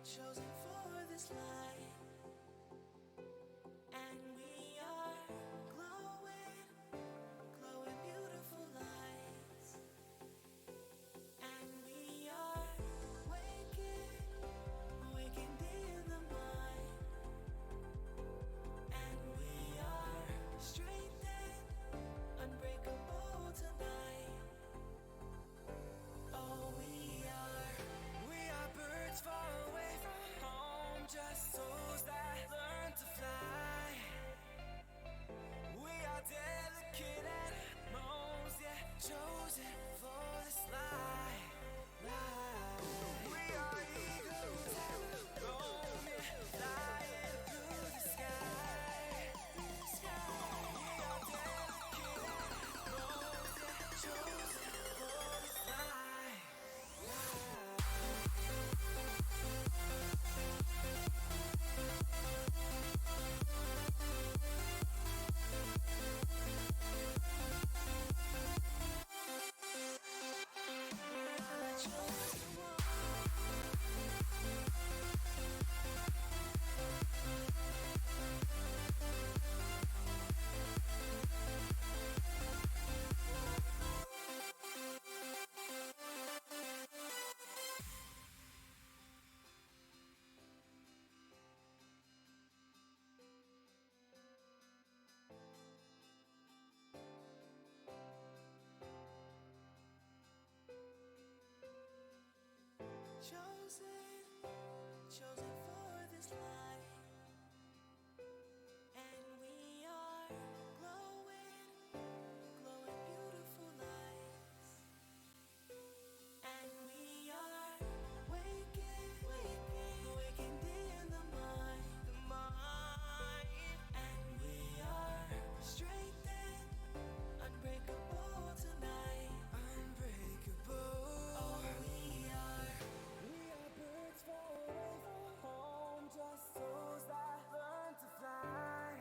chosen for this life, and we are glowing, glowing beautiful lights, and we are waking, waking in the mind, and we are strengthened, unbreakable tonight. Oh, we are birds far away from home, just souls that learn to fly. We are delicate animals, yeah, chosen for this life. We are eagles that will roam, yeah, flying through the sky. We are delicate animals, yeah, chosen for this life. Chosen, chosen for this life, and we are glowing, glowing beautiful lights, and we are waking, waking, waking in the mind, and we are strengthened, unbreakable tonight, unbreakable. Oh, we are birds far away from home, just souls that learn to fly.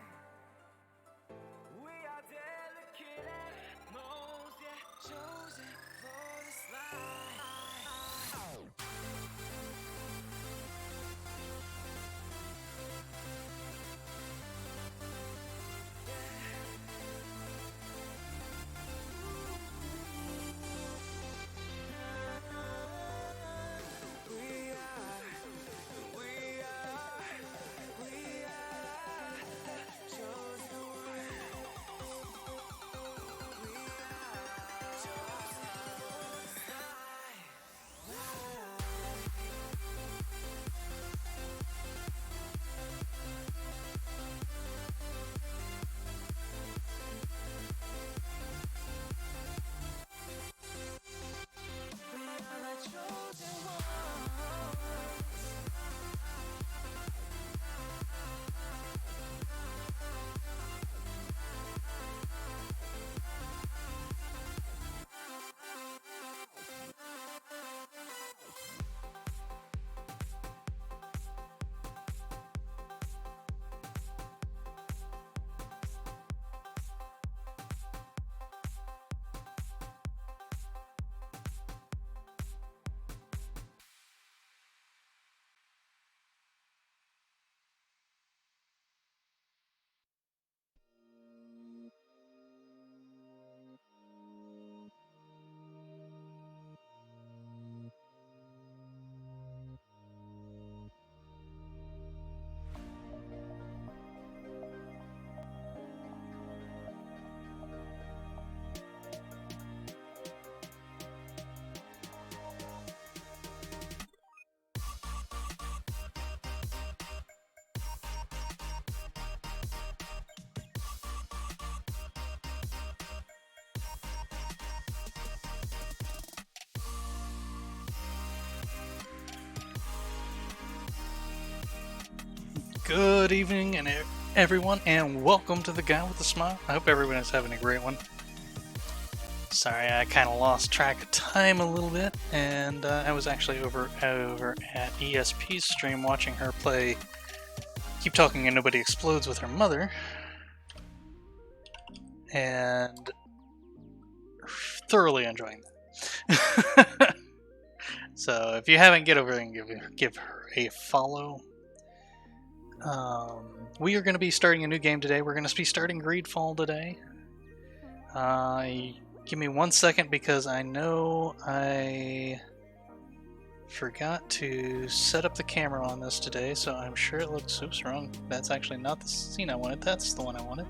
We are delicate animals, yeah, chosen for this life. We are, we are, we are the chosen one. We are chosen for this life. We are the chosen ones. Good evening, everyone, and welcome to the Guy with the Smile. I hope everyone is having a great one. Sorry, I kind of lost track of time a little bit, and I was actually over at ESP's stream watching her play Keep Talking and Nobody Explodes with her mother, and thoroughly enjoying that. So if you haven't, get over there and give her a follow. We are going to be starting a new game today. We're going to be starting GreedFall today. Give me 1 second because I know I forgot to set up the camera on this today, so I'm sure it looks... Oops, wrong. That's actually not the scene I wanted. That's the one I wanted.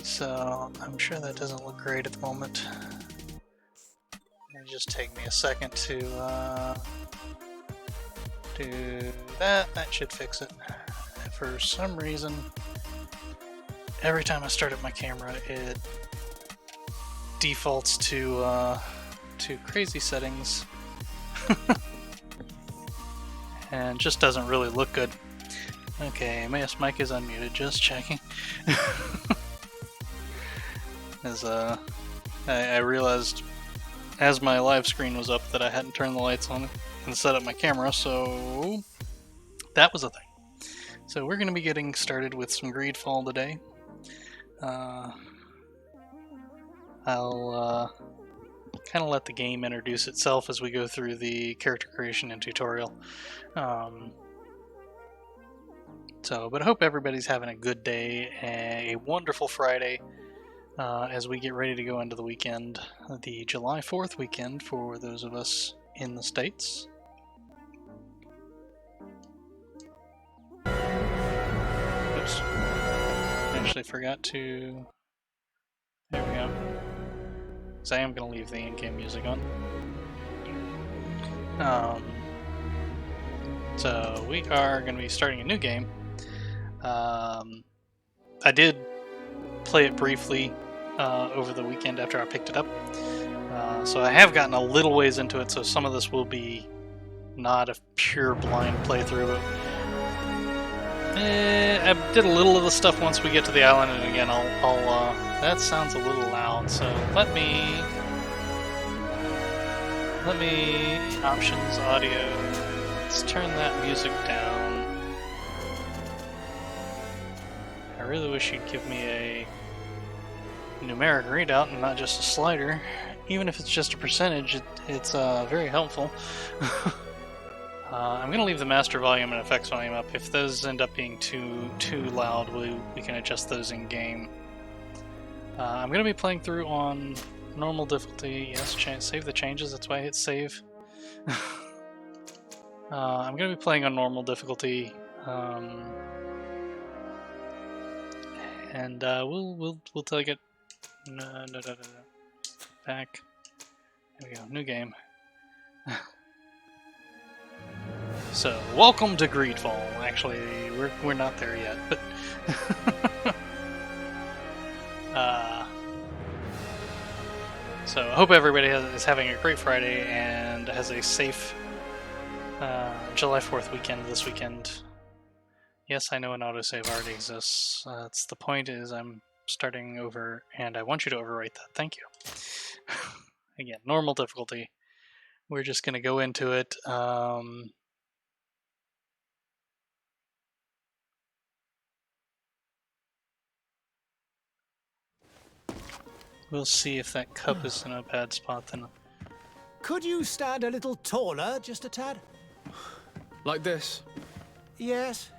So I'm sure that doesn't look great at the moment. It'll just take me a second to do that. That should fix it. For some reason, every time I start up my camera, it defaults to crazy settings. And just doesn't really look good. Okay, Mayus mic is unmuted, just checking. As I realized as my live screen was up that I hadn't turned the lights on and set up my camera, so that was a thing. So we're going to be getting started with some GreedFall today. I'll kind of let the game introduce itself as we go through the character creation and tutorial. But I hope everybody's having a good day, a wonderful Friday, as we get ready to go into the weekend, the July 4th weekend for those of us in the States. Oops. Actually forgot to... There we go. So I am going to leave the in-game music on. So we are going to be starting a new game. I did play it briefly over the weekend after I picked it up. So I have gotten a little ways into it, so some of this will be not a pure blind playthrough. I did a little of the stuff once we get to the island, and again, I'll that sounds a little loud, so let me options, audio, let's turn that music down. I really wish you'd give me a numeric readout and not just a slider. Even if it's just a percentage, it's very helpful. I'm going to leave the master volume and effects volume up. If those end up being too loud, we can adjust those in game. I'm going to be playing through on normal difficulty. Yes, save the changes. That's why I hit save. I'm going to be playing on normal difficulty, and we'll take it. No. Back. There we go. New game. So, welcome to GreedFall. Actually, we're not there yet, but so I hope everybody is having a great Friday and has a safe July 4th weekend this weekend. Yes, I know an autosave already exists. That's the point. Is I'm starting over, and I want you to overwrite that. Thank you. Again, normal difficulty. We're just going to go into it. We'll see if that cup is in a bad spot then. Could you stand a little taller, just a tad? Like this? Yes.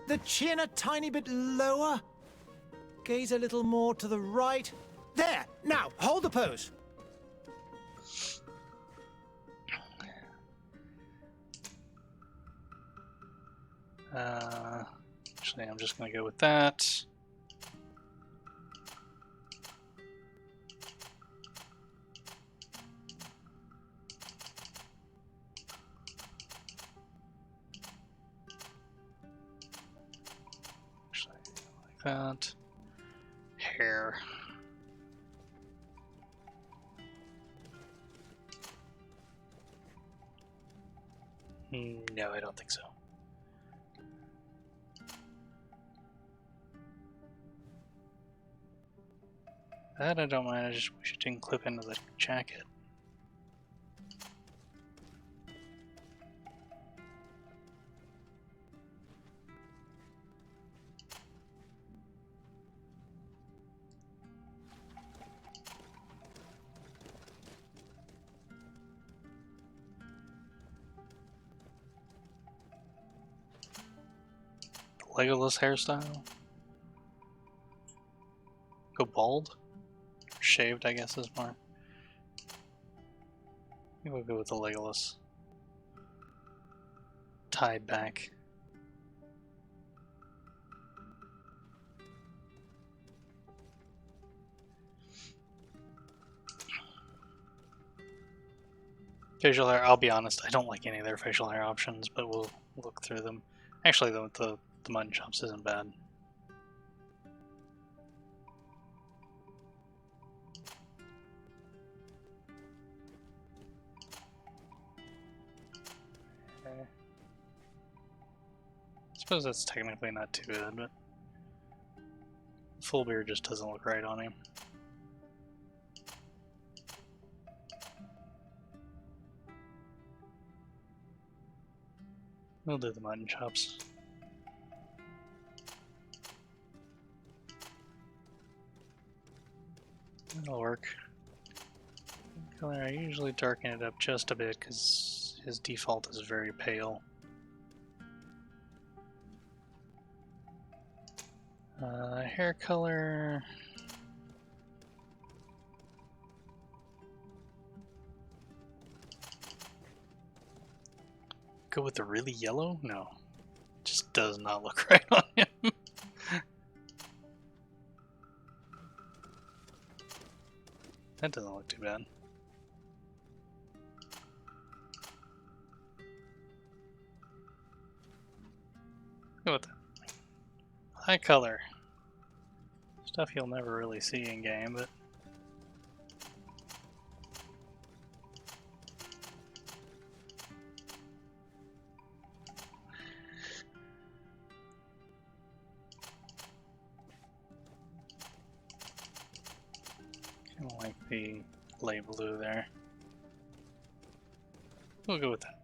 The chin a tiny bit lower. Gaze a little more to the right. There! Now, hold the pose. Actually, I'm just going to go with that. Actually, like that. Hair. No, I don't think so. That I don't mind, I just wish it didn't clip into the jacket. Legolas hairstyle. Go bald? Shaved, I guess, is more. I think we'll go with the Legolas. Tied back. Facial hair, I'll be honest, I don't like any of their facial hair options, but we'll look through them. Actually, the mutton chops isn't bad. I suppose that's technically not too bad, but full beard just doesn't look right on him. We'll do the mutton chops. That'll work. Color, I usually darken it up just a bit because his default is very pale. Hair color. Go with the really yellow? No. Just does not look right on him. That doesn't look too bad. Go with that. High color. Stuff you'll never really see in game, but kind of like the light blue there. We'll go with that.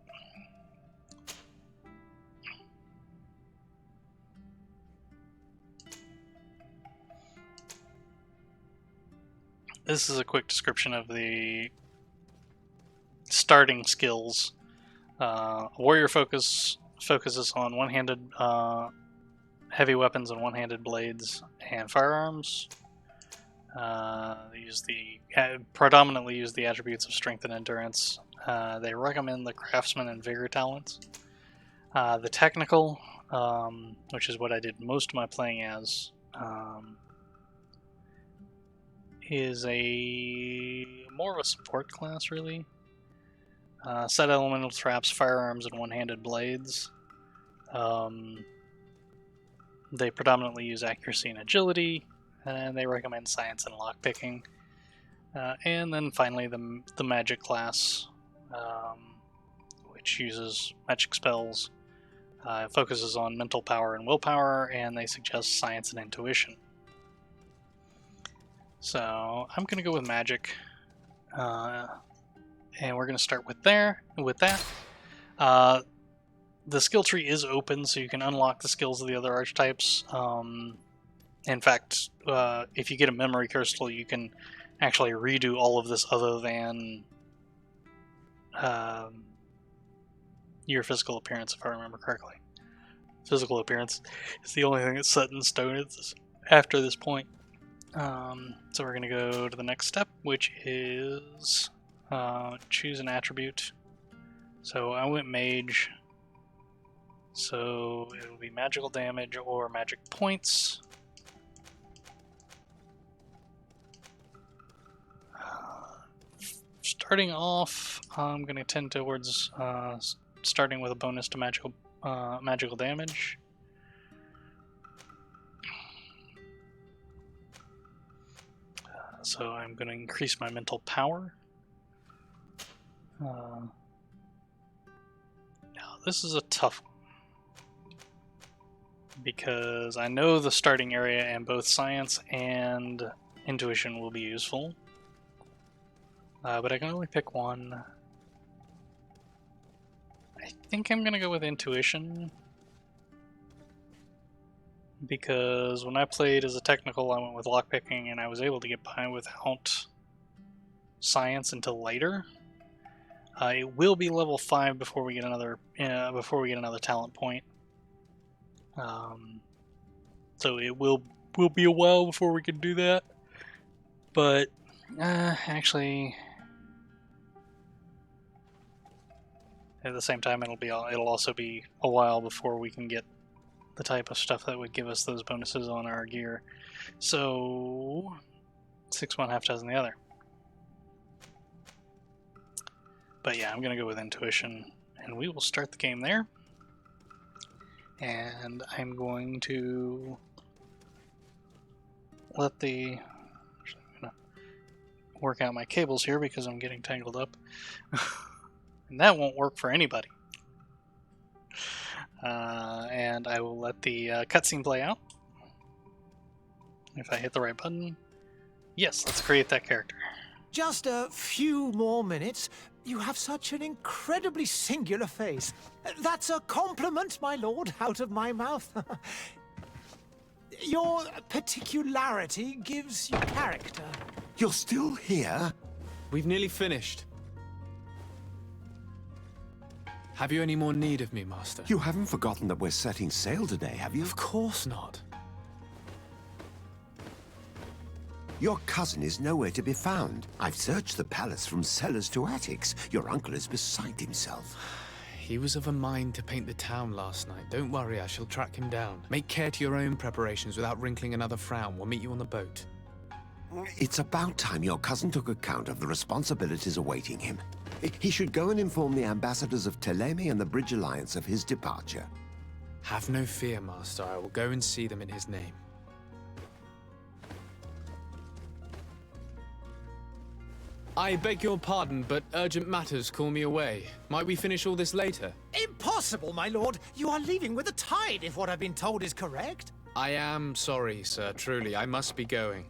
This is a quick description of the starting skills. Warrior focuses on one-handed heavy weapons and one-handed blades and firearms. They predominantly use the attributes of strength and endurance. They recommend the craftsman and vigor talents. The technical, which is what I did most of my playing as, is more of a support class, really. Set elemental traps, firearms, and one-handed blades. They predominantly use accuracy and agility, and they recommend science and lockpicking. And then finally the magic class, which uses magic spells, focuses on mental power and willpower, and they suggest science and intuition. So I'm going to go with magic, and we're going to start with that. The skill tree is open, so you can unlock the skills of the other archetypes. In fact, if you get a memory crystal, you can actually redo all of this other than your physical appearance, if I remember correctly. Physical appearance is the only thing that's set in stone after this point. So we're going to go to the next step, which is choose an attribute. So I went mage, so it will be magical damage or magic points. Starting off, I'm going to tend towards starting with a bonus to magical damage. So I'm going to increase my mental power. Now this is a tough one, because I know the starting area and both science and intuition will be useful. But I can only pick one. I think I'm going to go with intuition, because when I played as a technical, I went with lockpicking, and I was able to get by without science until later. It will be level 5 before we get another talent point. So it will be a while before we can do that. But actually, at the same time, it'll also be a while before we can get the type of stuff that would give us those bonuses on our gear. So 6 one, half dozen the other. But yeah, I'm gonna go with intuition, and we will start the game there. And I'm going to let the work out my cables here because I'm getting tangled up. And that won't work for anybody. And I will let the cutscene play out. If I hit the right button. Yes, let's create that character. Just a few more minutes. You have such an incredibly singular face. That's a compliment, my lord, out of my mouth. Your particularity gives you character. You're still here? We've nearly finished. Have you any more need of me, Master? You haven't forgotten that we're setting sail today, have you? Of course not. Your cousin is nowhere to be found. I've searched the palace from cellars to attics. Your uncle is beside himself. He was of a mind to paint the town last night. Don't worry, I shall track him down. Make care to your own preparations without wrinkling another frown. We'll meet you on the boat. It's about time your cousin took account of the responsibilities awaiting him. He should go and inform the ambassadors of Telemi and the Bridge Alliance of his departure. Have no fear, Master. I will go and see them in his name. I beg your pardon, but urgent matters call me away. Might we finish all this later? Impossible, my lord. You are leaving with the tide, if what I've been told is correct. I am sorry, sir. Truly, I must be going.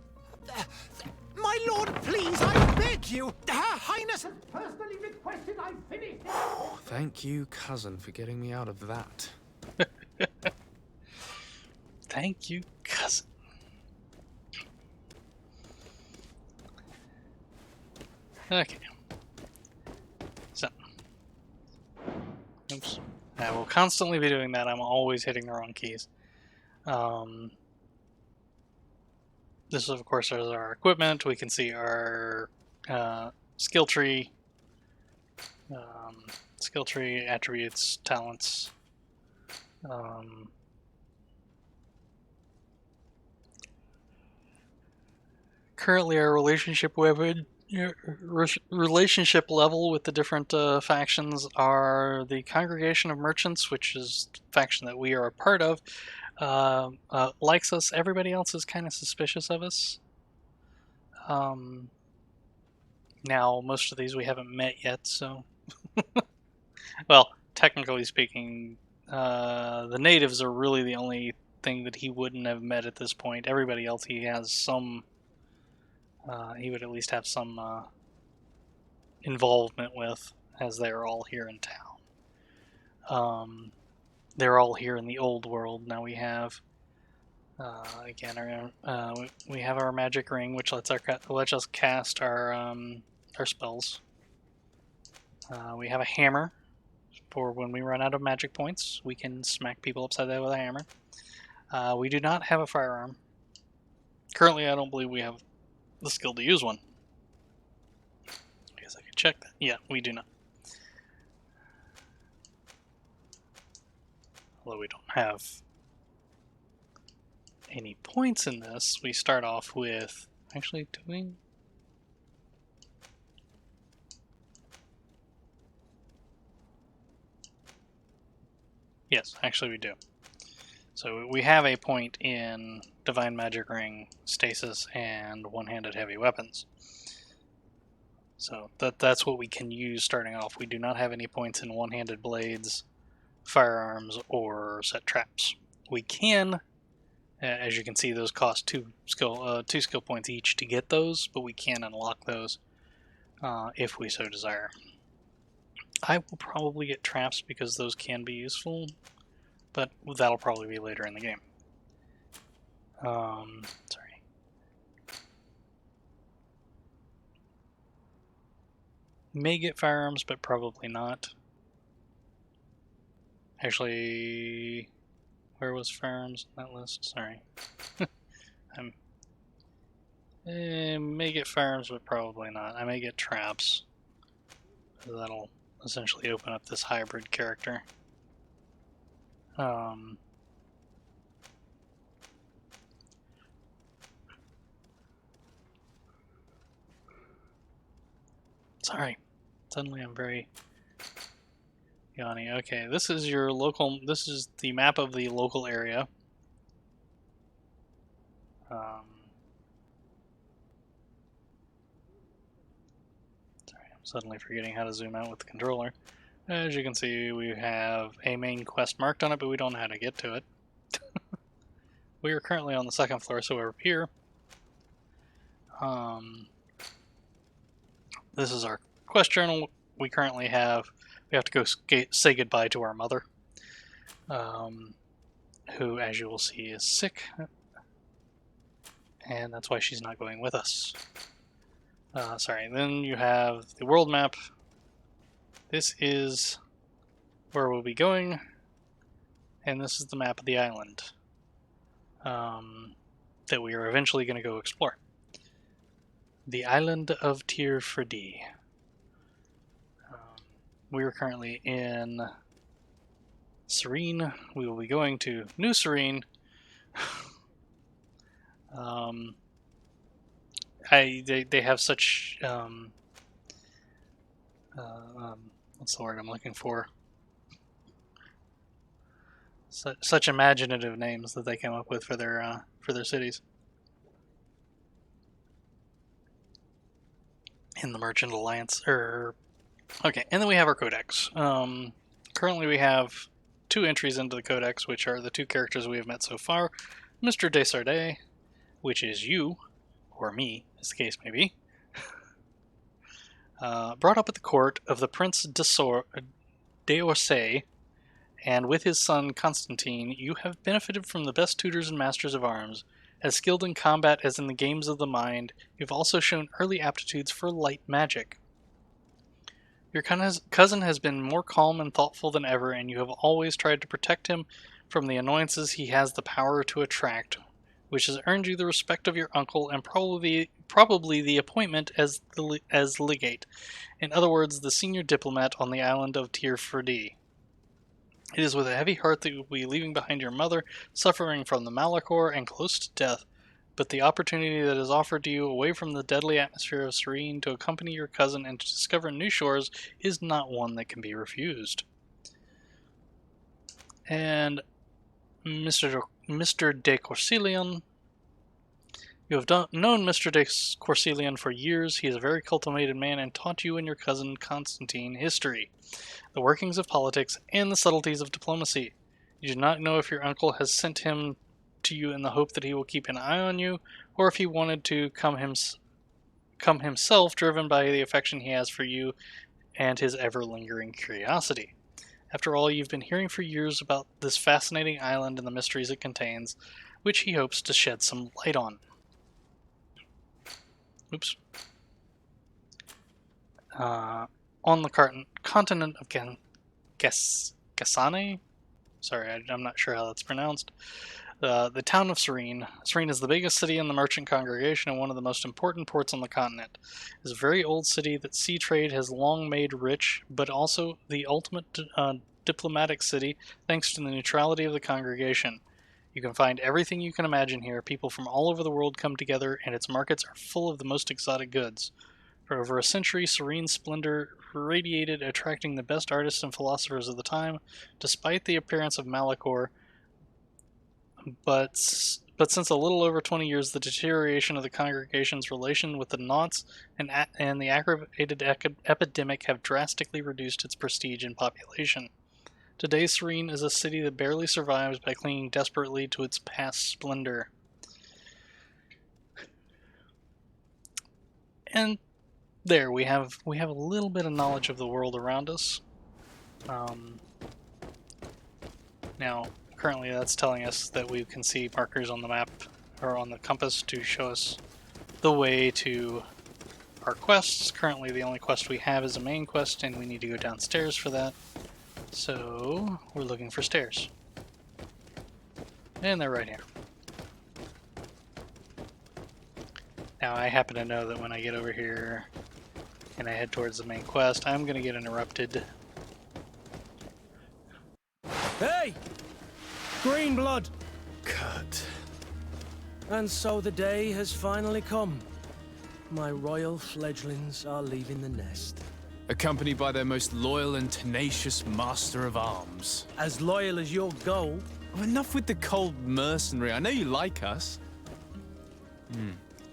My lord, please, I beg you. Her Highness has personally requested I finish it. Thank you, cousin, for getting me out of that. Thank you, cousin. Okay. So. Oops. I will constantly be doing that. I'm always hitting the wrong keys. This, of course, is our equipment. We can see our skill tree, attributes, talents. Currently, our relationship level with the different factions are the Congregation of Merchants, which is the faction that we are a part of. Likes us. Everybody else is kind of suspicious of us. Now, most of these we haven't met yet, so... Well, technically speaking, the natives are really the only thing that he wouldn't have met at this point. Everybody else he has some... he would at least have some involvement with, as they're all here in town. They're all here in the old world. Now we have, again, we have our magic ring, which lets us cast our spells. We have a hammer for when we run out of magic points. We can smack people upside the head with a hammer. We do not have a firearm. Currently, I don't believe we have the skill to use one. I guess I could check that. Yeah, we do not. Although we don't have any points in this, we start off with... Actually, do we? Yes, actually we do. So we have a point in Divine Magic Ring, Stasis, and One-Handed Heavy Weapons. So that's what we can use starting off. We do not have any points in One-Handed Blades, Firearms, or Set Traps. We can, as you can see, those cost two skill points each to get those, but we can unlock those if we so desire. I will probably get traps because those can be useful, but that'll probably be later in the game. Sorry. May get firearms, but probably not. Actually, Where was farms on that list? Sorry. I'm may get farms, but probably not. I may get traps. That'll essentially open up this hybrid character. Sorry. Suddenly I'm very yawny. Okay, this is your local. This is the map of the local area. Sorry, I'm suddenly forgetting how to zoom out with the controller. As you can see, we have a main quest marked on it, but we don't know how to get to it. We are currently on the second floor, so we're up here. This is our quest journal. We currently have. We have to go say goodbye to our mother, who, as you will see, is sick, and that's why she's not going with us. Sorry. Then you have the world map. This is where we'll be going, and this is the map of the island that we are eventually going to go explore. The island of Tir Fredi. We are currently in Serene. We will be going to New Serene. They have such what's the word I'm looking for? Such imaginative names that they came up with for their cities. In the Merchant Alliance, okay, and then we have our codex. Currently we have 2 entries into the codex, which are the 2 characters we have met so far. Mr. Desardet, which is you, or me, as the case may be. Brought up at the court of the Prince d'Orsay, and with his son Constantine, you have benefited from the best tutors and masters of arms. As skilled in combat as in the games of the mind, you've also shown early aptitudes for light magic. Your cousin has been more calm and thoughtful than ever, and you have always tried to protect him from the annoyances he has the power to attract, which has earned you the respect of your uncle and probably the appointment as legate. In other words, the senior diplomat on the island of Tir Fredi. It is with a heavy heart that you will be leaving behind your mother, suffering from the Malachor and close to death, but the opportunity that is offered to you away from the deadly atmosphere of Serene to accompany your cousin and to discover new shores is not one that can be refused. And Mr. de Corsilion, you have known Mr. de Corsilion for years. He is a very cultivated man and taught you and your cousin Constantine history, the workings of politics, and the subtleties of diplomacy. You do not know if your uncle has sent him to you in the hope that he will keep an eye on you, or if he wanted to come himself, driven by the affection he has for you and his ever-lingering curiosity. After all, you've been hearing for years about this fascinating island and the mysteries it contains, which he hopes to shed some light on. Oops. On the continent of Gassane? Sorry, I'm not sure how that's pronounced. The town of Serene. Serene is the biggest city in the merchant congregation and one of the most important ports on the continent. It is a very old city that sea trade has long made rich, but also the ultimate diplomatic city thanks to the neutrality of the congregation. You can find everything you can imagine here. People from all over the world come together, and its markets are full of the most exotic goods. For over a century, Serene's splendor radiated, attracting the best artists and philosophers of the time, despite the appearance of Malachor. But since a little over 20 years, the deterioration of the congregation's relation with the Nauts and the aggravated epidemic have drastically reduced its prestige and population. Today, Serene is a city that barely survives by clinging desperately to its past splendor. And there, we have a little bit of knowledge of the world around us. Now, currently that's telling us that we can see markers on the map, or on the compass, to show us the way to our quests. Currently the only quest we have is a main quest, and we need to go downstairs for that. So, we're looking for stairs. And they're right here. Now I happen to know that when I get over here and I head towards the main quest, I'm gonna get interrupted. Hey! Green blood! Kurt. And so the day has finally come. My royal fledglings are leaving the nest. Accompanied by their most loyal and tenacious master of arms. As loyal as your goal. Oh, enough with the cold mercenary. I know you like us.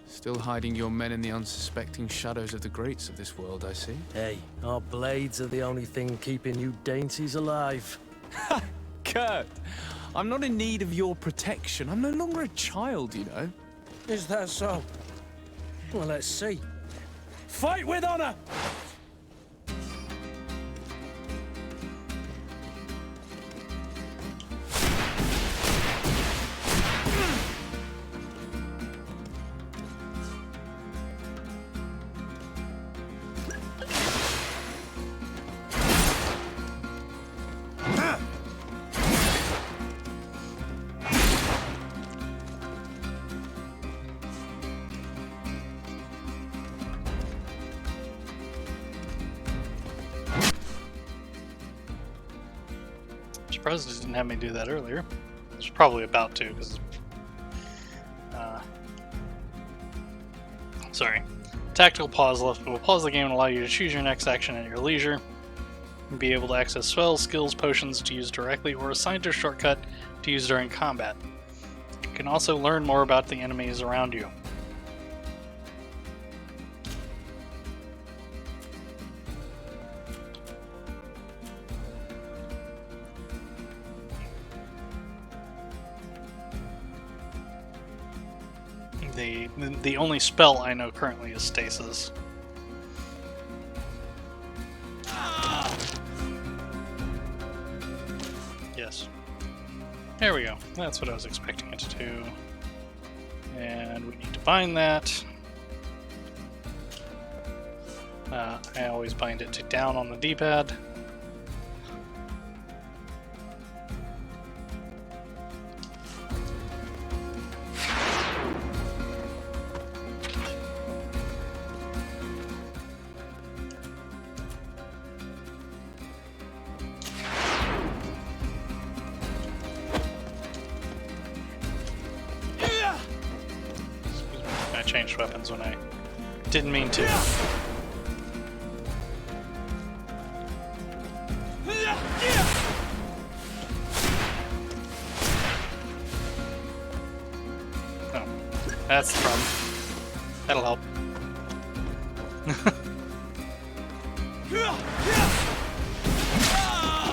Still hiding your men in the unsuspecting shadows of the greats of this world, I see. Hey, our blades are the only thing keeping you dainties alive. Kurt, I'm not in need of your protection. I'm no longer a child, you know. Is that so? Well, let's see. Fight with honor! Surprised it didn't have me do that earlier. I was probably about to, because... sorry. Tactical pause left will pause the game and allow you to choose your next action at your leisure. And be able to access spells, skills, potions to use directly, or assign to a shortcut to use during combat. You can also learn more about the enemies around you. The only spell I know currently is Stasis. Yes. There we go. That's what I was expecting it to do. And we need to bind that. I always bind it to down on the D-pad. I changed weapons when I didn't mean to. Oh, that's the problem. That'll help.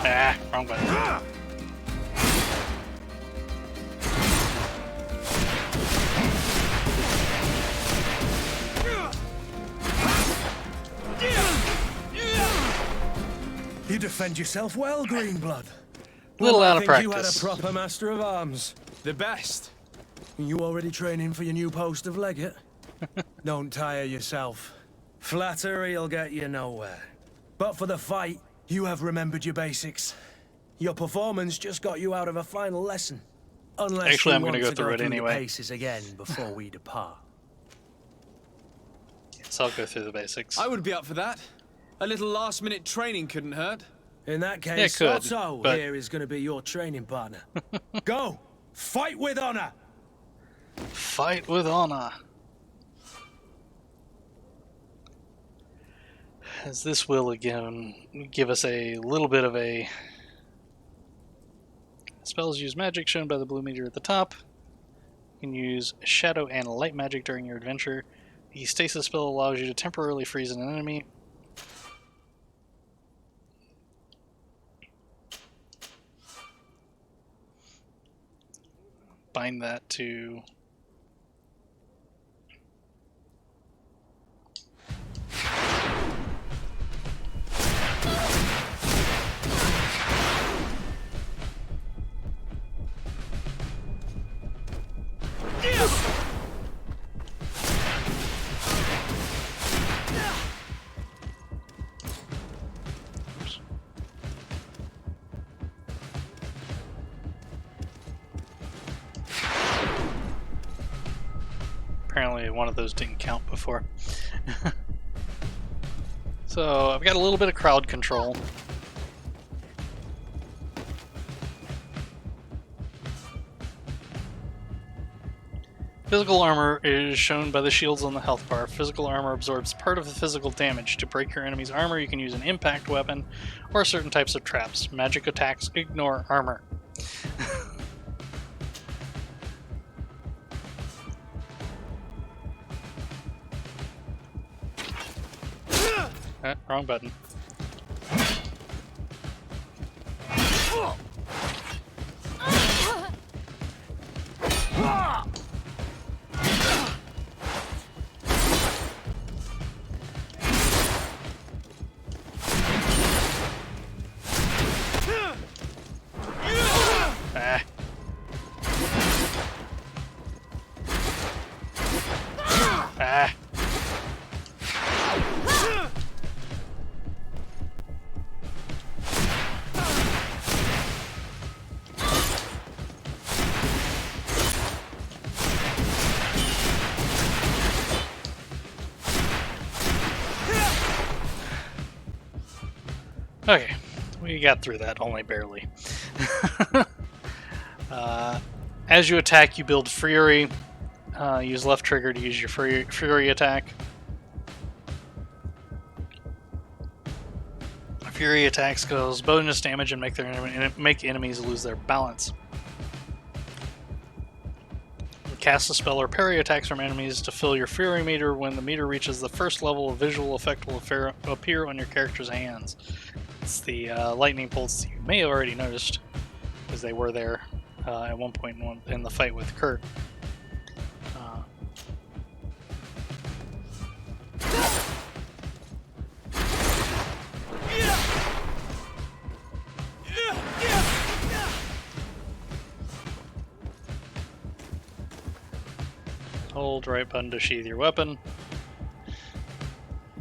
Ah, wrong button. You defend yourself well, Greenblood. Little out of I think you had a practice. proper master of arms. The best. You already training for your new post of legate? Don't tire yourself. Flattery'll get you nowhere. But for the fight, you have remembered your basics. Your performance just got you out of a final lesson. Unless Actually, you I'm gonna want go to through it the anyway. paces again before we depart. So I'll go through the basics. I would be up for that. A little last-minute training couldn't hurt. In that Yeah, it case, could, Otto but- here is going to be your training partner. Go! Fight with honor! Fight with honor. As this will again give us a little bit of a... Spells use magic shown by the blue meter at the top. You can use shadow and light magic during your adventure. The stasis spell allows you to temporarily freeze an enemy. Bind that to... apparently one of those didn't count before. So I've got a little bit of crowd control. Physical armor is shown by the shields on the health bar. Physical armor absorbs part of the physical damage. To break your enemy's armor, you can use an impact weapon or certain types of traps. Magic attacks ignore armor. Wrong button. Okay, we got through that, only barely. As you attack, you build Fury. Use left trigger to use your Fury attack. Fury attacks cause bonus damage and make enemies lose their balance. Cast a spell or parry attacks from enemies to fill your Fury meter. When the meter reaches the first level, a visual effect will appear on your character's hands. It's the lightning bolts you may have already noticed, because they were there at one point in the fight with Kurt. Hold right button to sheath your weapon.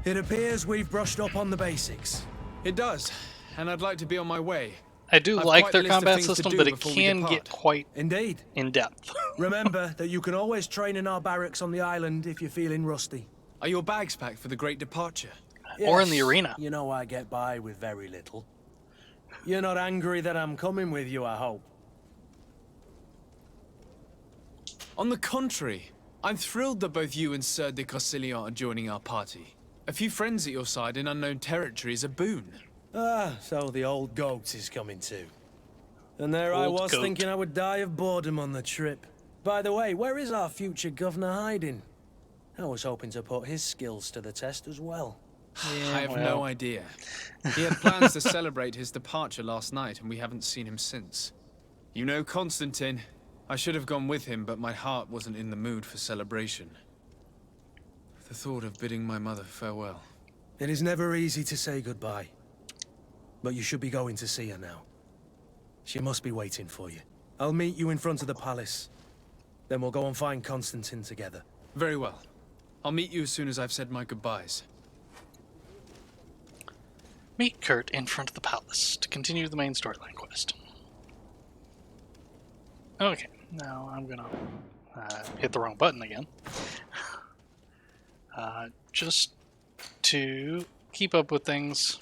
It appears we've brushed up on the basics. It does, and I'd like to be on my way. I do I've like quite their a list of combat things to system, do but it before we can depart. get quite Indeed. in-depth. Remember that you can always train in our barracks on the island if you're feeling rusty. Are your bags packed for the great departure? Or in the Yes, arena. You know I get by with very little. You're not angry that I'm coming with you, I hope. On the contrary, I'm thrilled that both you and Sir de Corsillon are joining our party. A few friends at your side in unknown territory is a boon. Ah, so the old goat is coming too. And there I Old was goat. thinking I would die of boredom on the trip. By the way, where is our future governor hiding? I was hoping to put his skills to the test as well. I have no idea. He had plans to celebrate his departure last night, and we haven't seen him since. You know Constantine. I should have gone with him, but my heart wasn't in the mood for celebration. The thought of bidding my mother farewell. It is never easy to say goodbye. But you should be going to see her now. She must be waiting for you. I'll meet you in front of the palace. Then we'll go and find Constantine together. Very well. I'll meet you as soon as I've said my goodbyes. Meet Kurt in front of the palace to continue the main storyline quest. Okay, now I'm gonna hit the wrong button again. Just to keep up with things.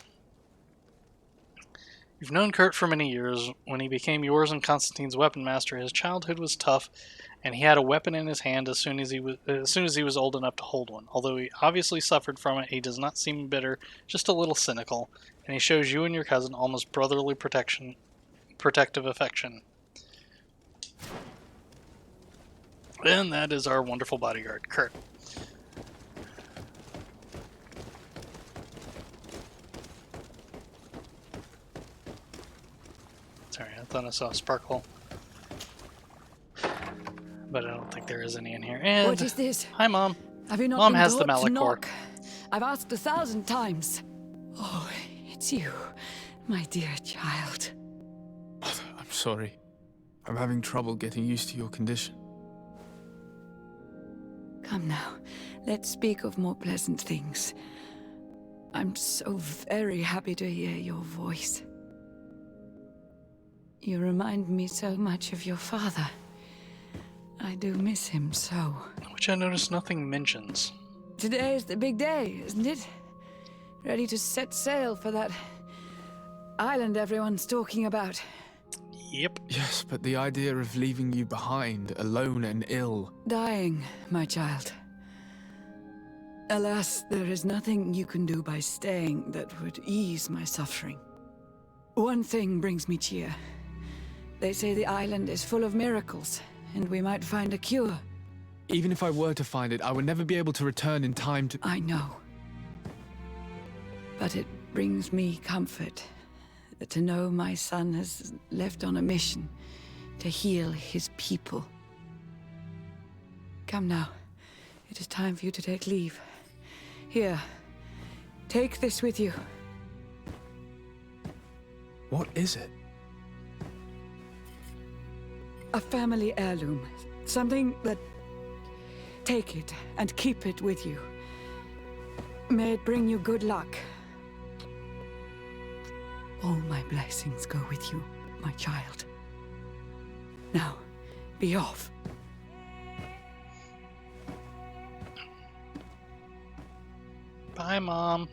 You've known Kurt for many years. When he became yours and Constantine's weapon master, his childhood was tough, and he had a weapon in his hand as soon as he was old enough to hold one. Although he obviously suffered from it, he does not seem bitter, just a little cynical, and he shows you and your cousin almost brotherly protective affection. And that is our wonderful bodyguard, Kurt. Sorry, I thought I saw a sparkle. But I don't think there is any in here. And What is this? hi, Mom. Have you not Mom been has the taught to Malachor. knock? I've asked 1,000 times. Oh, it's you, my dear child. I'm sorry. I'm having trouble getting used to your condition. Come now, let's speak of more pleasant things. I'm so very happy to hear your voice. You remind me so much of your father. I do miss him so. Which which I noticed nothing mentions. Today is the big day, isn't it? Ready to set sail for that island everyone's talking about. Yep. Yes, but the idea of leaving you behind, alone and ill. Dying, my child. Alas, there is nothing you can do by staying that would ease my suffering. One thing brings me cheer. They say the island is full of miracles, and we might find a cure. Even if I were to find it, I would never be able to return in time to... I know. But it brings me comfort to know my son has left on a mission to heal his people. Come now. It is time for you to take leave. Here, take this with you. What is it? A family heirloom. Something that... Take it and keep it with you. May it bring you good luck. All my blessings go with you, my child. Now, be off. Bye, Mom.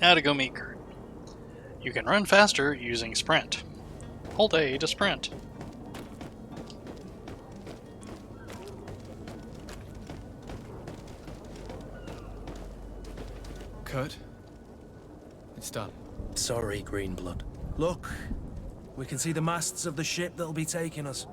Now to go meet Kurt. You can run faster using sprint. Hold A to sprint. Kurt? It's done. Sorry, Greenblood. Look, we can see the masts of the ship that'll be taking us.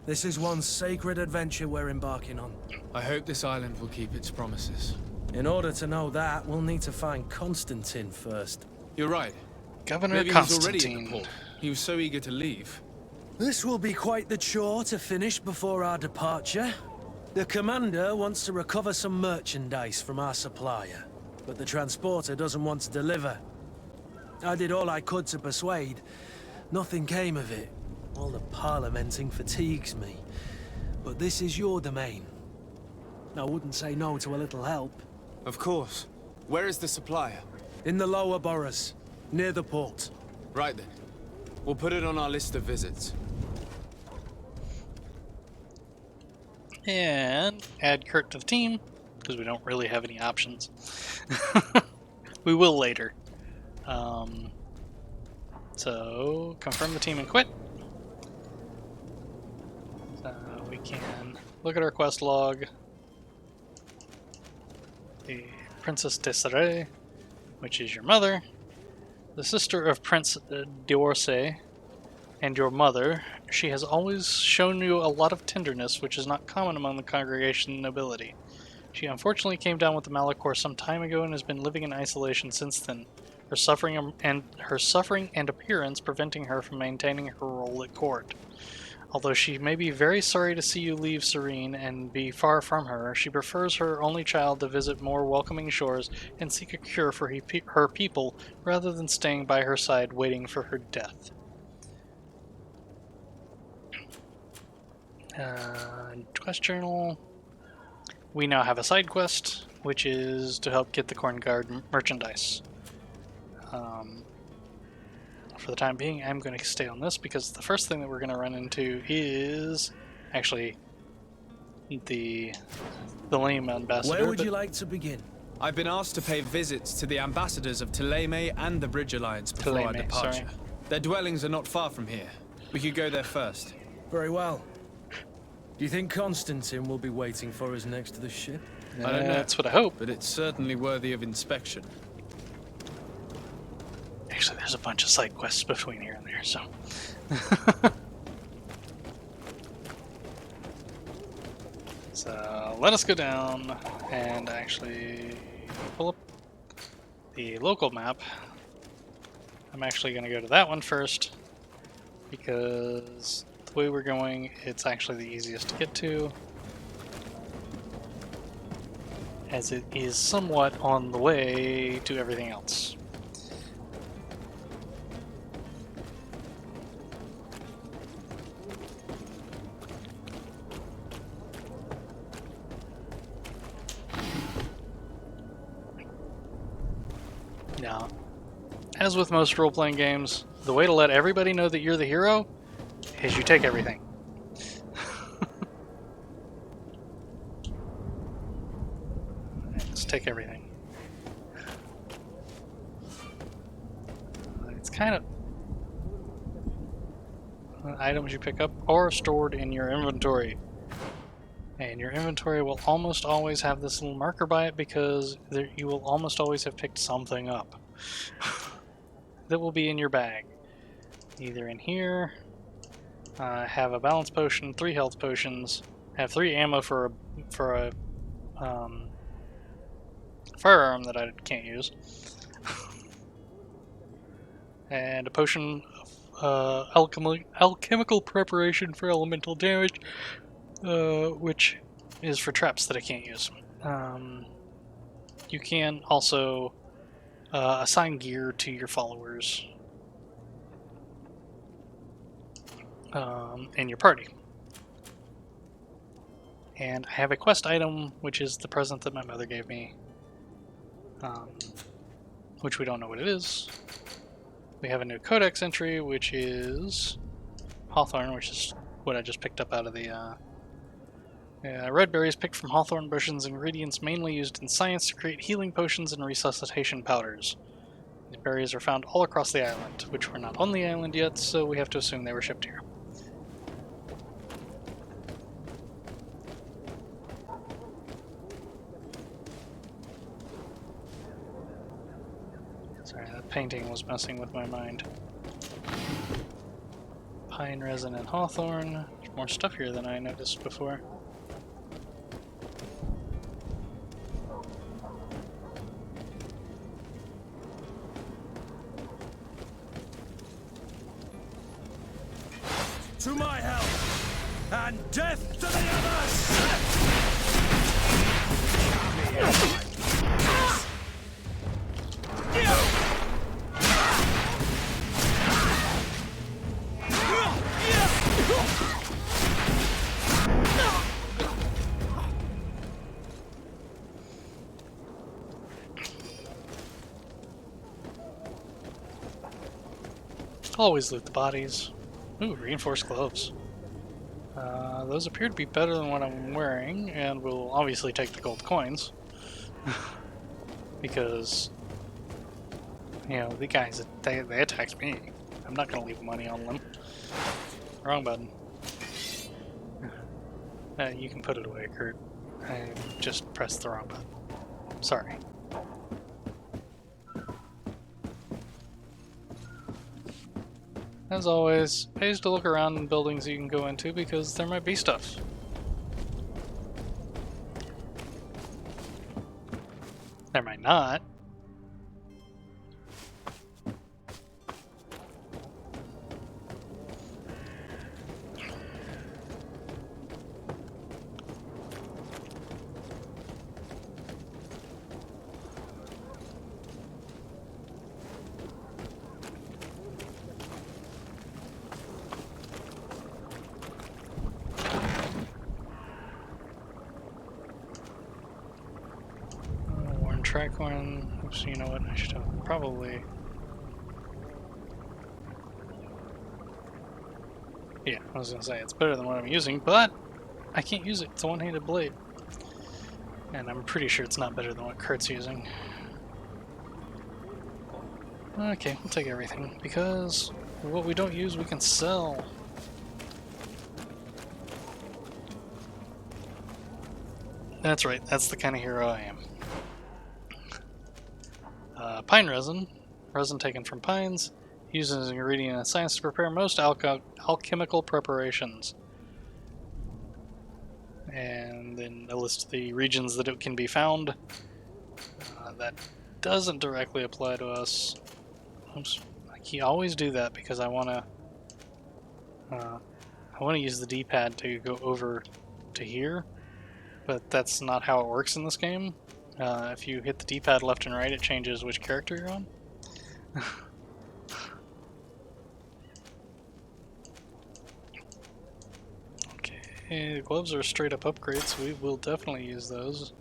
This is one sacred adventure we're embarking on. I hope this island will keep its promises. In order to know that, we'll need to find Constantine first. You're right. Governor Maybe he was already at Constantine. the port. He was so eager to leave. This will be quite the chore to finish before our departure. The commander wants to recover some merchandise from our supplier, but the transporter doesn't want to deliver. I did all I could to persuade. Nothing came of it. All the parliamenting fatigues me. But this is your domain. I wouldn't say no to a little help. Of course. Where is the supplier? In the lower boroughs, near the port. Right then. We'll put it on our list of visits. And add Kurt to the team, because we don't really have any options. We will later. So, confirm the team and quit. So we can look at our quest log. The Princess Desiree, which is your mother, the sister of Prince d'Orsay, and your mother. She has always shown you a lot of tenderness, which is not common among the congregation nobility. She unfortunately came down with the Malachor some time ago and has been living in isolation since then. Her suffering and appearance preventing her from maintaining her role at court. Although she may be very sorry to see you leave Serene and be far from her, she prefers her only child to visit more welcoming shores and seek a cure for her people rather than staying by her side waiting for her death. Quest journal. We now have a side quest, which is to help get the Corn Guard merchandise. For the time being, I'm going to stay on this because the first thing that we're going to run into is actually the lame ambassador. Where would you like to begin? I've been asked to pay visits to the ambassadors of Thélème and the Bridge Alliance before our Thélème, departure. sorry. Their dwellings are not far from here. We could go there first. Very well. Do you think Constantine will be waiting for us next to the ship? I don't know. That's what I hope. But it's certainly worthy of inspection. Actually, there's a bunch of side quests between here and there, so. So, let us go down and actually pull up the local map. I'm actually going to go to that one first, because the way we're going, it's actually the easiest to get to, as it is somewhat on the way to everything else. as with most role-playing games, the way to let everybody know that you're the hero is you take everything. Just take everything. It's kind of items you pick up are stored in your inventory. And your inventory will almost always have this little marker by it because you will almost always have picked something up that will be in your bag. Either in here, have a balance potion, 3 health potions, have 3 ammo for a firearm that I can't use, and a potion of alchemical preparation for elemental damage, which is for traps that I can't use. You can also assign gear to your followers in your party. And I have a quest item, which is the present that my mother gave me, which we don't know what it is. We have a new codex entry, which is Hawthorn, which is what I just picked up out of the red berries picked from hawthorn bushes, ingredients mainly used in science to create healing potions and resuscitation powders. These berries are found all across the island, which we're not on the island yet, so we have to assume they were shipped here. Sorry, that painting was messing with my mind. Pine resin and hawthorn. There's more stuff here than I noticed before. To my help, and death to the others! Always loot the bodies. Ooh, reinforced gloves. Those appear to be better than what I'm wearing, and we'll obviously take the gold coins. Because, you know, the guys, they attacked me. I'm not going to leave money on them. Wrong button. You can put it away, Kurt. I just pressed the wrong button. Sorry. As always, pays to look around in buildings you can go into because there might be stuff. There might not. Track one. Oops, you know what? I should have probably. Yeah, I was gonna say it's better than what I'm using, but I can't use it. It's a one-handed blade, and I'm pretty sure it's not better than what Kurt's using. Okay, we'll take everything because what we don't use we can sell. That's right. That's the kind of hero I am. Pine resin. Resin taken from pines. Used as an ingredient in science to prepare most alchemical preparations. And then a list of the regions that it can be found. That doesn't directly apply to us. Oops. I always do that because I want to use the D-pad to go over to here. But that's not how it works in this game. If you hit the D-pad left and right, it changes which character you're on. Okay, the gloves are straight up upgrades, so we will definitely use those.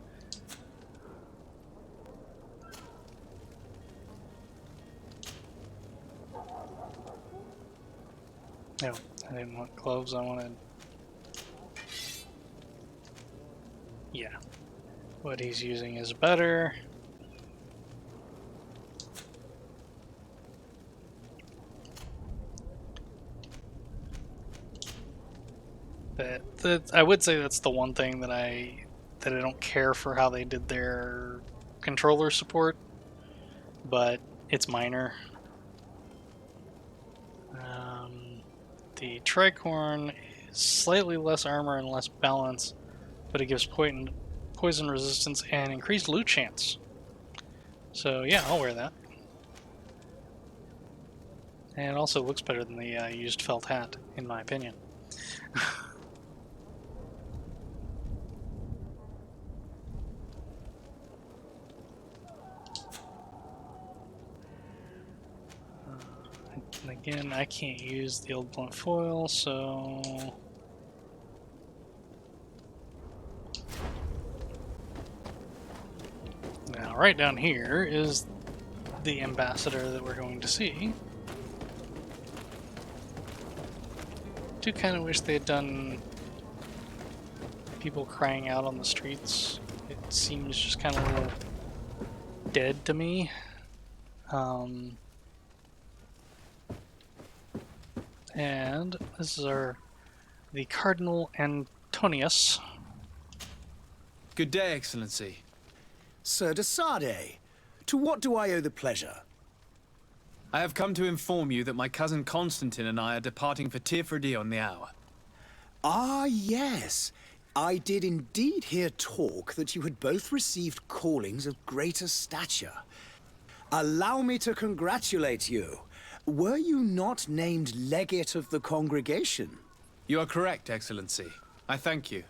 didn't want gloves, I wanted... Yeah. What he's using is better. I would say that's the one thing that I don't care for how they did their controller support, but it's minor. The tricorn is slightly less armor and less balance, but it gives poison resistance and increased loot chance. So yeah, I'll wear that. And it also looks better than the used felt hat, in my opinion. And again, I can't use the old blunt foil, so... Now, right down here is the ambassador that we're going to see. I do kind of wish they had done people crying out on the streets. It seems just kind of a little dead to me. And this is the Cardinal Antonius. Good day, Excellency. Sir de Sade, to what do I owe the pleasure? I have come to inform you that my cousin Constantine and I are departing for Tirfredi on the hour. Ah, yes. I did indeed hear talk that you had both received callings of greater stature. Allow me to congratulate you. Were you not named legate of the congregation? You are correct, Excellency. I thank you.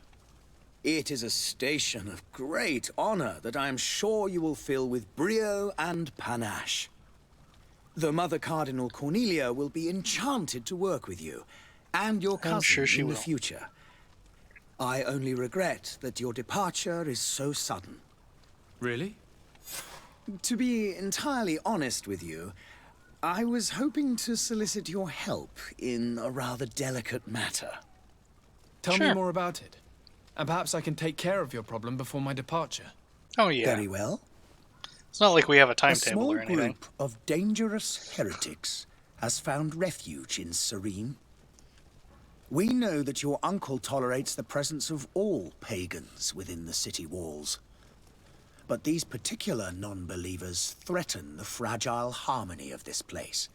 It is a station of great honor that I am sure you will fill with brio and panache. The Mother Cardinal Cornelia will be enchanted to work with you, and your cousin I'm sure she in the will. future. I only regret that your departure is so sudden. Really? To be entirely honest with you, I was hoping to solicit your help in a rather delicate matter. Tell Sure. me more about it. And perhaps I can take care of your problem before my departure. Oh yeah. Very well. It's not like we have a A timetable small or anything. group of dangerous heretics has found refuge in Serene. We know that your uncle tolerates the presence of all pagans within the city walls. But these particular non-believers threaten the fragile harmony of this place.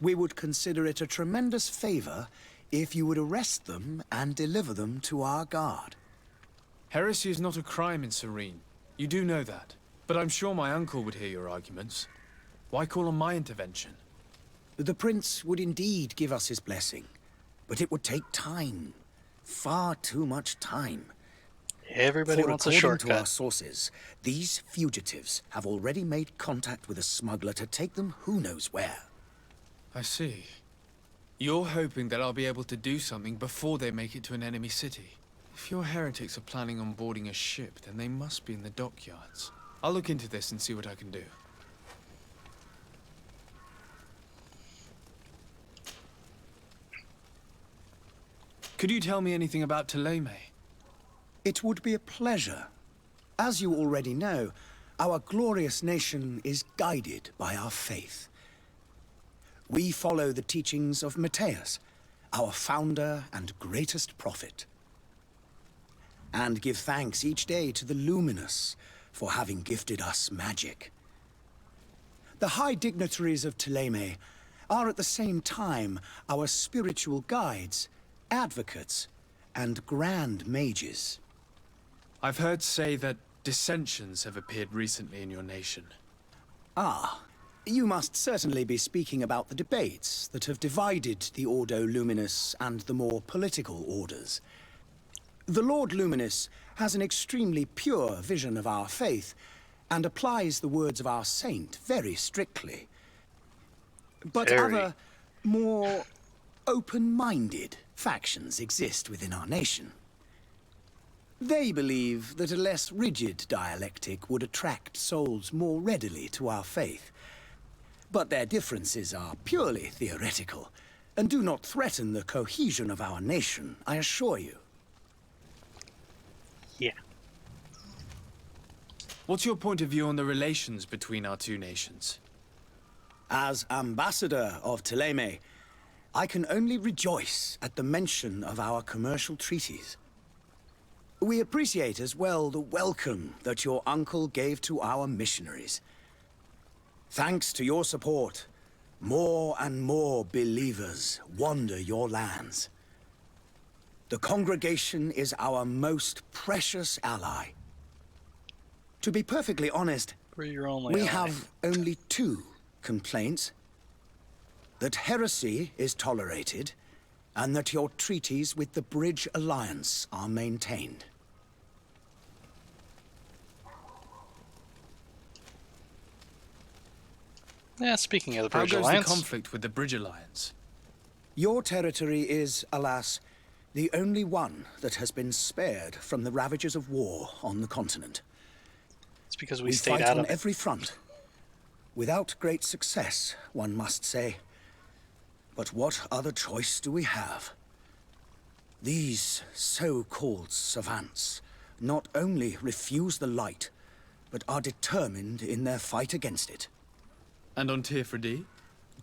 We would consider it a tremendous favor if you would arrest them and deliver them to our guard. Heresy is not a crime in Serene. You do know that. But I'm sure my uncle would hear your arguments. Why call on my intervention? The prince would indeed give us his blessing, but it would take time. Far too much time. Everybody For wants a according to our shortcut. sources, these fugitives have already made contact with a smuggler to take them who knows where. I see. You're hoping that I'll be able to do something before they make it to an enemy city. If your heretics are planning on boarding a ship, then they must be in the dockyards. I'll look into this and see what I can do. Could you tell me anything about Ptolemy? It would be a pleasure. As you already know, our glorious nation is guided by our faith. We follow the teachings of Matthias, our founder and greatest prophet, and give thanks each day to the Luminous for having gifted us magic. The high dignitaries of Ptolemy are at the same time our spiritual guides, advocates, and grand mages. I've heard say that dissensions have appeared recently in your nation. Ah, you must certainly be speaking about the debates that have divided the Ordo Luminous and the more political orders. The Lord Luminous has an extremely pure vision of our faith and applies the words of our saint very strictly. But Very. other, more open-minded factions exist within our nation. They believe that a less rigid dialectic would attract souls more readily to our faith. But their differences are purely theoretical. and do not threaten the cohesion of our nation, I assure you. Yeah. What's your point of view on the relations between our two nations? As ambassador of Thélème, I can only rejoice at the mention of our commercial treaties. We appreciate as well the welcome that your uncle gave to our missionaries. Thanks to your support, more and more believers wander your lands. The congregation is our most precious ally. To be perfectly honest, We're your only we ally. have only two complaints. That heresy is tolerated, and that your treaties with the Bridge Alliance are maintained. Yeah, speaking of the How Bridge goes Alliance, the conflict with the Bridge Alliance? Your territory is, alas, the only one that has been spared from the ravages of war on the continent. it's because we We stayed fight out on of it. every front. Without great success, one must say. But what other choice do we have? These so-called savants not only refuse the light, but are determined in their fight against it. And on Tirfredi?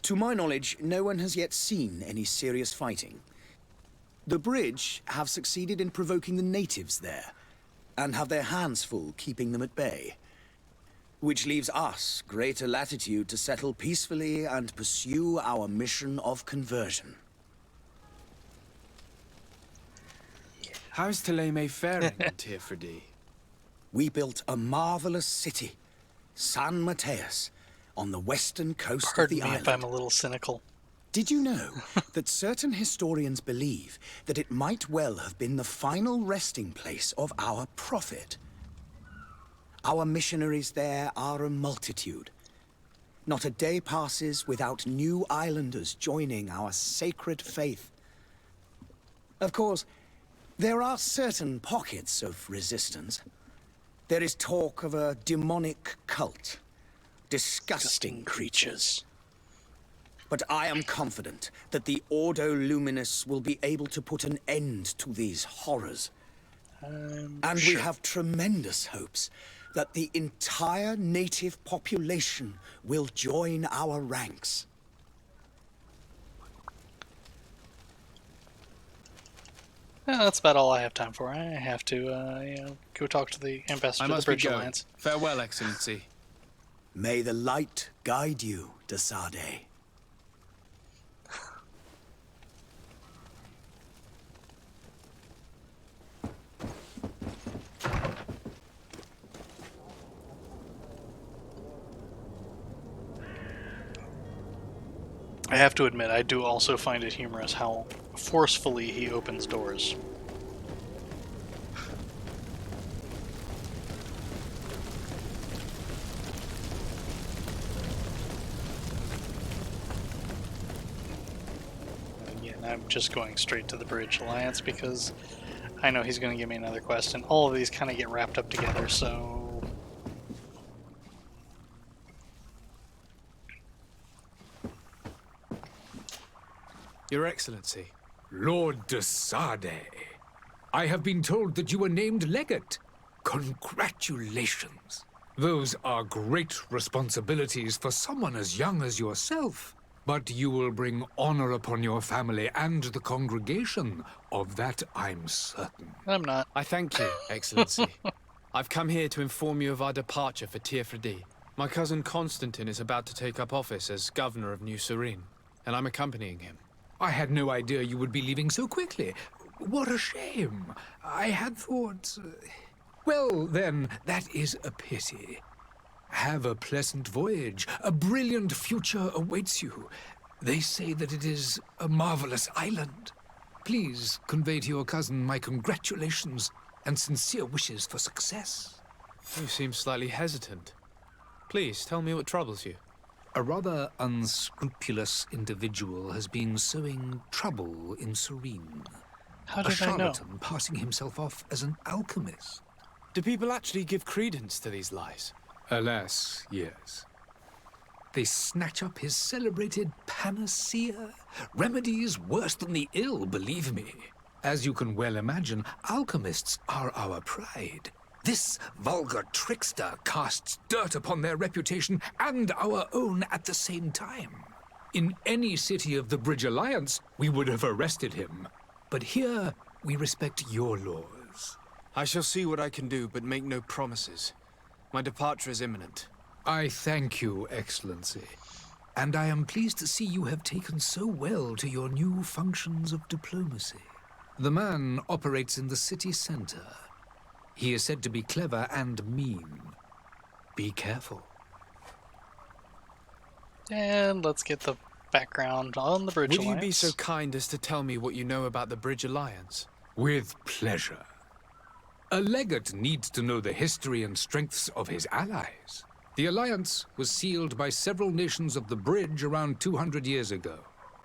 To my knowledge, no one has yet seen any serious fighting. The Bridge have succeeded in provoking the natives there, and have their hands full keeping them at bay. Which leaves us greater latitude to settle peacefully and pursue our mission of conversion. How's Thélème faring on Tirfredi? We built a marvelous city, San Mateus, on the western coast Pardon of the me island. if I'm a little cynical. Did you know that certain historians believe that it might well have been the final resting place of our prophet? Our missionaries there are a multitude. Not a day passes without new islanders joining our sacred faith. Of course, there are certain pockets of resistance. There is talk of a demonic cult. Disgusting creatures. But I am confident that the Ordo Luminous will be able to put an end to these horrors. And we have tremendous hopes that the entire native population will join our ranks. Yeah, that's about all I have time for. I have to, go talk to the I ambassador of the must be Bridge going. Alliance. Farewell, Excellency. May the light guide you, de Sade. I have to admit, I do also find it humorous how forcefully he opens doors. Again, I'm just going straight to the Bridge Alliance because I know he's going to give me another quest, and all of these kind of get wrapped up together, so... Your Excellency. Lord de Sade, I have been told that you were named legate. Congratulations. Those are great responsibilities for someone as young as yourself. But you will bring honor upon your family and the congregation. Of that I'm certain. I'm not. I thank you, Excellency. I've come here to inform you of our departure for Tirfredi. My cousin Constantine is about to take up office as governor of New Serene, and I'm accompanying him. I had no idea you would be leaving so quickly. What a shame. I had thought... Well, then, that is a pity. Have a pleasant voyage. A brilliant future awaits you. They say that it is a marvelous island. Please convey to your cousin my congratulations and sincere wishes for success. You seem slightly hesitant. Please, tell me what troubles you. A rather unscrupulous individual has been sowing trouble in Serene. How A did I know? charlatan passing himself off as an alchemist. Do people actually give credence to these lies? Alas, yes. they snatch up his celebrated panacea. Remedies worse than the ill, believe me. As you can well imagine, alchemists are our pride. This vulgar trickster casts dirt upon their reputation and our own at the same time. In any city of the Bridge Alliance, we would have arrested him. But here, we respect your laws. I shall see what I can do, but make no promises. My departure is imminent. I thank you, Excellency. And I am pleased to see you have taken so well to your new functions of diplomacy. The man operates in the city center. He is said to be clever and mean. Be careful. And let's get the background on the Bridge Alliance. Will you be so kind as to tell me what you know about the Bridge Alliance? With pleasure. A legate needs to know the history and strengths of his allies. The alliance was sealed by several nations of the Bridge around 200 years ago.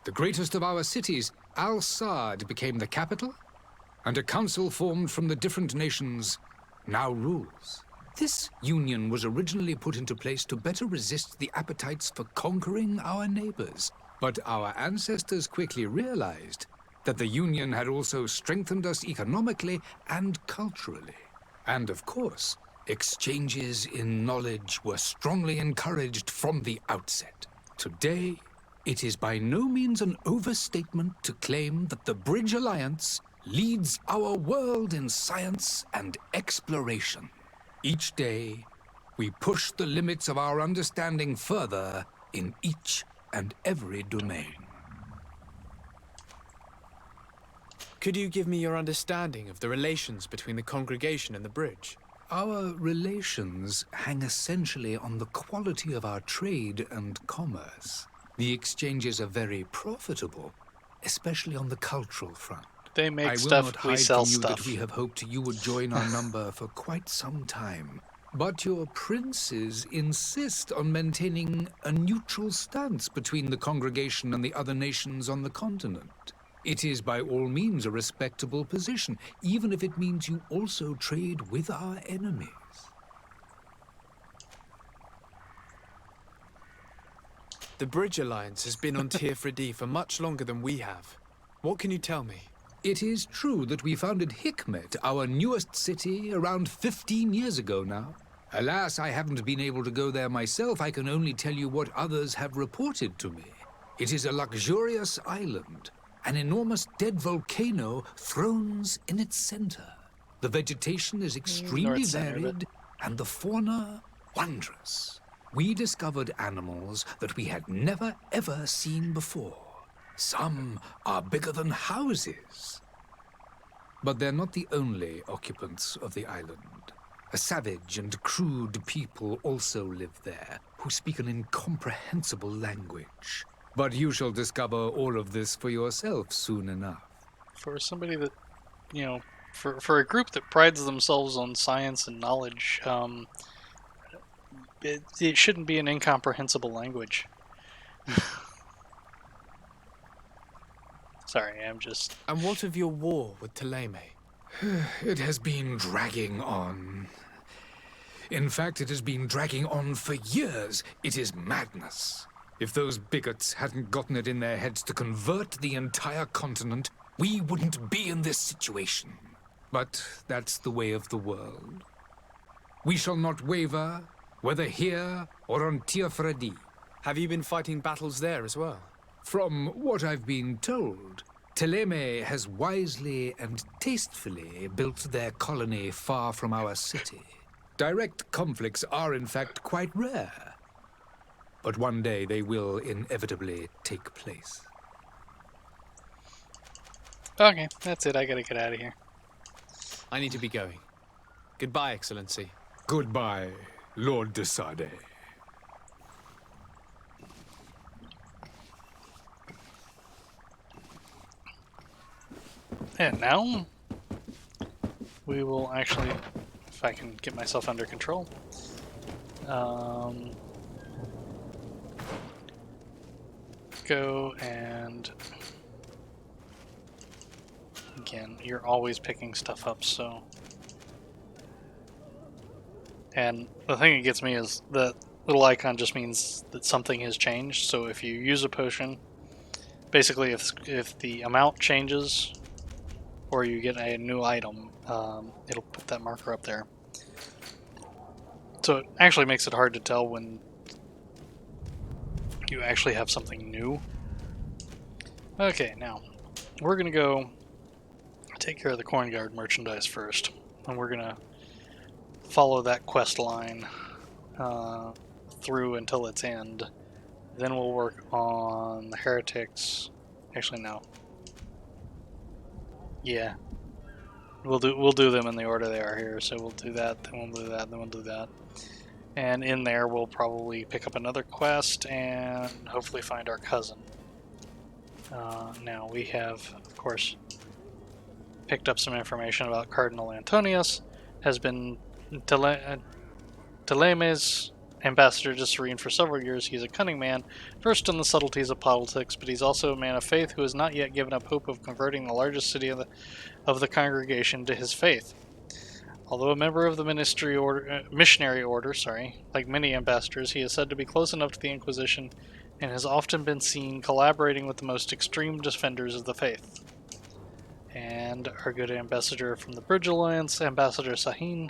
The greatest of our cities, Al-Saad, became the capital, and a council formed from the different nations now rules. This union was originally put into place to better resist the appetites for conquering our neighbors. But our ancestors quickly realized that the union had also strengthened us economically and culturally. And of course, exchanges in knowledge were strongly encouraged from the outset. Today, it is by no means an overstatement to claim that the Bridge Alliance leads our world in science and exploration. Each day, we push the limits of our understanding further in each and every domain. Could you give me your understanding of the relations between the congregation and the bridge? Our relations hang essentially on the quality of our trade and commerce. The exchanges are very profitable, especially on the cultural front. They make I will stuff, not we hide sell from you stuff. that we have hoped you would join our number for quite some time. But your princes insist on maintaining a neutral stance between the congregation and the other nations on the continent. It is by all means a respectable position, even if it means you also trade with our enemies. The Bridge Alliance has been on Tirfredi for much longer than we have. What can you tell me? It is true that we founded Hikmet, our newest city, around 15 years ago now. Alas, I haven't been able to go there myself. I can only tell you what others have reported to me. It is a luxurious island. An enormous dead volcano thrones in its center. The vegetation is extremely North center, varied, and the fauna wondrous. We discovered animals that we had never ever seen before. Some are bigger than houses. But they're not the only occupants of the island. A savage and crude people also live there, who speak an incomprehensible language. But you shall discover all of this for yourself soon enough. For somebody that, you know, for a group that prides themselves on science and knowledge, it shouldn't be an incomprehensible language. Sorry, I'm just... And what of your war with Thélème? It has been dragging on. In fact, it has been dragging on for years. It is madness. If those bigots hadn't gotten it in their heads to convert the entire continent, we wouldn't be in this situation. But that's the way of the world. We shall not waver, whether here or on Tirfredi. Have you been fighting battles there as well? From what I've been told, Thélème has wisely and tastefully built their colony far from our city. Direct conflicts are in fact quite rare. But one day they will inevitably take place. Okay, that's it. I gotta get out of here. I need to be going. Goodbye, Excellency. Goodbye, Lord de Sade. And now, we will actually, if I can get myself under control, go and, again, you're always picking stuff up, so. And the thing that gets me is that little icon just means that something has changed. So if you use a potion, basically if the amount changes or you get a new item, it'll put that marker up there. So it actually makes it hard to tell when you actually have something new. Okay, now we're gonna go take care of the Corn Guard merchandise first, and we're gonna follow that quest line through until its end. Then we'll work on the heretics. Actually, no. Yeah, we'll do them in the order they are here. So we'll do that, then we'll do that, then we'll do that. And in there, we'll probably pick up another quest and hopefully find our cousin. Now, we have, of course, picked up some information about Cardinal Antonius, has been Ptolemy's ambassador to Serene for several years. He's a cunning man, versed in the subtleties of politics, but he's also a man of faith who has not yet given up hope of converting the largest city of the congregation to his faith. Although a member of the missionary order, like many ambassadors, he is said to be close enough to the Inquisition and has often been seen collaborating with the most extreme defenders of the faith. And our good ambassador from the Bridge Alliance, Ambassador Sahin,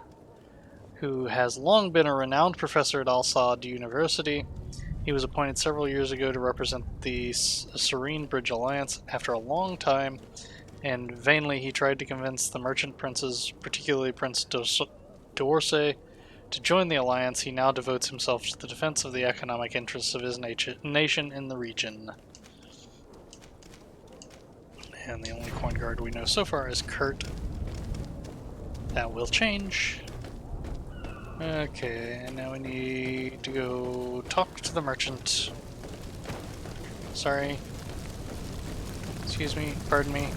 who has long been a renowned professor at Al-Saad University. He was appointed several years ago to represent the Serene Bridge Alliance. After a long time, and vainly he tried to convince the merchant princes, particularly Prince d'Orsay, to join the alliance. He now devotes himself to the defense of the economic interests of his nation in the region. And the only Corn Guard we know so far is Kurt. That will change. Okay, and now we need to go talk to the merchant. Sorry. Excuse me, pardon me.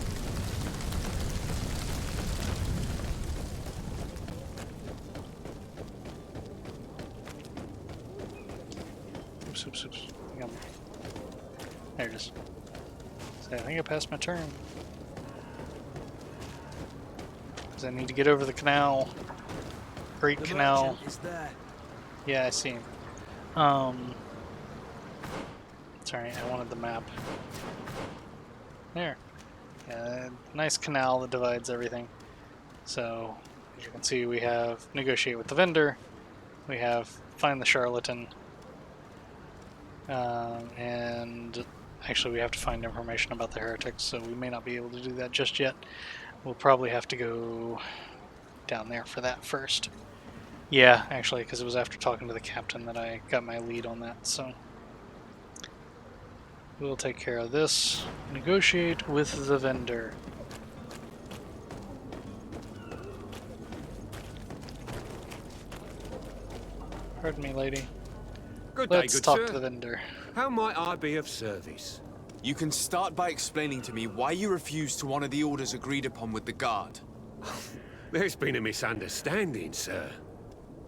Oops. There it is. So I think I passed my turn. Because I need to get over the canal. Great Canal. Is there. Yeah, I see him. Sorry, I wanted the map. There. Yeah, nice canal that divides everything. So, as you can see, we have negotiate with the vendor. We have find the charlatan. And actually we have to find information about the heretics, so we may not be able to do that just yet. We'll probably have to go down there for that first. Yeah, actually, because it was after talking to the captain that I got my lead on that, so we'll take care of this. Negotiate with the vendor. Pardon me, lady. Good day, Let's good talk sir. to the vendor. How might I be of service? You can start by explaining to me why you refused to honor the orders agreed upon with the guard. There's been a misunderstanding, sir.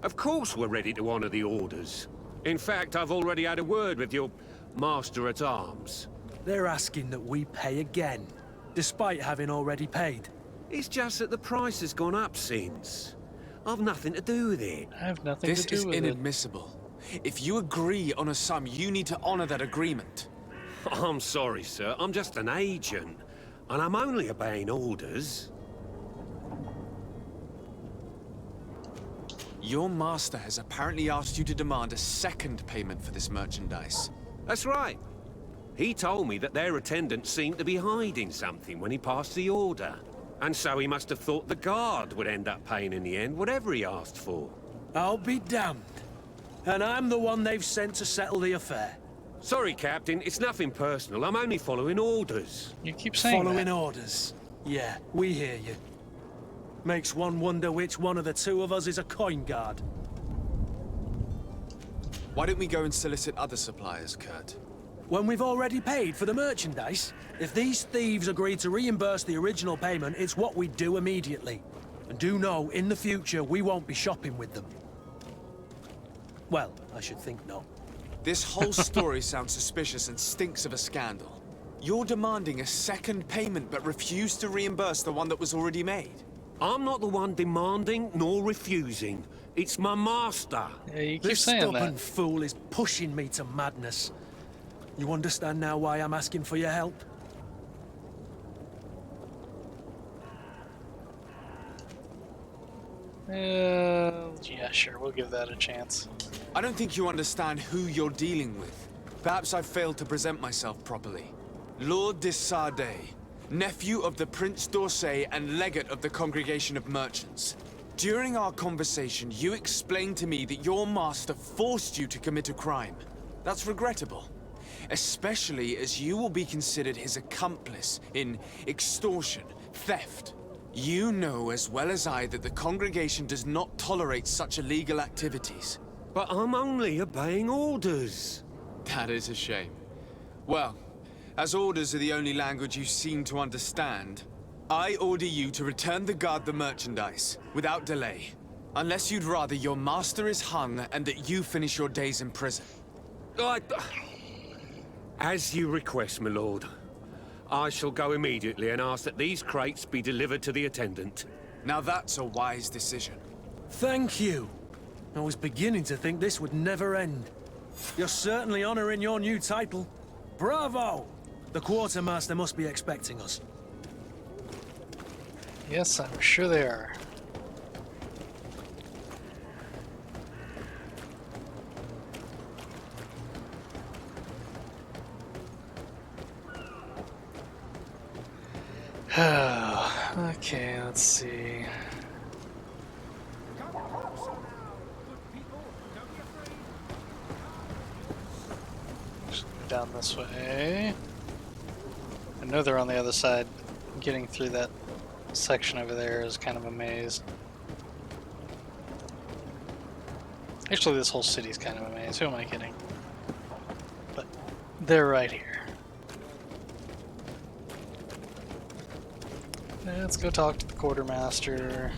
Of course we're ready to honor the orders. In fact, I've already had a word with your master-at-arms. They're asking that we pay again, despite having already paid. It's just that the price has gone up since. I've nothing to do with it. I have nothing This to do is with it. inadmissible. If you agree on a sum, you need to honor that agreement. I'm sorry, sir. I'm just an agent. And I'm only obeying orders. Your master has apparently asked you to demand a second payment for this merchandise. That's right. He told me that their attendant seemed to be hiding something when he passed the order. And so he must have thought the guard would end up paying in the end, whatever he asked for. I'll be damned. And I'm the one they've sent to settle the affair. Sorry, Captain. It's nothing personal. I'm only following orders. You keep saying Following that. orders. Yeah, we hear you. Makes one wonder which one of the two of us is a coin guard. Why don't we go and solicit other suppliers, Kurt? When we've already paid for the merchandise? If these thieves agree to reimburse the original payment, it's what we do immediately. And do know, in the future, we won't be shopping with them. Well, I should think not. This whole story sounds suspicious and stinks of a scandal. You're demanding a second payment but refuse to reimburse the one that was already made. I'm not the one demanding nor refusing. It's my master. Yeah, you keep This saying stubborn that. fool is pushing me to madness. You understand now why I'm asking for your help? Yeah, sure, we'll give that a chance. I don't think you understand who you're dealing with. Perhaps I failed to present myself properly. Lord de Sardet, nephew of the Prince d'Orsay and legate of the Congregation of Merchants. During our conversation, you explained to me that your master forced you to commit a crime. That's regrettable, especially as you will be considered his accomplice in extortion, theft. You know as well as I that the Congregation does not tolerate such illegal activities. But I'm only obeying orders. That is a shame. Well, as orders are the only language you seem to understand, I order you to return the guard the merchandise, without delay. Unless you'd rather your master is hung and that you finish your days in prison. As you request, my lord. I shall go immediately and ask that these crates be delivered to the attendant. Now that's a wise decision. Thank you. I was beginning to think this would never end. You're certainly honoring your new title. Bravo! The quartermaster must be expecting us. Yes, I'm sure they are. Okay, let's see. Down this way. I know they're on the other side. Getting through that section over there is kind of a maze. Actually, this whole city's kind of a maze. Who am I kidding? But they're right here. Let's go talk to the quartermaster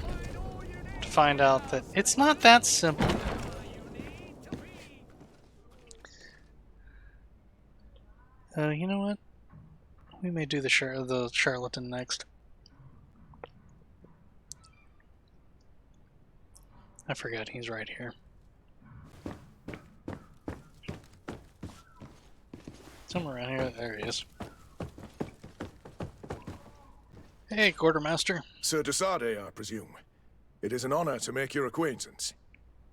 to find out that it's not that simple. You know what? We may do the charlatan next. I forgot he's right here. Somewhere around here. There he is. Hey, quartermaster. Sir de Sardet, I presume. It is an honor to make your acquaintance.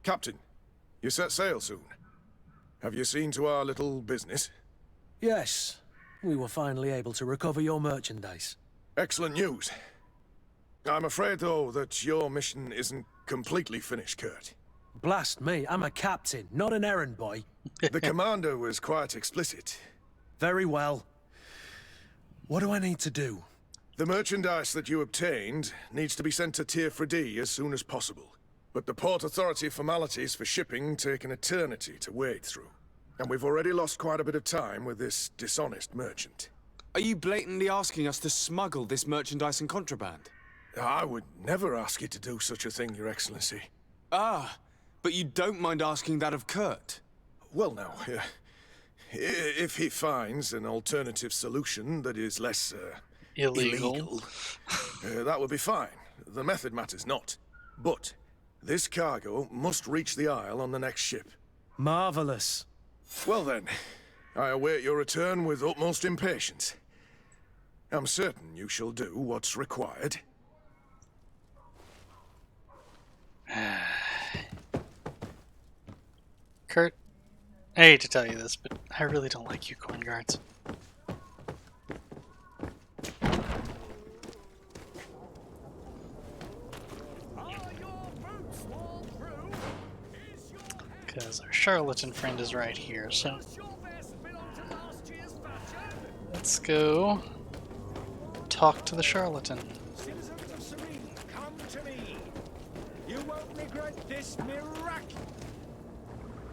Captain, you set sail soon. Have you seen to our little business? Yes, we were finally able to recover your merchandise. Excellent news. I'm afraid, though, that your mission isn't completely finished, Kurt. Blast me, I'm a captain, not an errand boy. The commander was quite explicit. Very well. What do I need to do? The merchandise that you obtained needs to be sent to Tier D as soon as possible. But the Port Authority formalities for shipping take an eternity to wade through. And we've already lost quite a bit of time with this dishonest merchant. Are you blatantly asking us to smuggle this merchandise and contraband? I would never ask you to do such a thing, Your Excellency. Ah, but you don't mind asking that of Kurt? Well, now, if he finds an alternative solution that is less illegal, that would be fine. The method matters not. But this cargo must reach the Isle on the next ship. Marvelous. Well then, I await your return with utmost impatience. I'm certain you shall do what's required. Kurt, I hate to tell you this, but I really don't like you corn guards. Because our charlatan friend is right here, so let's go talk to the charlatan. Citizens of Serene, come to me. You won't regret this miracle.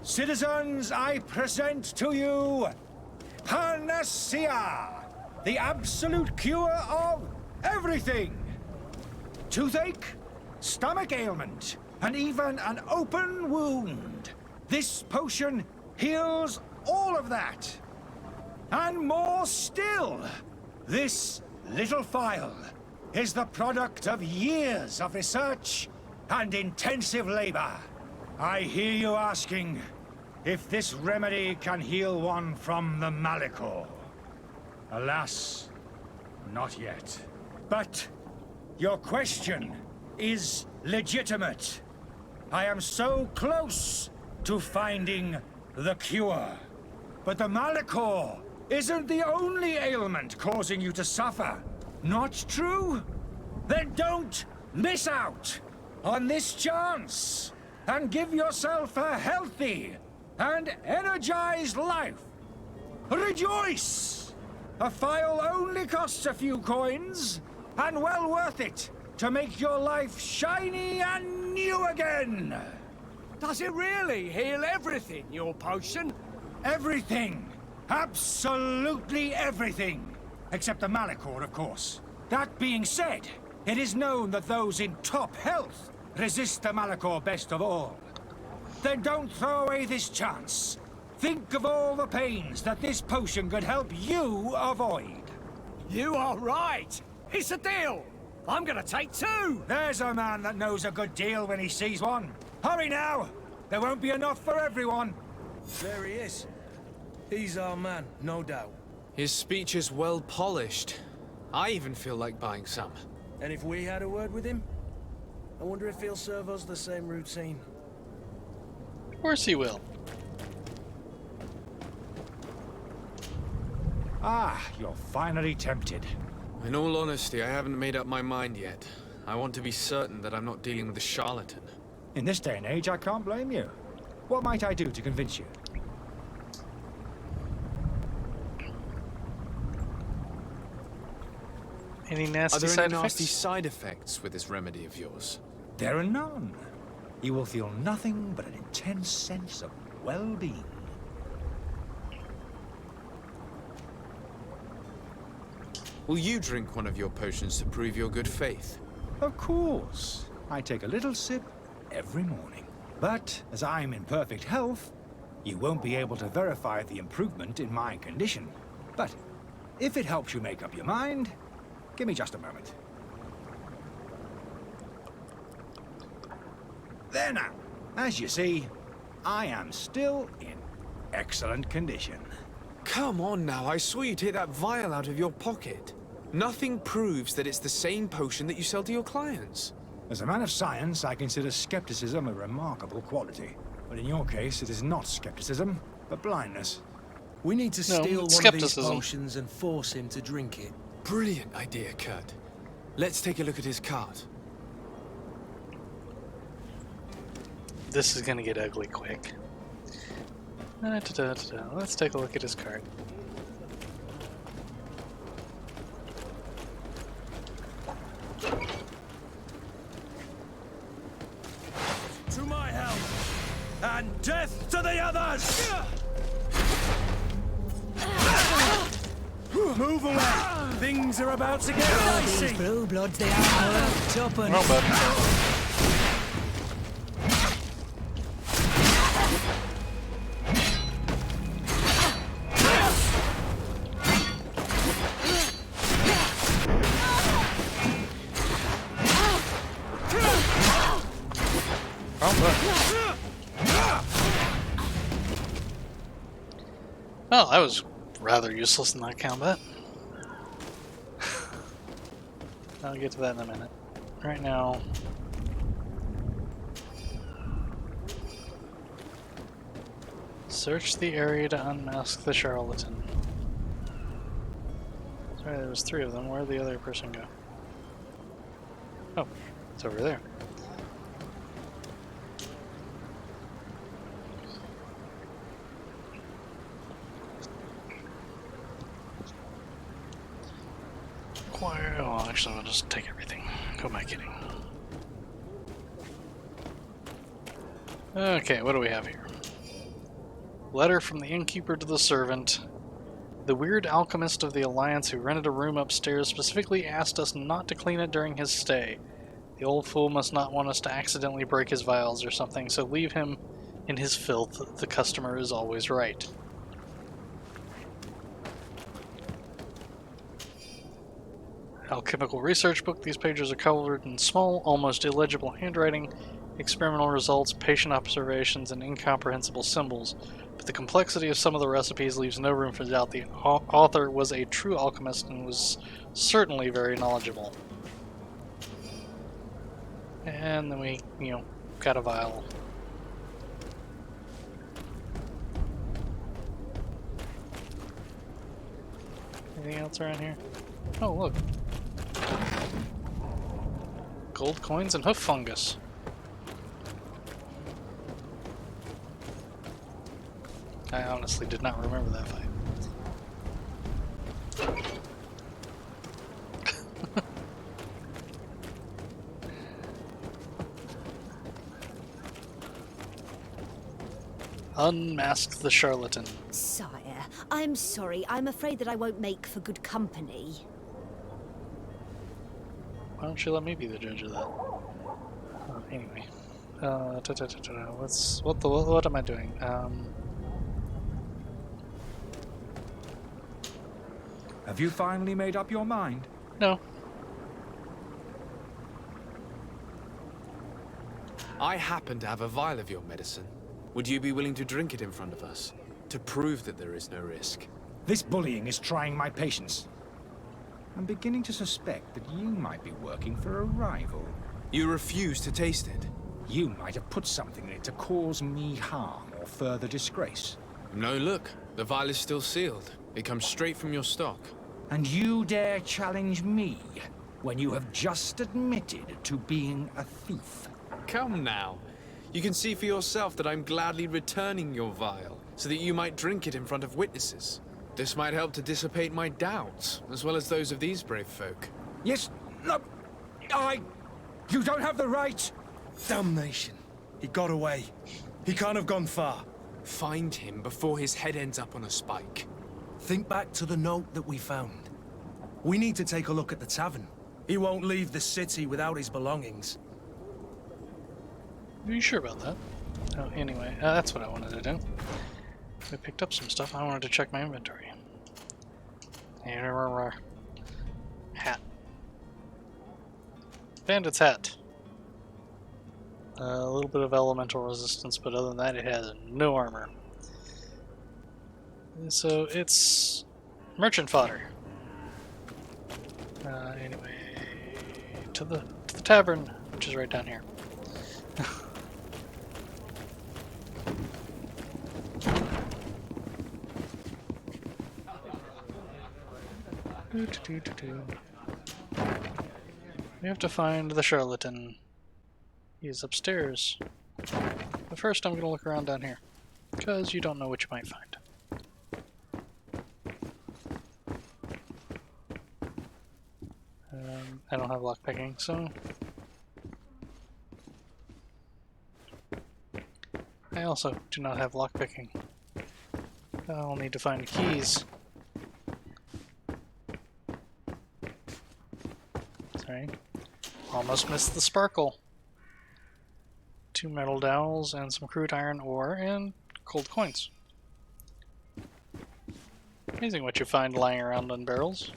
Citizens, I present to you Panacea, the absolute cure of everything. Toothache, stomach ailment, and even an open wound. This potion heals all of that. And more still, this little phial is the product of years of research and intensive labor. I hear you asking if this remedy can heal one from the Malachor. Alas, not yet. But your question is legitimate. I am so close to finding the cure. But the Malachor isn't the only ailment causing you to suffer. Not true? Then don't miss out on this chance and give yourself a healthy and energized life. Rejoice! A phial only costs a few coins, and well worth it to make your life shiny and new again. Does it really heal everything, your potion? Everything. Absolutely everything. Except the Malachor, of course. That being said, it is known that those in top health resist the Malachor best of all. Then don't throw away this chance. Think of all the pains that this potion could help you avoid. You are right. It's a deal. I'm gonna take 2. There's a man that knows a good deal when he sees one. Hurry now. There won't be enough for everyone. There he is. He's our man, no doubt. His speech is well polished. I even feel like buying some. And if we had a word with him, I wonder if he'll serve us the same routine. Of course he will. Ah, you're finally tempted. In all honesty, I haven't made up my mind yet. I want to be certain that I'm not dealing with a charlatan. In this day and age, I can't blame you. What might I do to convince you? Any nasty Are there side any nasty effects? side effects with this remedy of yours? There are none. You will feel nothing but an intense sense of well-being. Will you drink one of your potions to prove your good faith? Of course. I take a little sip every morning. But as I'm in perfect health, you won't be able to verify the improvement in my condition. But if it helps you make up your mind, give me just a moment. There now. As you see, I am still in excellent condition. Come on now, I saw you take that vial out of your pocket. Nothing proves that it's the same potion that you sell to your clients. As a man of science, I consider skepticism a remarkable quality. But in your case, it is not skepticism, but blindness. We need to steal one of these potions and force him to drink it. Brilliant idea, Kurt. Let's take a look at his cart. This is gonna get ugly quick. Let's take a look at his cart. To my help! And death to the others! Move away! Things are about to get dicey! These blue bloods, they are top on Wrong button. Well, that was rather useless in that combat. I'll get to that in a minute. Right now... search the area to unmask the charlatan. Sorry, there was 3 of them. Where'd the other person go? Oh, it's over there. Oh, actually, I'll just take everything. Who am I kidding? Okay, what do we have here? Letter from the innkeeper to the servant. The weird alchemist of the Alliance who rented a room upstairs specifically asked us not to clean it during his stay. The old fool must not want us to accidentally break his vials or something, so leave him in his filth. The customer is always right. alchemical research book. These pages are covered in small, almost illegible handwriting, experimental results, patient observations, and incomprehensible symbols. But the complexity of some of the recipes leaves no room for doubt. The author was a true alchemist and was certainly very knowledgeable. And then we, got a vial. Anything else around here? Oh, look. Gold coins and hoof fungus. I honestly did not remember that fight. Unmask the charlatan. Sire, I'm sorry. I'm afraid that I won't make for good company. Why don't you let me be the judge of that? Anyway. What am I doing? Have you finally made up your mind? No. I happen to have a vial of your medicine. Would you be willing to drink it in front of us, to prove that there is no risk? This bullying is trying my patience. I'm beginning to suspect that you might be working for a rival. You refuse to taste it? You might have put something in it to cause me harm or further disgrace. No, look. The vial is still sealed. It comes straight from your stock. And you dare challenge me when you have just admitted to being a thief? Come now. You can see for yourself that I'm gladly returning your vial, so that you might drink it in front of witnesses. This might help to dissipate my doubts, as well as those of these brave folk. Yes, no, you don't have the right! Damnation. He got away. He can't have gone far. Find him before his head ends up on a spike. Think back to the note that we found. We need to take a look at the tavern. He won't leave the city without his belongings. Are you sure about that? Oh, anyway, that's what I wanted to do. I picked up some stuff. I wanted to check my inventory. Hat. Bandit's hat. A little bit of elemental resistance, but other than that, it has no armor. So it's merchant fodder. Anyway, to the tavern, which is right down here. We have to find the charlatan. He's upstairs. But first I'm going to look around down here, because you don't know what you might find. I don't have lockpicking, so... I also do not have lockpicking. I'll need to find keys. Sorry. Almost missed the sparkle. 2 metal dowels and some crude iron ore and gold coins. Amazing what you find lying around on barrels.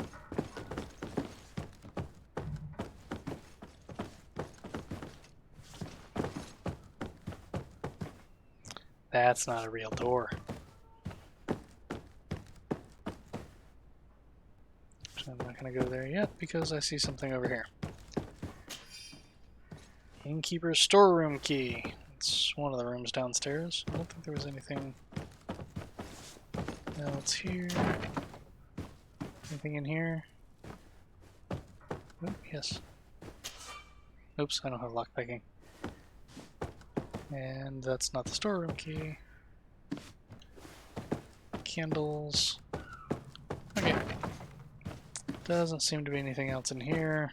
That's not a real door. So I'm not going to go there yet because I see something over here. Innkeeper's storeroom key. It's one of the rooms downstairs. I don't think there was anything else here. Anything in here? Oh, yes. Oops, I don't have lockpicking. And that's not the storeroom key. Candles. Okay. Doesn't seem to be anything else in here.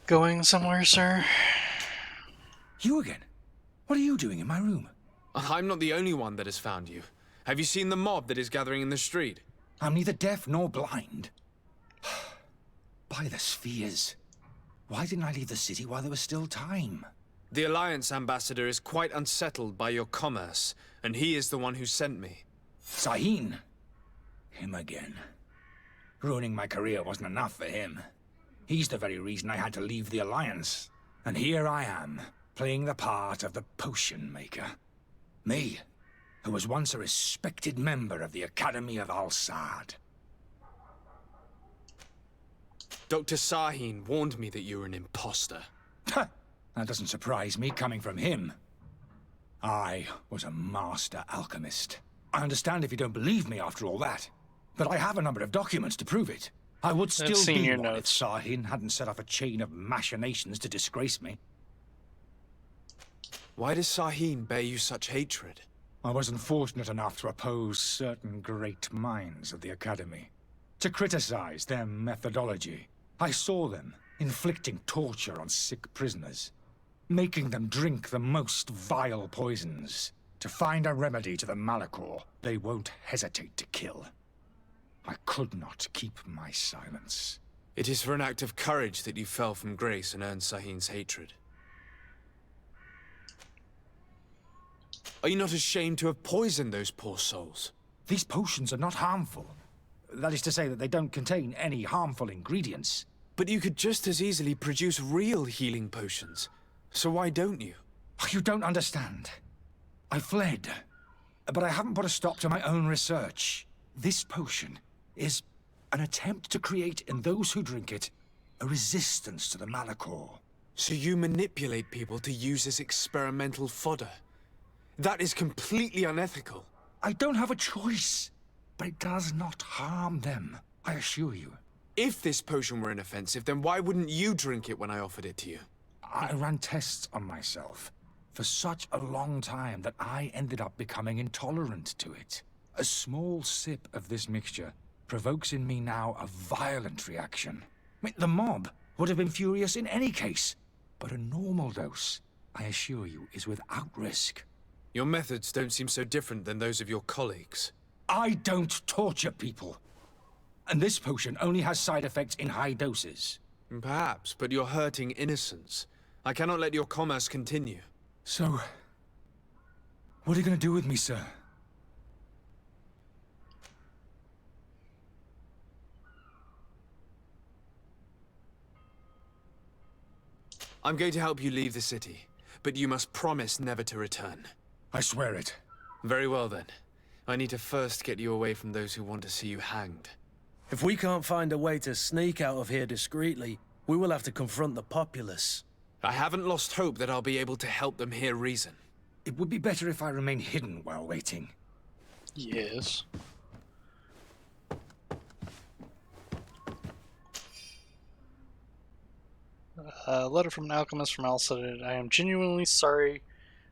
Going somewhere, sir? You again? What are you doing in my room? I'm not the only one that has found you. Have you seen the mob that is gathering in the street? I'm neither deaf nor blind. By the spheres. Why didn't I leave the city while there was still time? The Alliance ambassador is quite unsettled by your commerce, and he is the one who sent me. Sahin? Him again. Ruining my career wasn't enough for him. He's the very reason I had to leave the Alliance. And here I am, playing the part of the potion maker. Me, who was once a respected member of the Academy of Al-Sad. Dr. Sahin warned me that you were an imposter. That doesn't surprise me, coming from him. I was a master alchemist. I understand if you don't believe me after all that, but I have a number of documents to prove it. I would still be one if Sahin hadn't set off a chain of machinations to disgrace me. Why does Sahin bear you such hatred? I wasn't fortunate enough to oppose certain great minds of the Academy, to criticize their methodology. I saw them inflicting torture on sick prisoners, making them drink the most vile poisons to find a remedy to the Malachor they won't hesitate to kill. I could not keep my silence. It is for an act of courage that you fell from grace and earned Sahin's hatred. Are you not ashamed to have poisoned those poor souls? These potions are not harmful. That is to say that they don't contain any harmful ingredients. But you could just as easily produce real healing potions. So why don't you? You don't understand. I fled, but I haven't put a stop to my own research. This potion is an attempt to create in those who drink it a resistance to the Malachor. So you manipulate people to use as experimental fodder? That is completely unethical. I don't have a choice, but it does not harm them, I assure you. If this potion were inoffensive, then why wouldn't you drink it when I offered it to you? I ran tests on myself for such a long time that I ended up becoming intolerant to it. A small sip of this mixture provokes in me now a violent reaction. I mean, the mob would have been furious in any case, but a normal dose, I assure you, is without risk. Your methods don't seem so different than those of your colleagues. I don't torture people. And this potion only has side effects in high doses. Perhaps, but you're hurting innocents. I cannot let your commerce continue. So, what are you going to do with me, sir? I'm going to help you leave the city, but you must promise never to return. I swear it. Very well then. I need to first get you away from those who want to see you hanged. If we can't find a way to sneak out of here discreetly, we will have to confront the populace. I haven't lost hope that I'll be able to help them hear reason. It would be better if I remain hidden while waiting. Yes. A letter from an alchemist from Al-Sad. I am genuinely sorry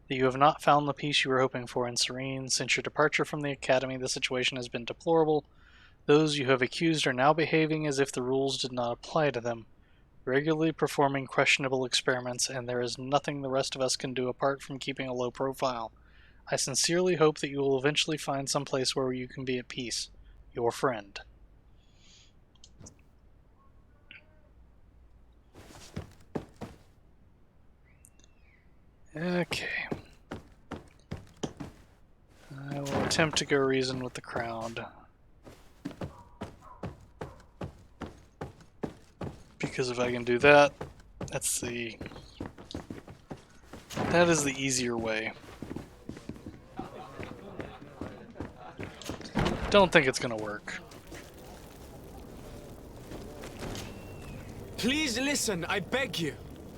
that you have not found the peace you were hoping for in Serene. Since your departure from the Academy, the situation has been deplorable. Those you have accused are now behaving as if the rules did not apply to them, regularly performing questionable experiments, and there is nothing the rest of us can do apart from keeping a low profile. I sincerely hope that you will eventually find some place where you can be at peace. Your friend. Okay. I will attempt to go reason with the crowd. Because if I can do that, that is the easier way. Don't think it's gonna work. Please listen, I beg you.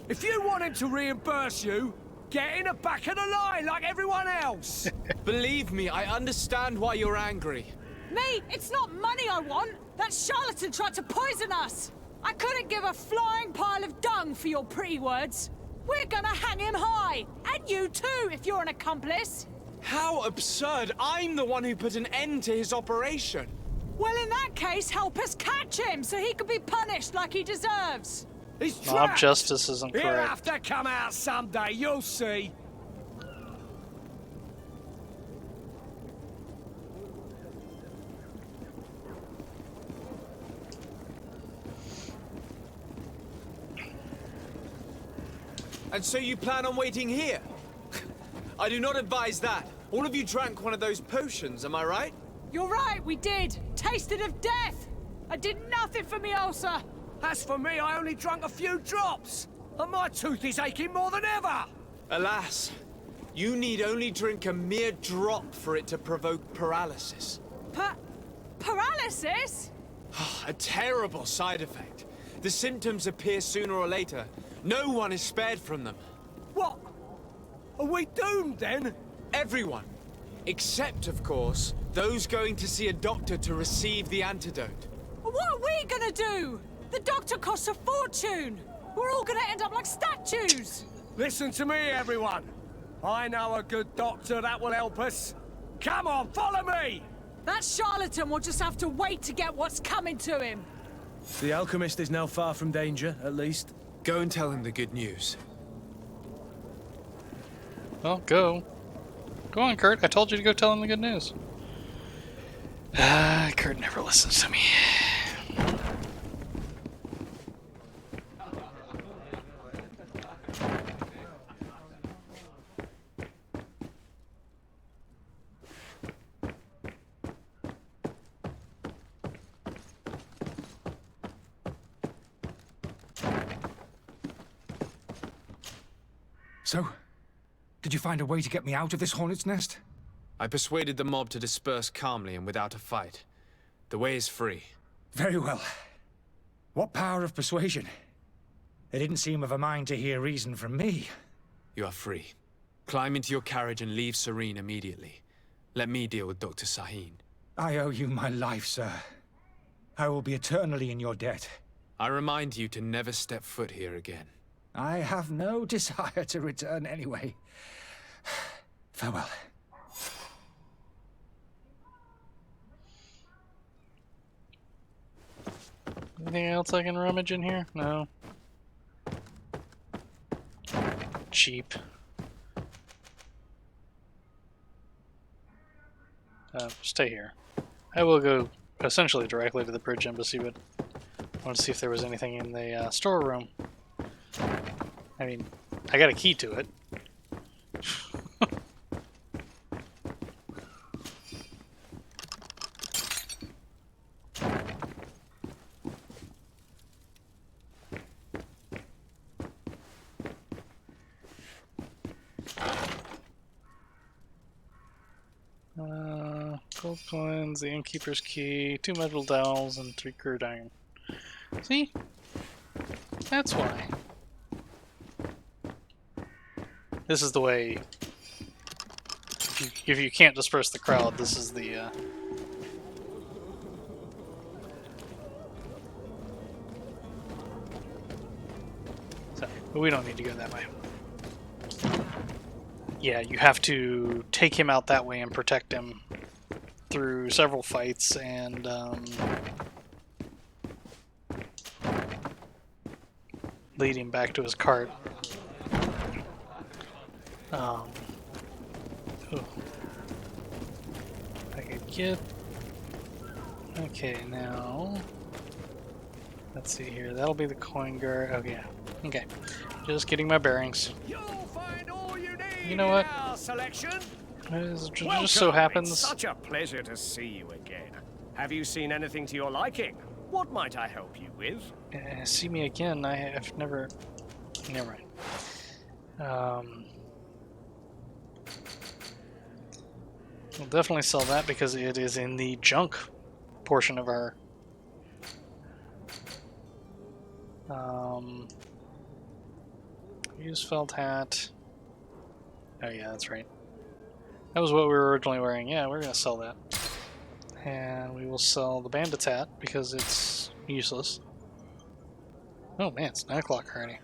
If you want him to reimburse you, get in the back of the line like everyone else. Believe me, I understand why you're angry. Me, it's not money I want. That charlatan tried to poison us. I couldn't give a flying pile of dung for your pretty words. We're gonna hang him high. And you too, if you're an accomplice. How absurd! I'm the one who put an end to his operation. Well, in that case, help us catch him so he can be punished like he deserves. He's Mob justice isn't He'll correct. have to come out someday, you'll see. And so you plan on waiting here? I do not advise that. All of you drank one of those potions, am I right? You're right, we did. Tasted of death. I did nothing for me ulcer. As for me, I only drank a few drops, and my tooth is aching more than ever. Alas, you need only drink a mere drop for it to provoke paralysis. Paralysis? A terrible side effect. The symptoms appear sooner or later. No one is spared from them. What? Are we doomed then? Everyone. Except, of course, those going to see a doctor to receive the antidote. What are we gonna do? The doctor costs a fortune. We're all gonna end up like statues. Listen to me, everyone. I know a good doctor that will help us. Come on, follow me! That charlatan will just have to wait to get what's coming to him. The alchemist is now far from danger, at least. Go and tell him the good news. Well, go. Go on, Kurt. I told you to go tell him the good news. Kurt never listens to me. So, did you find a way to get me out of this hornet's nest? I persuaded the mob to disperse calmly and without a fight. The way is free. Very well. What power of persuasion? They didn't seem of a mind to hear reason from me. You are free. Climb into your carriage and leave Serene immediately. Let me deal with Dr. Sahin. I owe you my life, sir. I will be eternally in your debt. I remind you to never step foot here again. I have no desire to return anyway. Farewell. Anything else I can rummage in here? No. Cheap. Stay here. I will go essentially directly to the bridge embassy, but I want to see if there was anything in the storeroom. I mean, I got a key to it. Gold coins, the innkeeper's key, 2 metal dowels, and 3 crude iron. See? That's why. This is the way. If you can't disperse the crowd, this is the. So, but we don't need to go that way. Yeah, you have to take him out that way and protect him through several fights and lead him back to his cart. I could get. Okay, now let's see here. That'll be the coin guard. Oh yeah. Okay, just getting my bearings. You know what? It just so happens. It's such a pleasure to see you again. Have you seen anything to your liking? What might I help you with? See me again? I've never. Never mind. We'll definitely sell that because it is in the junk portion of our. Use felt hat. Oh yeah, that's right. That was what we were originally wearing. Yeah, we're gonna sell that. And we will sell the bandit's hat because it's useless. Oh man, it's 9 o'clock already.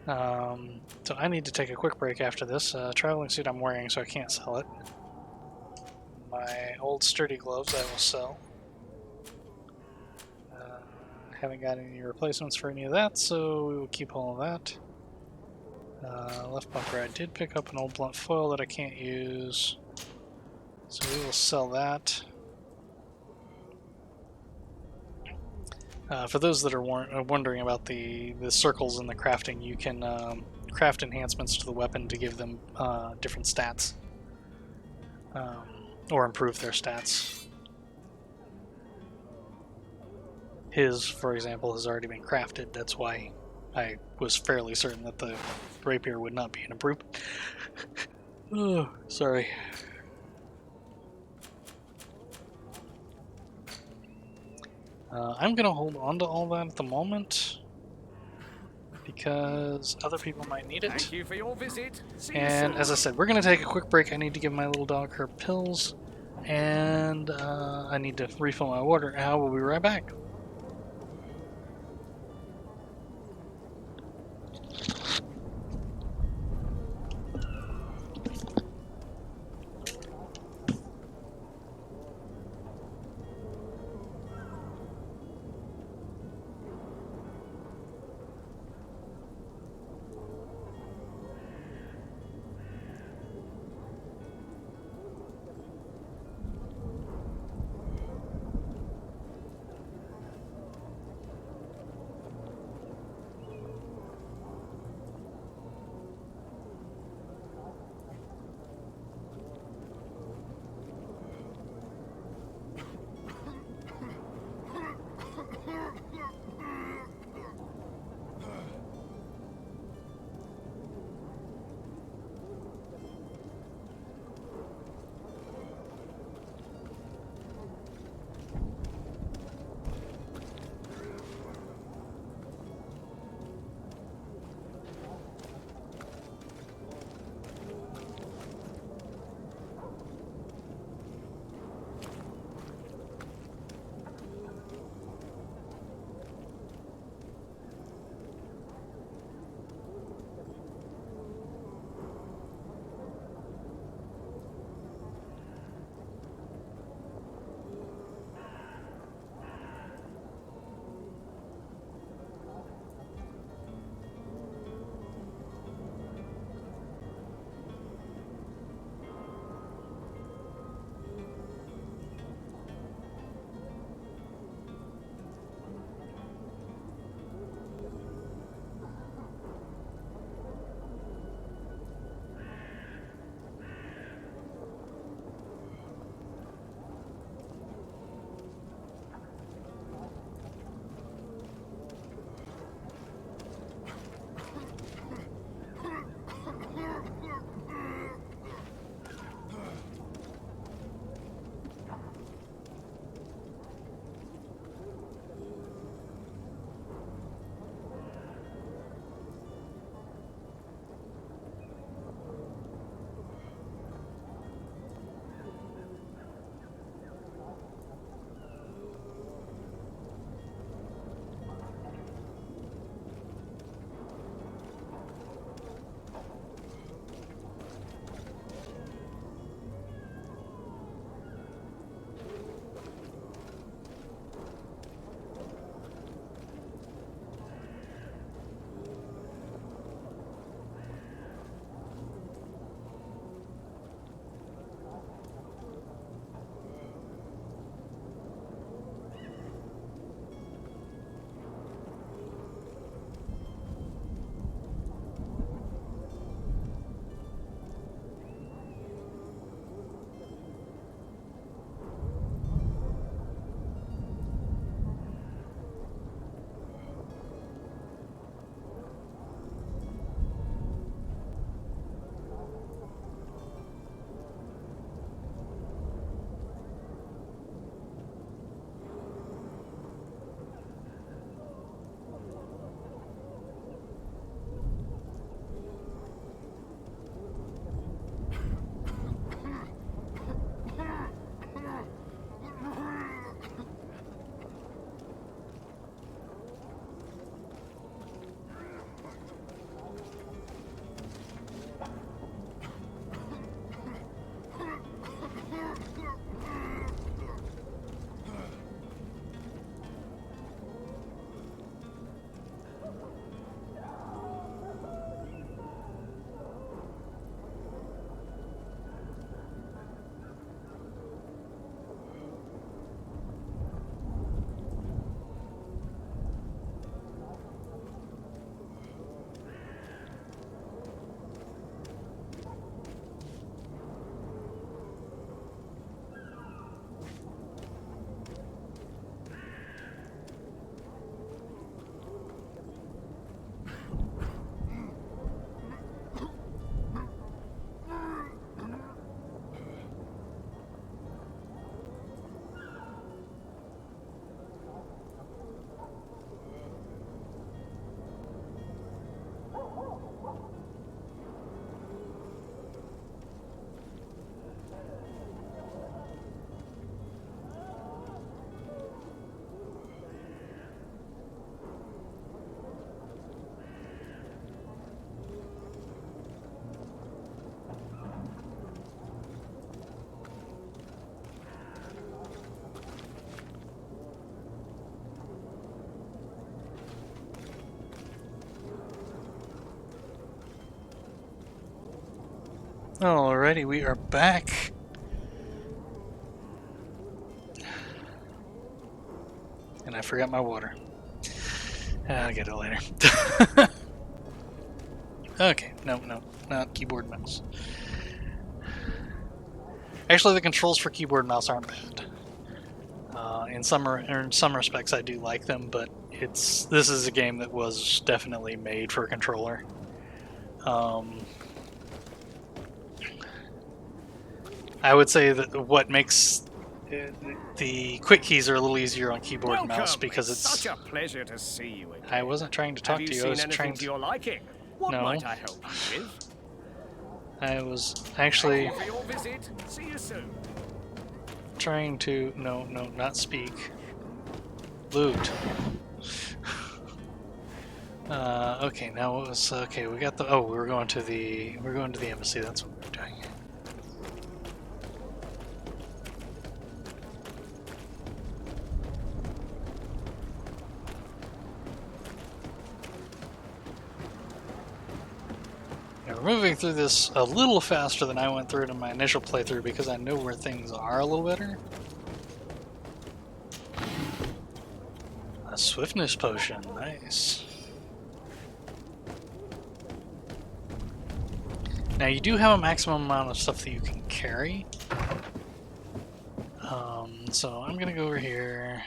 So I need to take a quick break after this. Traveling suit I'm wearing, so I can't sell it. My old sturdy gloves I will sell. Haven't got any replacements for any of that, so we will keep all of that. Left bumper, I did pick up an old blunt foil that I can't use, so we will sell that. For those that are wondering about the circles in the crafting, you can craft enhancements to the weapon to give them different stats. or improve their stats. His, for example, has already been crafted. That's why I was fairly certain that the rapier would not be an improvement. Oh, sorry. I'm going to hold on to all that at the moment because other people might need it. Thank you for your visit. See And you as I soon. said, we're going to take a quick break. I need to give my little dog her pills, and I need to refill my water. I will be right back. Alrighty, we are back. And I forgot my water. I'll get it later. Okay, no, not keyboard mouse. Actually, the controls for keyboard and mouse aren't bad. In some respects, I do like them, but this is a game that was definitely made for a controller. I would say that what makes the quick keys are a little easier on keyboard and mouse because it's such a pleasure to see you again. I wasn't trying to talk to you. I was trying to your liking? What No. might I help you with? I was actually Thank you for your visit. See you soon. trying to not speak. Loot. Okay, now what was okay? We got the we're going to the embassy. That's what we're doing. Now, we're moving through this a little faster than I went through it in my initial playthrough because I know where things are a little better. A swiftness potion, nice. Now you do have a maximum amount of stuff that you can carry. So I'm gonna go over here,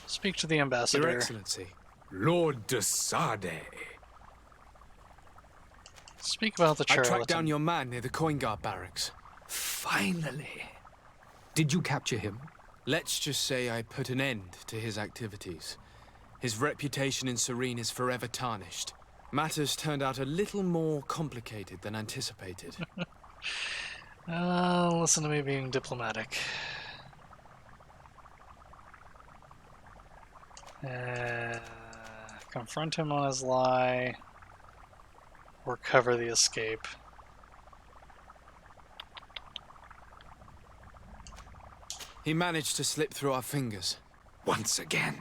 speak to the ambassador. Your Excellency. Lord de Sardet. Speak about the I charlatan. tracked down your man near the coin guard barracks. Finally. Did you capture him? Let's just say I put an end to his activities. His reputation in Serene is forever tarnished. Matters turned out a little more complicated than anticipated. Listen to me being diplomatic. Confront him on his lie, or cover the escape. He managed to slip through our fingers. Once again.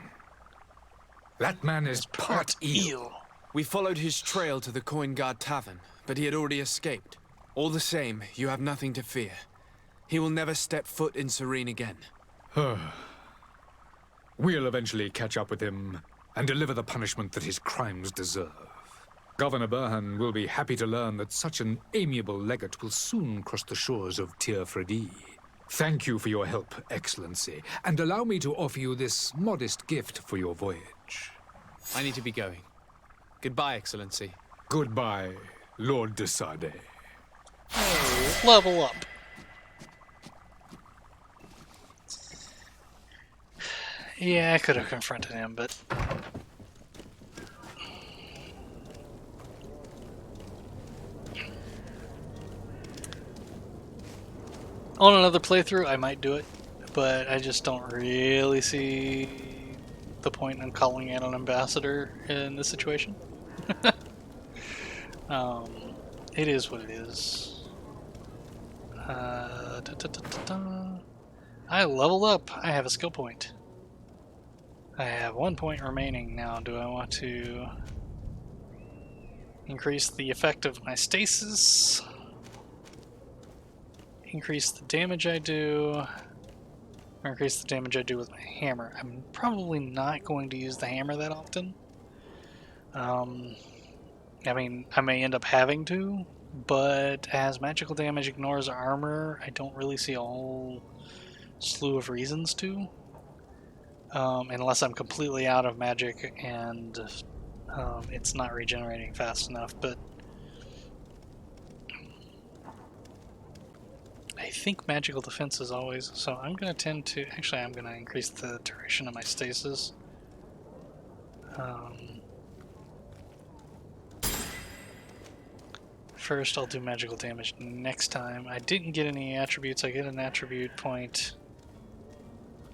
That man is part eel. We followed his trail to the Coin Guard Tavern, but he had already escaped. All the same, you have nothing to fear. He will never step foot in Serene again. We'll eventually catch up with him and deliver the punishment that his crimes deserve. Governor Burhan will be happy to learn that such an amiable legate will soon cross the shores of Tir Fredi. Thank you for your help, Excellency, and allow me to offer you this modest gift for your voyage. I need to be going. Goodbye, Excellency. Goodbye, Lord de Sardet. Level up. Yeah, I could have confronted him, but... On another playthrough, I might do it, but I just don't really see the point in calling in an ambassador in this situation. It is what it is. I leveled up. I have a skill point. I have 1 point remaining now. Do I want to increase the effect of my stasis? Increase the damage I do? Or increase the damage I do with my hammer? I'm probably not going to use the hammer that often. I mean, I may end up having to, but as magical damage ignores armor, I don't really see a whole slew of reasons to. Unless I'm completely out of magic and it's not regenerating fast enough, but I think magical defense is always, so I'm going to tend to, actually I'm going to increase the duration of my stasis. First I'll do magical damage next time. I didn't get any attributes. I get an attribute point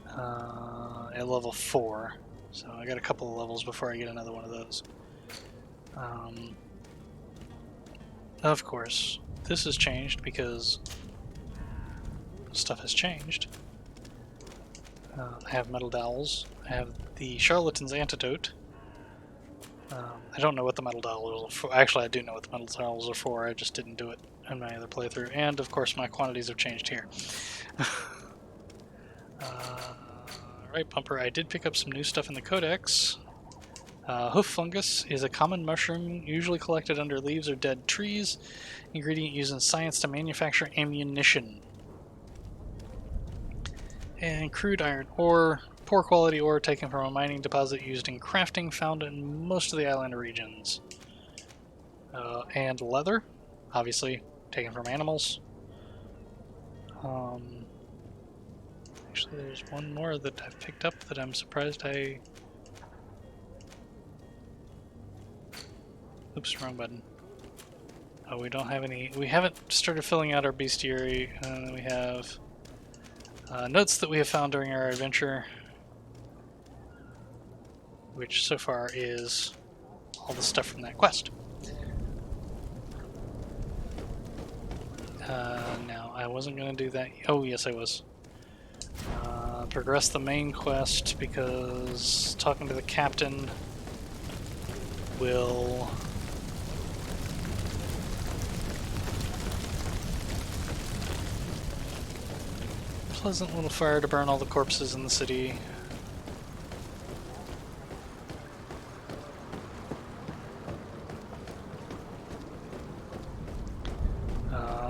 at level 4, so I got a couple of levels before I get another one of those. Of course, this has changed because stuff has changed. I have metal dowels. I have the charlatan's antidote. I don't know what the metal dowels are for. Actually, I do know what the metal dowels are for. I just didn't do it in my other playthrough, and of course my quantities have changed here. Right, Bumper, I did pick up some new stuff in the Codex. Hoof fungus is a common mushroom usually collected under leaves or dead trees. Ingredient used in science to manufacture ammunition. And crude iron ore, poor quality ore taken from a mining deposit used in crafting, found in most of the island regions. And leather, obviously taken from animals. Actually, there's one more that I've picked up that I'm surprised I... Oops, wrong button. Oh, we don't have any... We haven't started filling out our bestiary. We have notes that we have found during our adventure, which so far is all the stuff from that quest. Now, I wasn't going to do that. Oh, yes, I was. Progress the main quest because talking to the captain will... Pleasant little fire to burn all the corpses in the city.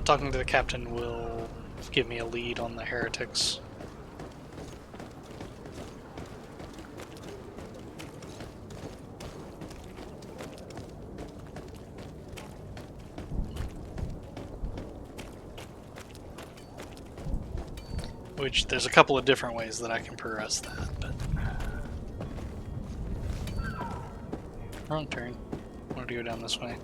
Talking to the captain will give me a lead on the heretics. Which, there's a couple of different ways that I can progress that, but... Wrong turn. I wanted to go down this way.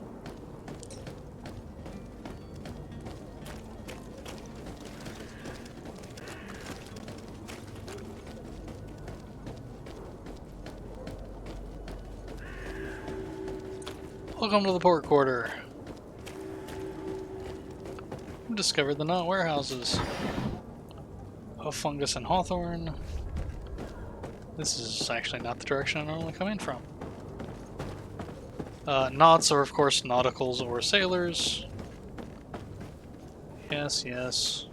Welcome to the port quarter. We've discovered the knot warehouses. Of fungus and hawthorn. This is actually not the direction I normally come in from. Knots are of course nauticals or sailors. Yes, yes.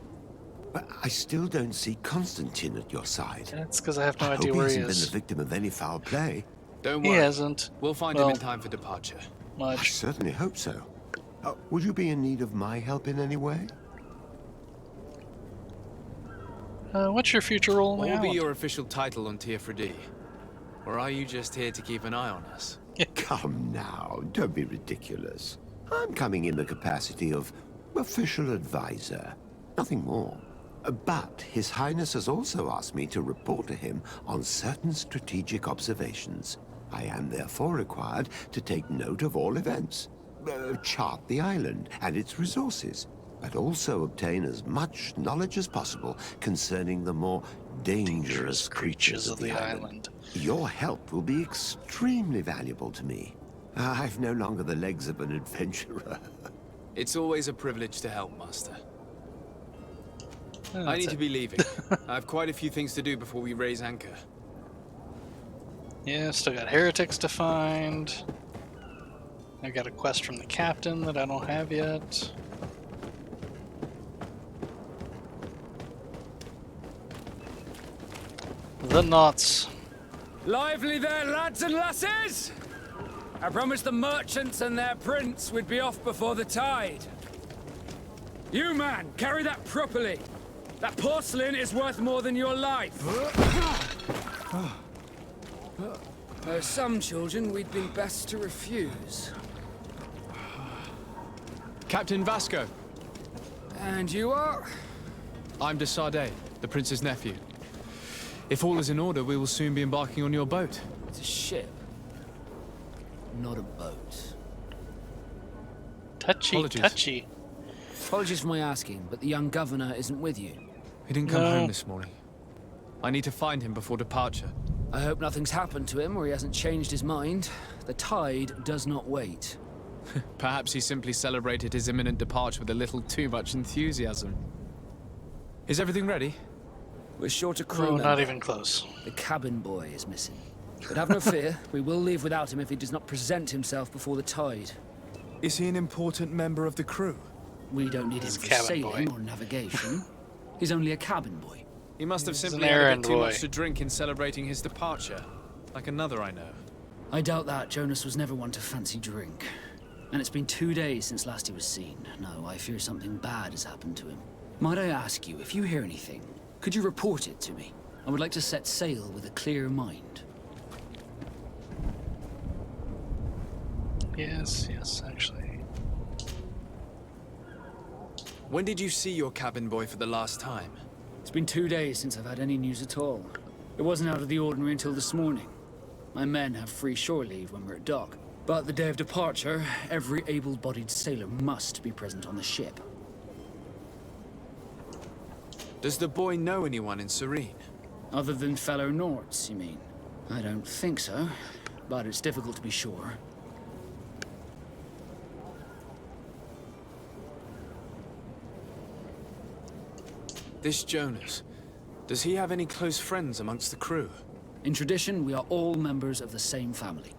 But I still don't see Constantine at your side. That's because I have no idea hope where he he hasn't is. been the victim of any foul play. Don't He worry. hasn't. We'll find him in time for departure. I certainly hope so. Would you be in need of my help in any way? What's your future role in the What will island? be your official title on Tier Or are you just here to keep an eye on us? Come now, don't be ridiculous. I'm coming in the capacity of official advisor, nothing more. But His Highness has also asked me to report to him on certain strategic observations. I am therefore required to take note of all events, chart the island and its resources, but also obtain as much knowledge as possible concerning the more dangerous creatures of the island. Your help will be extremely valuable to me. I've no longer the legs of an adventurer. It's always a privilege to help, Master. Oh, I need to be leaving. I have quite a few things to do before we raise anchor. Yeah, still got heretics to find. I got a quest from the captain that I don't have yet. The knots. Lively there, lads and lasses! I promised the merchants and their prince we'd be off before the tide. You, man, carry that properly. That porcelain is worth more than your life. There are some children we'd been best to refuse. Captain Vasco. And you are? I'm de Sardet, the prince's nephew. If all is in order, we will soon be embarking on your boat. It's a ship, not a boat. Touchy, Apologies. touchy. Apologies for my asking, but the young governor isn't with you. He didn't come home this morning. I need to find him before departure. I hope nothing's happened to him or he hasn't changed his mind. The tide does not wait. Perhaps he simply celebrated his imminent departure with a little too much enthusiasm. Is everything ready? We're short a crew Oh, member. not even close. The cabin boy is missing. But have no fear, we will leave without him if he does not present himself before the tide. Is he an important member of the crew? We don't need him for sailing or navigation. He's only a cabin boy. He must have He's simply an had a errand bit too boy. much to drink in celebrating his departure. Like another I know. I doubt that. Jonas was never one to fancy drink. And it's been 2 days since last he was seen. No, I fear something bad has happened to him. Might I ask you, if you hear anything, could you report it to me? I would like to set sail with a clear mind. Yes, actually. When did you see your cabin boy for the last time? It's been 2 days since I've had any news at all. It wasn't out of the ordinary until this morning. My men have free shore leave when we're at dock. But the day of departure, every able-bodied sailor must be present on the ship. Does the boy know anyone in Serene? Other than fellow Nords, you mean? I don't think so, but it's difficult to be sure. This Jonas, does he have any close friends amongst the crew? In tradition, we are all members of the same family.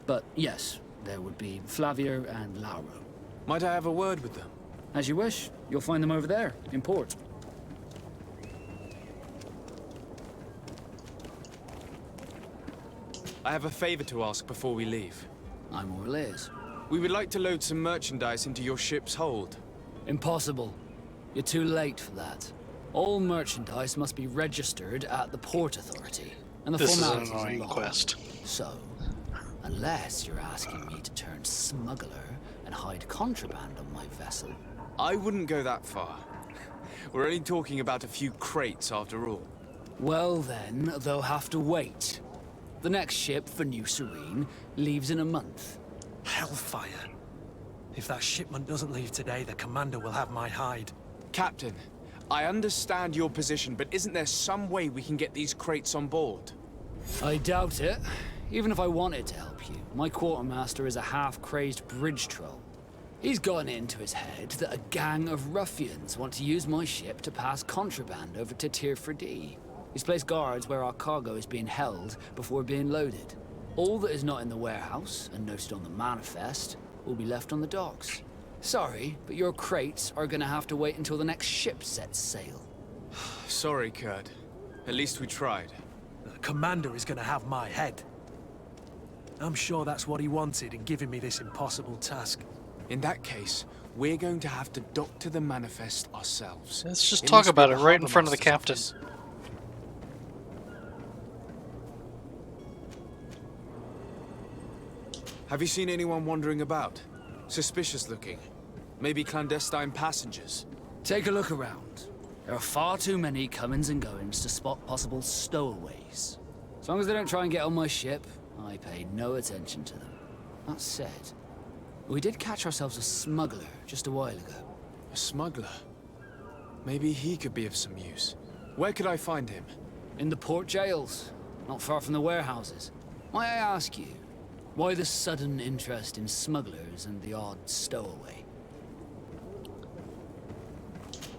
But yes, there would be Flavia and Lauro. Might I have a word with them? As you wish. You'll find them over there, in port. I have a favor to ask before we leave. I'm all ears. We would like to load some merchandise into your ship's hold. Impossible. You're too late for that. All merchandise must be registered at the Port Authority. And the This is an formalities annoying long. quest. So, unless you're asking me to turn smuggler and hide contraband on my vessel. I wouldn't go that far. We're only talking about a few crates after all. Well then, they'll have to wait. The next ship for New Serene leaves in a month. Hellfire. If that shipment doesn't leave today, the commander will have my hide. Captain, I understand your position, but isn't there some way we can get these crates on board? I doubt it. Even if I wanted to help you, my quartermaster is a half-crazed bridge troll. He's gotten it into his head that a gang of ruffians want to use my ship to pass contraband over to Tier 4D. He's placed guards where our cargo is being held before being loaded. All that is not in the warehouse, and noted on the manifest, will be left on the docks. Sorry, but your crates are gonna have to wait until the next ship sets sail. Sorry, Kurt. At least we tried. The commander is gonna have my head. I'm sure that's what he wanted in giving me this impossible task. In that case, we're going to have to doctor the manifest ourselves. Let's just It talk must be about the it right in front of the Harbormaster's captain. office. Have you seen anyone wandering about? Suspicious looking. Maybe clandestine passengers. Take a look around. There are far too many comings and goings to spot possible stowaways. As long as they don't try and get on my ship, I pay no attention to them. That said, we did catch ourselves a smuggler just a while ago. A smuggler? Maybe he could be of some use. Where could I find him? In the port jails, not far from the warehouses. Might I ask you, why the sudden interest in smugglers and the odd stowaway?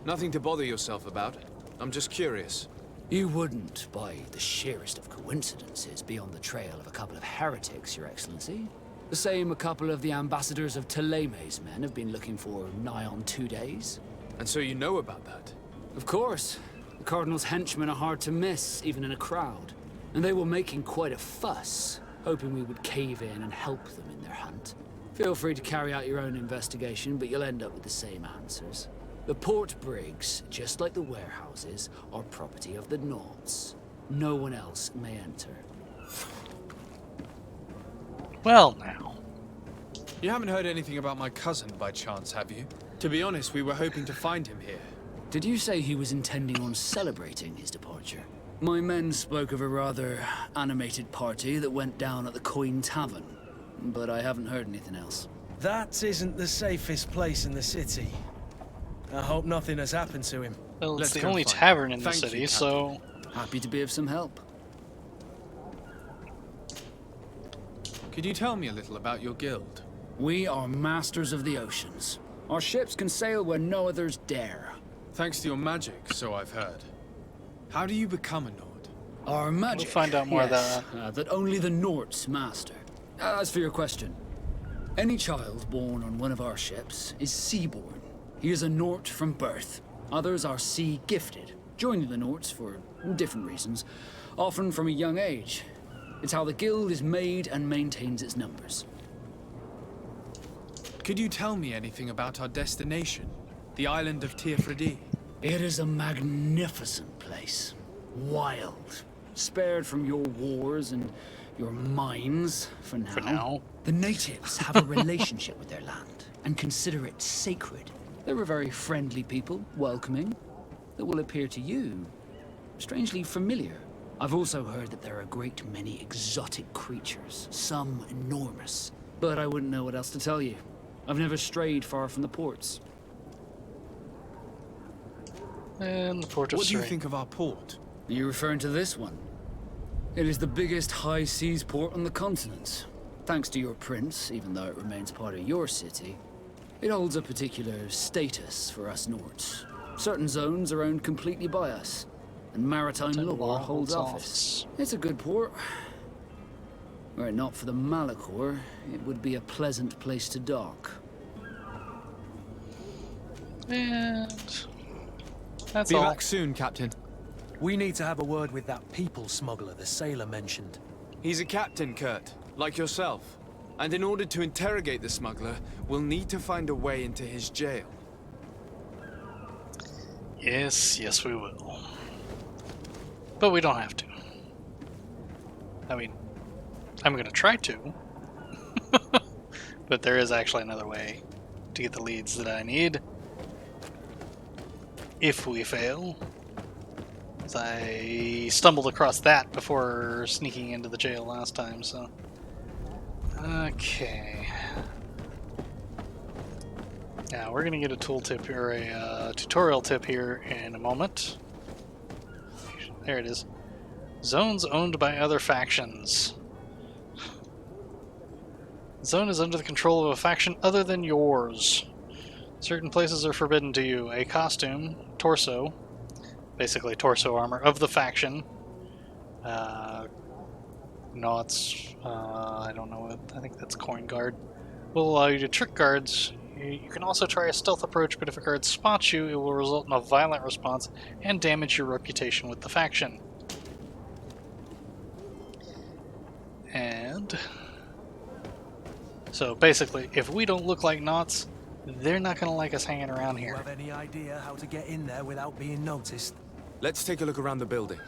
Nothing to bother yourself about. I'm just curious. You wouldn't, by the sheerest of coincidences, be on the trail of a couple of heretics, Your Excellency. The same a couple of the ambassadors of Teleme's men have been looking for nigh on 2 days. And so you know about that? Of course. The Cardinal's henchmen are hard to miss, even in a crowd. And they were making quite a fuss, hoping we would cave in and help them in their hunt. Feel free to carry out your own investigation, but you'll end up with the same answers. The port brigs, just like the warehouses, are property of the Nords. No one else may enter. Well, now. You haven't heard anything about my cousin by chance, have you? To be honest, we were hoping to find him here. Did you say he was intending on celebrating his departure? My men spoke of a rather animated party that went down at the Coin Tavern, but I haven't heard anything else. That isn't the safest place in the city. I hope nothing has happened to him. Well, it's Let's the go only find tavern him. in the Thank city, you, so... Happy to be of some help. Could you tell me a little about your guild? We are masters of the oceans. Our ships can sail where no others dare. Thanks to your magic, so I've heard. How do you become a Nord? Our magic. We'll find out more of that only the Nords master. As for your question, any child born on one of our ships is seaborn, He is a Nort from birth. Others are sea gifted, joining the Norts for different reasons, often from a young age. It's how the guild is made and maintains its numbers. Could you tell me anything about our destination? The island of Teofredi? It is a magnificent place. Wild. Spared from your wars and your mines for now. For now. The natives have a relationship with their land and consider it sacred. They're a very friendly people, welcoming, that will appear to you strangely familiar. I've also heard that there are a great many exotic creatures, some enormous. But I wouldn't know what else to tell you. I've never strayed far from the ports. And the port of What do you Surrey. think of our port? Are you referring to this one? It is the biggest high seas port on the continent. Thanks to your prince, even though it remains part of your city, it holds a particular status for us Nords. Certain zones are owned completely by us, and maritime law holds office. It's a good port. Were it not for the Malachor, it would be a pleasant place to dock. And that's Be all. back soon, Captain. We need to have a word with that people smuggler the sailor mentioned. He's a captain, Kurt, like yourself. And in order to interrogate the smuggler, we'll need to find a way into his jail. Yes, yes we will. But we don't have to. I mean, I'm going to try to. But there is actually another way to get the leads that I need. If we fail. As I stumbled across that before sneaking into the jail last time, so... Okay. Now, we're going to get a tooltip or a tutorial tip here in a moment. There it is. Zones owned by other factions. The zone is under the control of a faction other than yours. Certain places are forbidden to you. A costume, torso, basically torso armor of the faction. Knots, I don't know what, I think that's coin guard. Will allow you to trick guards. You can also try a stealth approach, but if a guard spots you, it will result in a violent response and damage your reputation with the faction. And so basically, if we don't look like Knots, they're not going to like us hanging around here. Do you have any idea how to get in there without being noticed? Let's take a look around the building.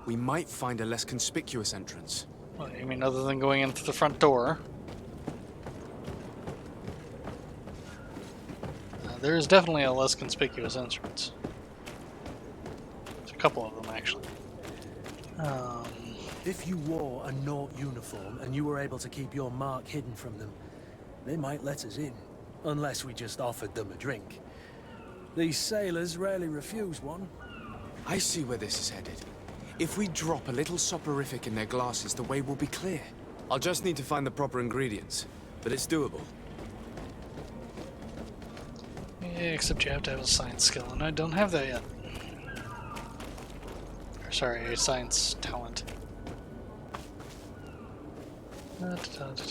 We might find a less conspicuous entrance. Well, you mean other than going in through the front door? There is definitely a less conspicuous entrance. There's a couple of them, actually. If you wore a Nort uniform and you were able to keep your mark hidden from them, they might let us in. Unless we just offered them a drink. These sailors rarely refuse one. I see where this is headed. If we drop a little soporific in their glasses, the way will be clear. I'll just need to find the proper ingredients, but it's doable. Yeah, except you have to have a science skill, and I don't have that yet. Or, sorry, a science talent.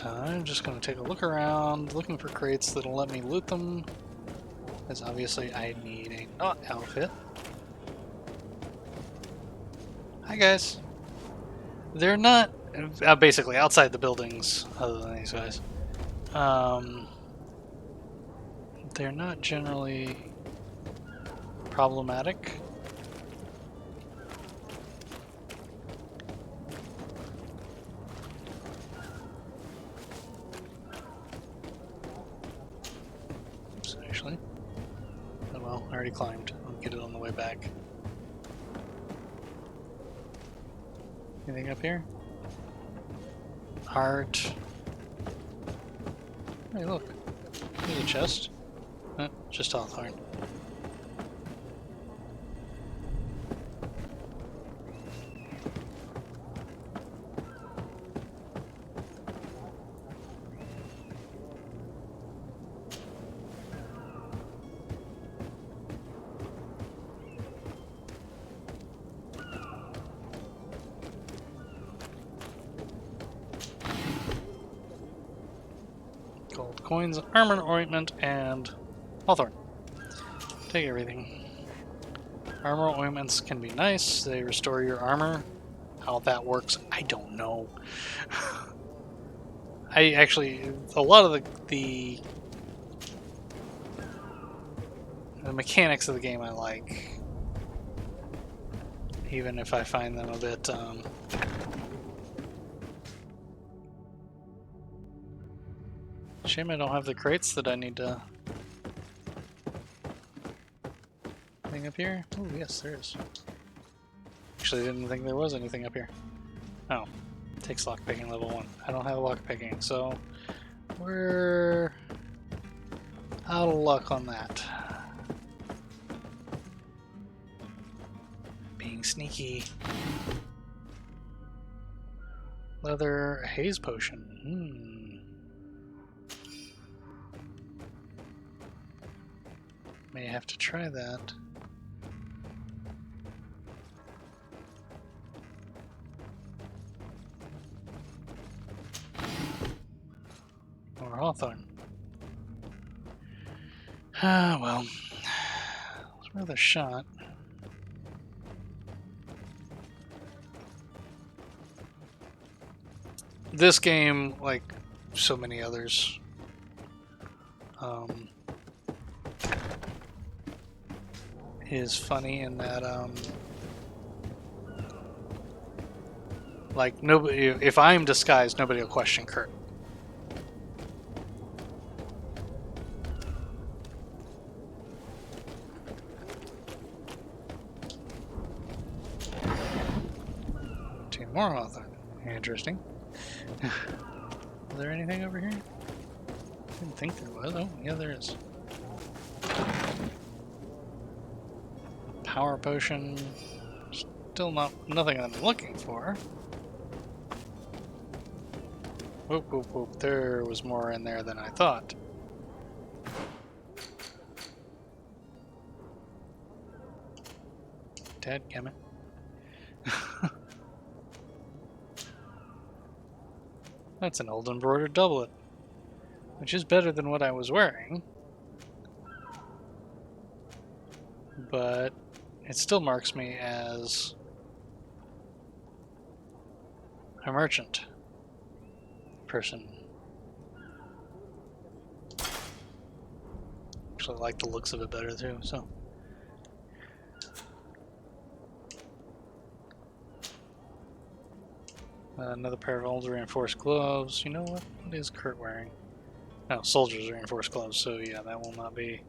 I'm just going to take a look around, looking for crates that'll let me loot them. Because obviously I need a knot outfit. Hi guys. They're not basically outside the buildings, other than these guys. They're not generally problematic. Oops, actually. Oh well, I already climbed. I'll get it on the way back. Anything up here? Heart. Hey, look. There's a chest. Just Hawthorne. Gold coins, armor ointment, and Hawthorne. Take everything. Armor ointments can be nice. They restore your armor. How that works, I don't know. I actually, a lot of the mechanics of the game I like, even if I find them a bit shame I don't have the crates that I need to. Anything up here? Oh yes, there is. Actually, didn't think there was anything up here. Oh, takes lockpicking level 1. I don't have lockpicking, so we're out of luck on that. Being sneaky. Leather haze potion. May have to try that. Or Hawthorne. Ah, well. It's worth a shot. This game, like so many others, is funny in that, like, nobody, if I'm disguised, nobody will question Kurt. Two more Hawthorne. Interesting. Is there anything over here? I didn't think there was. Oh, yeah, there is. Power potion. Still nothing I'm looking for. Whoop, whoop, whoop. There was more in there than I thought. Dadgummit. That's an old embroidered doublet, which is better than what I was wearing, but it still marks me as a merchant person. Actually, I like the looks of it better too, so. Another pair of old reinforced gloves. You know what? What is Kurt wearing? No, soldiers reinforced gloves, so yeah, that will not be.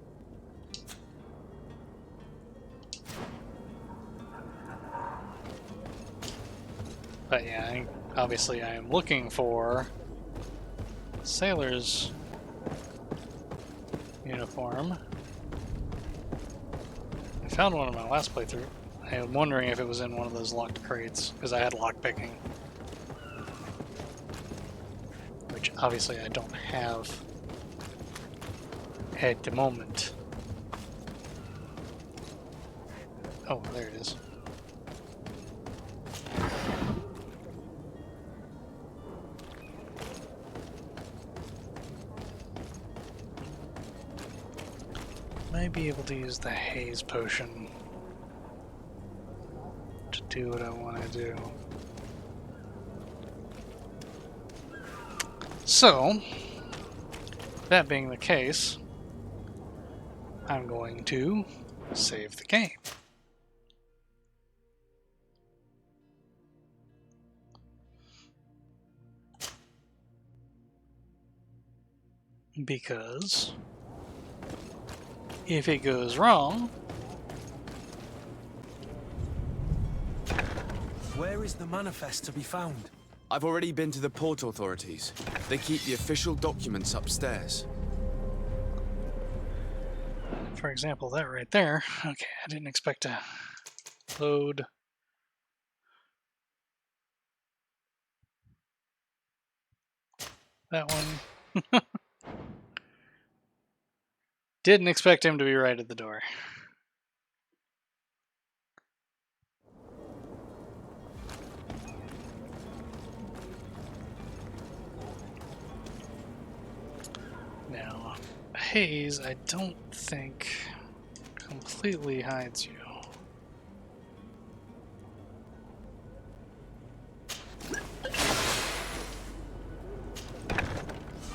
But yeah, obviously I am looking for sailor's uniform. I found one in my last playthrough. I am wondering if it was in one of those locked crates, because I had lockpicking. Which obviously I don't have at the moment. Oh, there it is. Might be able to use the haze potion to do what I want to do. So, that being the case, I'm going to save the game. Because if it goes wrong... Where is the manifest to be found? I've already been to the port authorities. They keep the official documents upstairs. For example, that right there. Okay, I didn't expect to load. That one. Didn't expect him to be right at the door. Now, haze, I don't think comes completely hides you.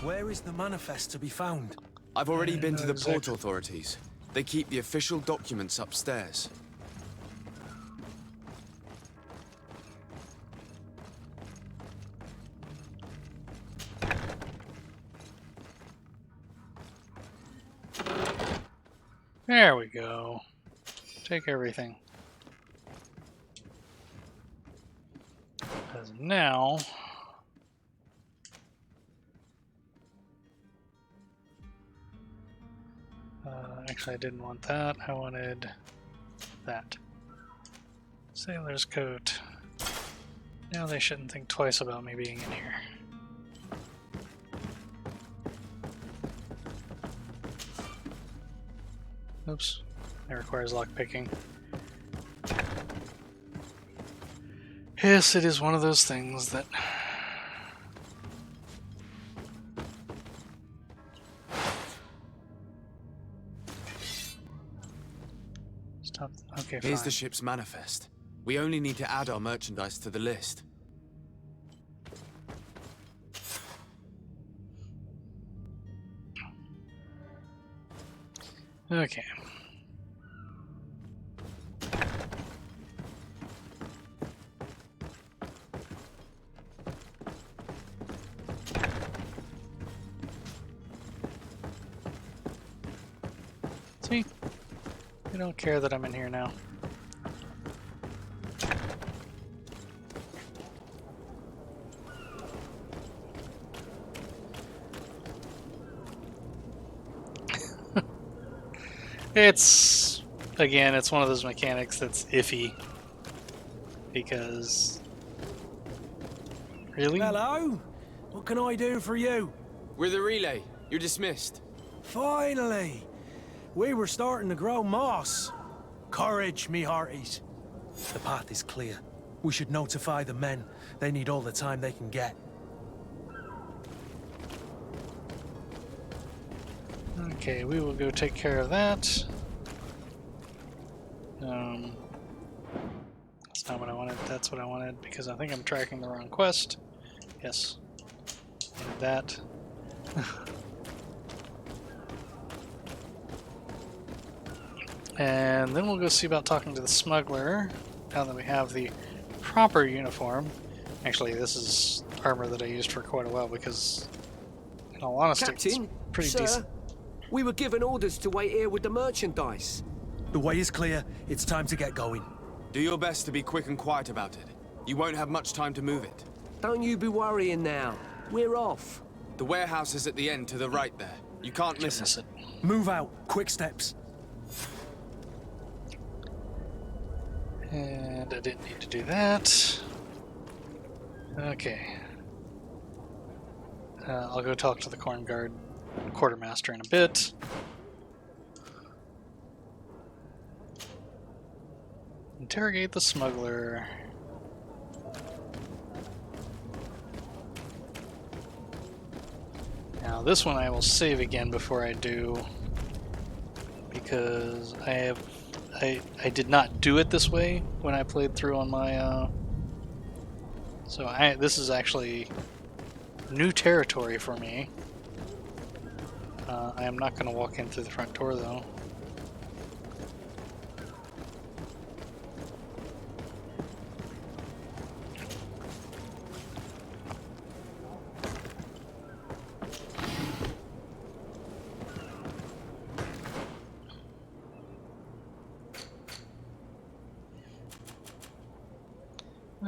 Where is the manifest to be found? I've already been to the port authorities. They keep the official documents upstairs. There we go. Take everything. Because now... actually, I didn't want that. I wanted that. Sailor's coat. Now they shouldn't think twice about me being in here. Oops. That requires lockpicking. Yes, it is one of those things that... Stop. Okay, Here's fine. the ship's manifest. We only need to add our merchandise to the list. Okay. See? They don't care that I'm in here now. It's, again, it's one of those mechanics that's iffy. Because... Really? Hello? What can I do for you? We're the relay. You're dismissed. Finally! We were starting to grow moss. Courage, me hearties. The path is clear. We should notify the men. They need all the time they can get. Okay, we will go take care of that. That's not what I wanted. That's what I wanted because I think I'm tracking the wrong quest. Yes. Need that. And then we'll go see about talking to the smuggler, now that we have the proper uniform. Actually, this is armor that I used for quite a while because, in all honesty, Captain, it's pretty sir, decent. We were given orders to wait here with the merchandise. The way is clear. It's time to get going. Do your best to be quick and quiet about it. You won't have much time to move it. Don't you be worrying now. We're off. The warehouse is at the end to the right there. You can't miss it. Move out. Quick steps. And I didn't need to do that. Okay. I'll go talk to the Corn Guard quartermaster in a bit. Interrogate the smuggler. Now this one I will save again before I do, because I did not do it this way when I played through on my so this is actually new territory for me. I am not going to walk in through the front door though.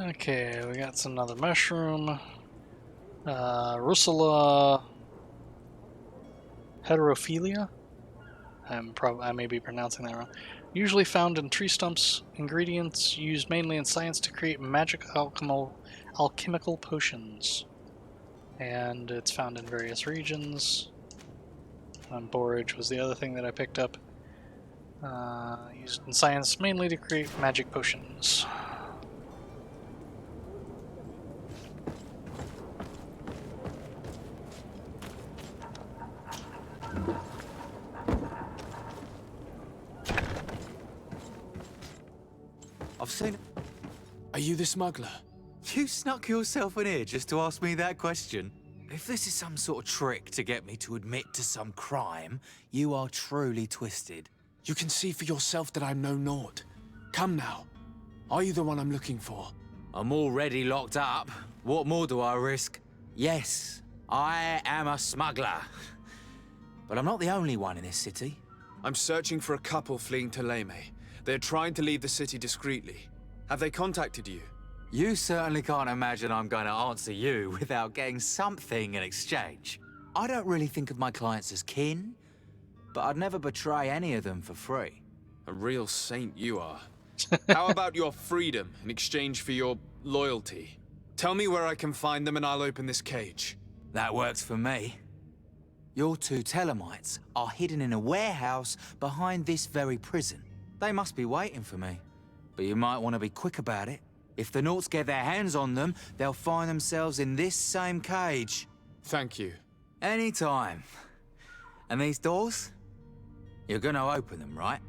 Okay, we got another mushroom. Russula heterophilia. I may be pronouncing that wrong. Usually found in tree stumps. Ingredients used mainly in science to create magic alchemical potions. And it's found in various regions. Borage was the other thing that I picked up. Used in science mainly to create magic potions. seen... Are you the smuggler? You snuck yourself in here just to ask me that question? If this is some sort of trick to get me to admit to some crime, you are truly twisted. You can see for yourself that I'm no naught. Come now. Are you the one I'm looking for? I'm already locked up. What more do I risk? Yes, I am a smuggler. But I'm not the only one in this city. I'm searching for a couple fleeing to Leme. They're trying to leave the city discreetly. Have they contacted you? You certainly can't imagine I'm going to answer you without getting something in exchange. I don't really think of my clients as kin, but I'd never betray any of them for free. A real saint you are. How about your freedom in exchange for your loyalty? Tell me where I can find them and I'll open this cage. That works for me. Your two Telemites are hidden in a warehouse behind this very prison. They must be waiting for me, but you might want to be quick about it. If the Nauts get their hands on them, they'll find themselves in this same cage. Thank you. Anytime. And these doors? You're gonna open them, right?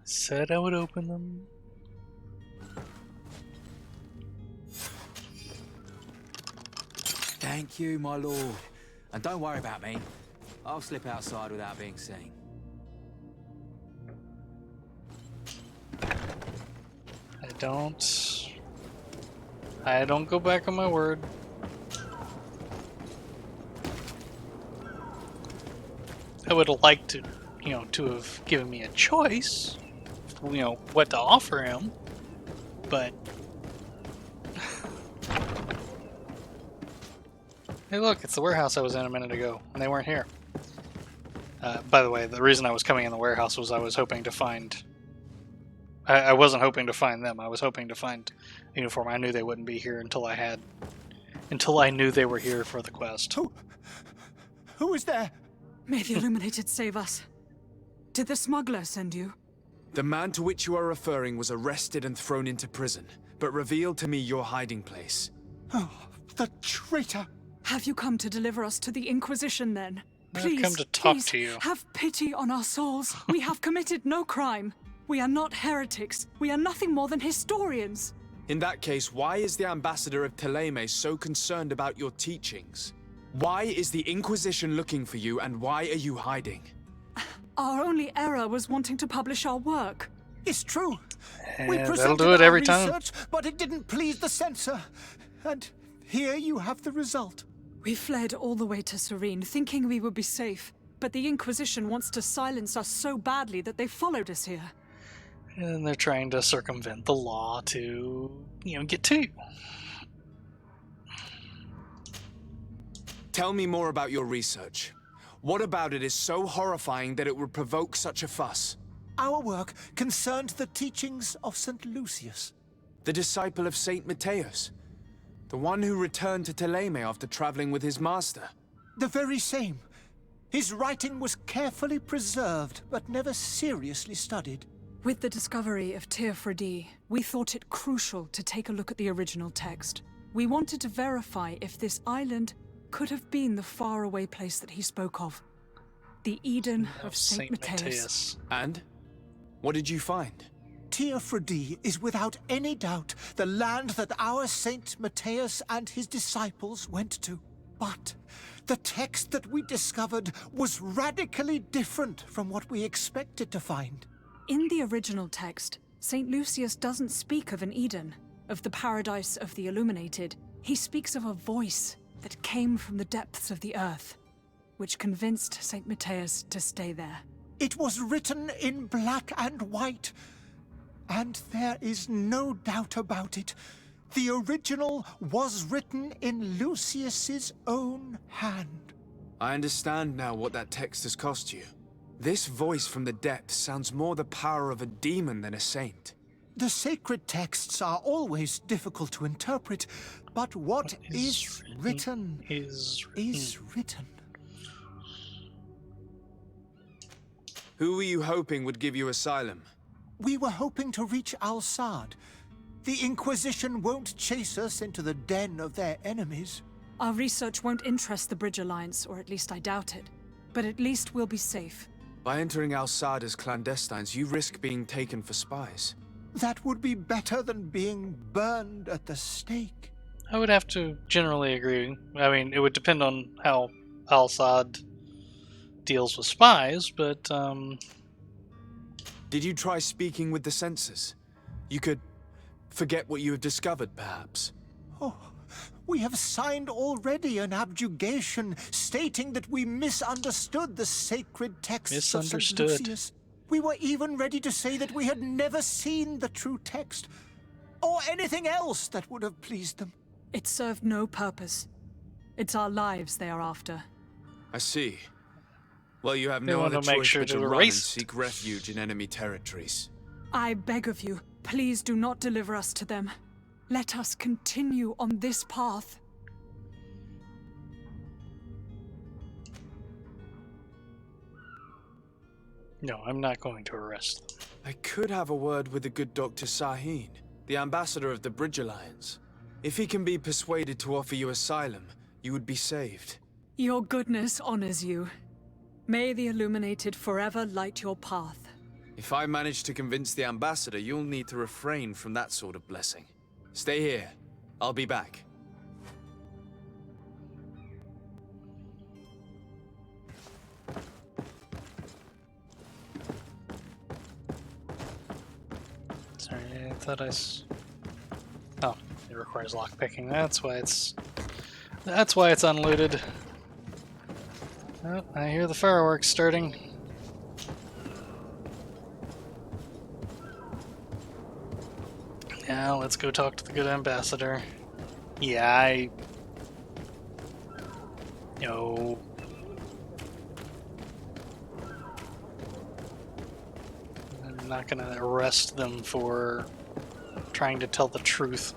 Said I would open them. Thank you, my lord. And don't worry about me. I'll slip outside without being seen. I don't go back on my word. I would have liked to, to have given me a choice, what to offer him, but... Hey look, it's the warehouse I was in a minute ago, and they weren't here. By the way, the reason I was coming in the warehouse was I was hoping to find... I wasn't hoping to find them, I was hoping to find a uniform. I knew they wouldn't be here until I knew they were here for the quest. Who is there? May the Illuminated save us. Did the smuggler send you? The man to which you are referring was arrested and thrown into prison, but revealed to me your hiding place. Oh, the traitor! Have you come to deliver us to the Inquisition, then? Please, I've come to talk please, to you. Have pity on our souls. We have committed no crime. We are not heretics. We are nothing more than historians. In that case, why is the ambassador of Teleme so concerned about your teachings? Why is the Inquisition looking for you, and why are you hiding? Our only error was wanting to publish our work. It's true. We that'll do it every time. Research, but it didn't please the censor. And here you have the result. We fled all the way to Serene, thinking we would be safe. But the Inquisition wants to silence us so badly that they followed us here. And they're trying to circumvent the law to, get to you. Tell me more about your research. What about it is so horrifying that it would provoke such a fuss? Our work concerned the teachings of St. Lucius. The disciple of St. Mateus? The one who returned to Teleme after traveling with his master? The very same. His writing was carefully preserved, but never seriously studied. With the discovery of Teofredi, we thought it crucial to take a look at the original text. We wanted to verify if this island could have been the faraway place that he spoke of. The Eden of St. Mateus. And? What did you find? Teofredi is without any doubt the land that our St. Mateus and his disciples went to. But the text that we discovered was radically different from what we expected to find. In the original text, St. Lucius doesn't speak of an Eden, of the paradise of the Illuminated. He speaks of a voice that came from the depths of the earth, which convinced St. Mateus to stay there. It was written in black and white, and there is no doubt about it. The original was written in Lucius's own hand. I understand now what that text has cost you. This voice from the depths sounds more the power of a demon than a saint. The sacred texts are always difficult to interpret, but what is written is written. Who were you hoping would give you asylum? We were hoping to reach Al-Sad. The Inquisition won't chase us into the den of their enemies. Our research won't interest the Bridge Alliance, or at least I doubt it. But at least we'll be safe. By entering Al-Sad's clandestines, you risk being taken for spies. That would be better than being burned at the stake. I would have to generally agree. I mean, it would depend on how Al-Sad deals with spies, but, Did you try speaking with the censors? You could forget what you have discovered, perhaps. Oh, we have signed already an abjugation stating that we misunderstood the sacred texts of St. Lucius. We were even ready to say that we had never seen the true text, or anything else that would have pleased them. It served no purpose. It's our lives they are after. I see. Well, you have no other choice but to run and seek refuge in enemy territories. I beg of you, please do not deliver us to them. Let us continue on this path. No, I'm not going to arrest them. I could have a word with the good Dr. Sahin, the ambassador of the Bridge Alliance. If he can be persuaded to offer you asylum, you would be saved. Your goodness honors you. May the Illuminated forever light your path. If I manage to convince the ambassador, you'll need to refrain from that sort of blessing. Stay here. I'll be back. Sorry, I thought Oh, it requires lockpicking. That's why it's unlooted. Oh, I hear the fireworks starting. Now let's go talk to the good ambassador. Yeah, No. I'm not gonna arrest them for trying to tell the truth.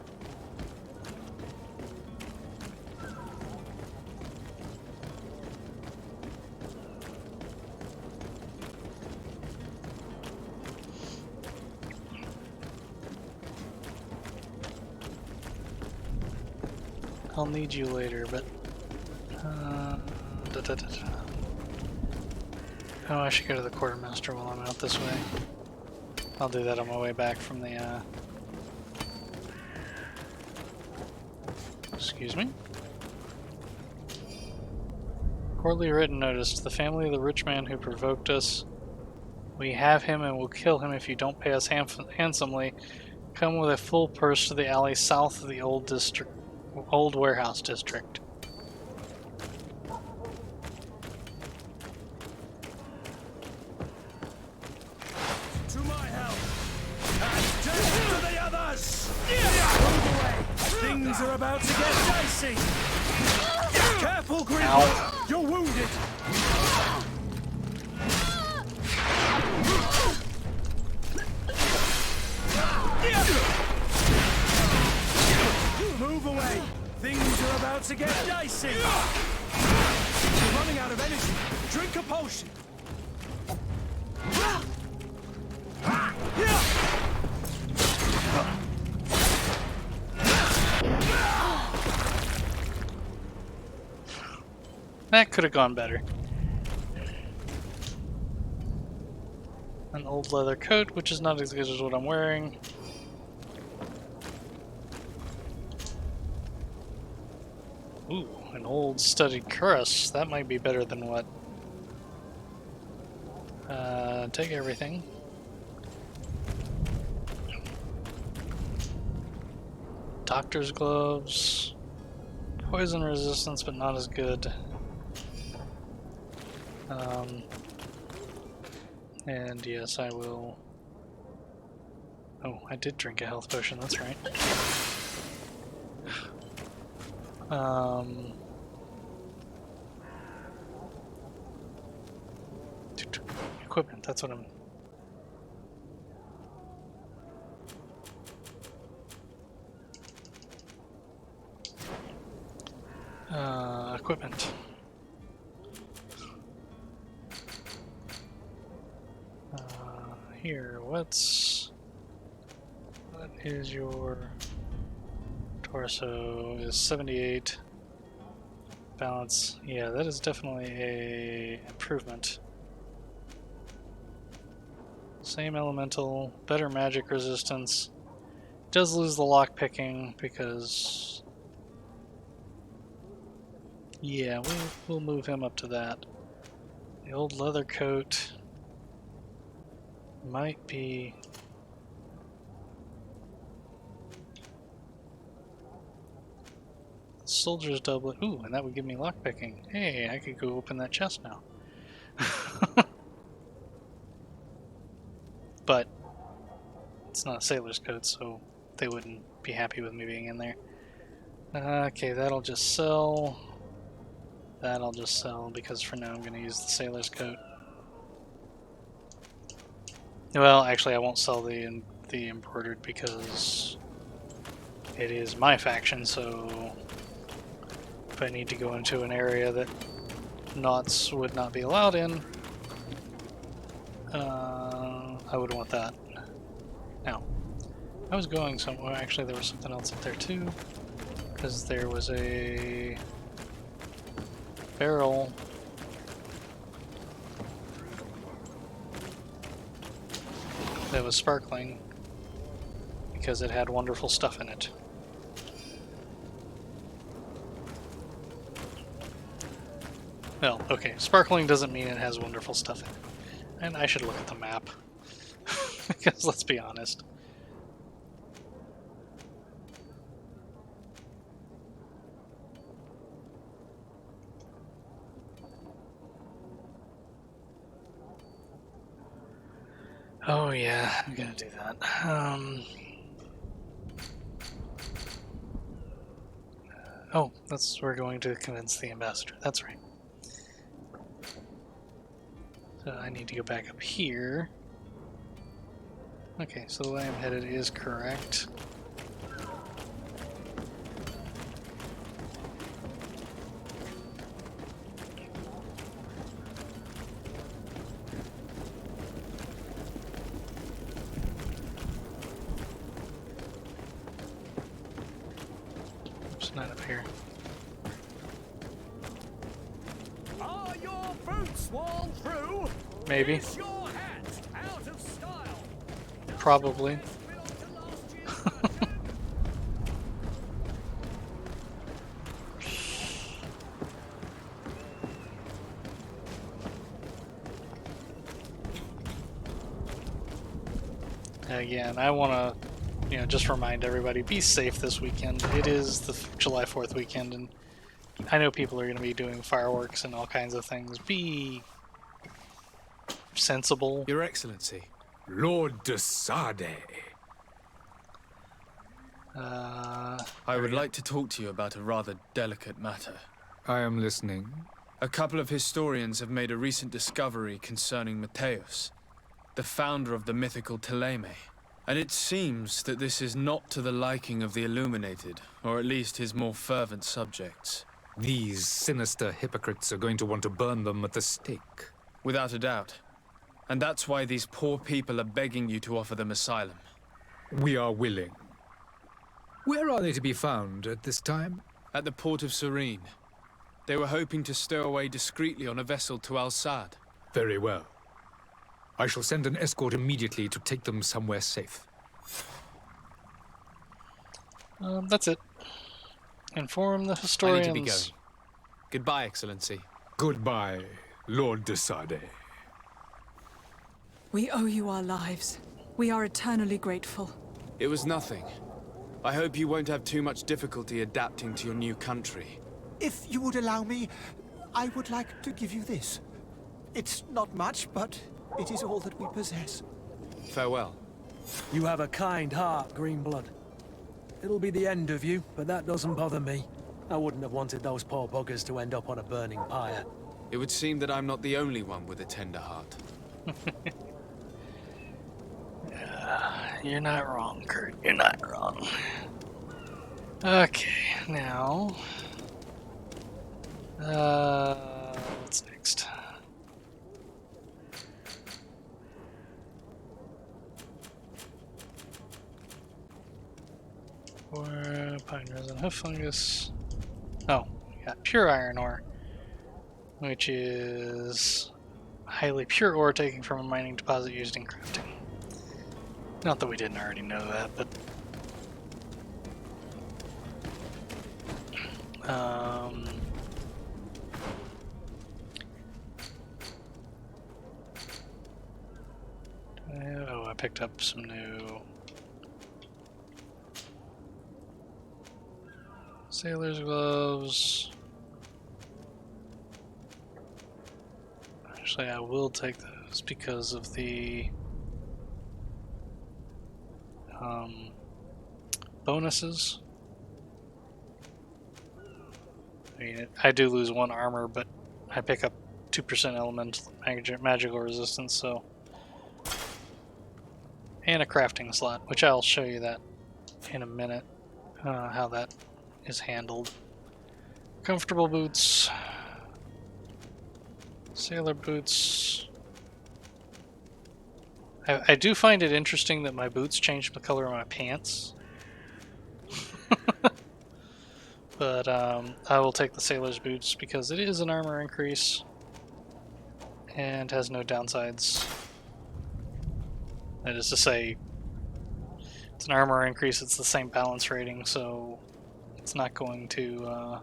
I'll need you later, but... Oh, I should go to the quartermaster while I'm out this way. I'll do that on my way back from the, Excuse me? Courtly written notice to the family of the rich man who provoked us. We have him and will kill him if you don't pay us handsomely. Come with a full purse to the alley south of the old warehouse district. To my help! And death to the others! Move away! Things are about to get dicey! Careful, GreedFall! You're wounded! Move away! Things are about to get dicey! You're running out of energy. Drink a potion. That could have gone better. An old leather coat, which is not as good as what I'm wearing. Ooh, an old studded cuirass. That might be better than what? Take everything. Doctor's gloves. Poison resistance, but not as good. And yes, I will... Oh, I did drink a health potion, that's right. Equipment, that's what I'm... equipment. Here, what is your torso? Is 78 balance? Yeah, that is definitely a improvement. Same elemental, better magic resistance. Does lose the lockpicking because... Yeah, we'll move him up to that. The old leather coat might be... Soldier's doublet. Ooh, and that would give me lockpicking. Hey, I could go open that chest now. But it's not a sailor's coat, so they wouldn't be happy with me being in there. Okay, that'll just sell. That'll just sell because for now I'm going to use the sailor's coat. Well, actually, I won't sell the embroidered because it is my faction. So if I need to go into an area that knots would not be allowed in, I would want that. Now, I was going somewhere. Actually, there was something else up there too, because there was a barrel. That was sparkling because it had wonderful stuff in it. Well, okay, sparkling doesn't mean it has wonderful stuff in it. And I should look at the map. Because let's be honest. Oh yeah, I'm gonna do that. Oh, we're going to convince the ambassador. That's right. So I need to go back up here. Okay, so the way I'm headed is correct. Oops, not up here. Are your boots worn through? Maybe. Is your hat out of style? Probably. Again, I want to, just remind everybody, be safe this weekend. It is the July 4th weekend, and I know people are going to be doing fireworks and all kinds of things. Be sensible. Your Excellency. Lord de Sade. I would like to talk to you about a rather delicate matter. I am listening. A couple of historians have made a recent discovery concerning Mateus, the founder of the mythical Teleme. And it seems that this is not to the liking of the Illuminated, or at least his more fervent subjects. These sinister hypocrites are going to want to burn them at the stake. Without a doubt. And that's why these poor people are begging you to offer them asylum. We are willing. Where are they to be found at this time? At the port of Serene. They were hoping to stow away discreetly on a vessel to Al-Sad. Very well. I shall send an escort immediately to take them somewhere safe. That's it. Inform the historians. I need to be going. Goodbye, Excellency. Goodbye, Lord de Sade. We owe you our lives. We are eternally grateful. It was nothing. I hope you won't have too much difficulty adapting to your new country. If you would allow me, I would like to give you this. It's not much, but it is all that we possess. Farewell. You have a kind heart, Greenblood. It'll be the end of you, but that doesn't bother me. I wouldn't have wanted those poor buggers to end up on a burning pyre. It would seem that I'm not the only one with a tender heart. You're not wrong, Kurt. You're not wrong. Okay, now... what's next? Or pine resin, hoof fungus. Oh, we got pure iron ore, which is highly pure ore taken from a mining deposit used in crafting. Not that we didn't already know that, but... oh, I picked up some new... sailor's gloves. Actually, I will take those because of the bonuses. I mean, I do lose 1 armor, but I pick up 2% elemental magical resistance, so... And a crafting slot, which I'll show you that in a minute, how that is handled. Comfortable boots. Sailor boots. I do find it interesting that my boots change the color of my pants. But I will take the sailor's boots because it is an armor increase and has no downsides. That is to say, it's an armor increase, it's the same balance rating, so it's not going to...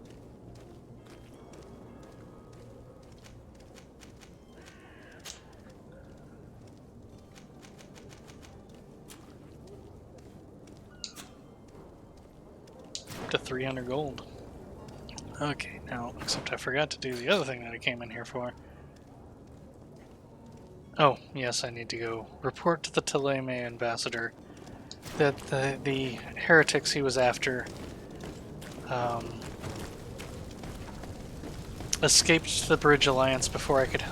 to 300 gold. Okay, now, except I forgot to do the other thing that I came in here for. Oh, yes, I need to go report to the Teleme ambassador that the heretics he was after escaped the Bridge Alliance before I could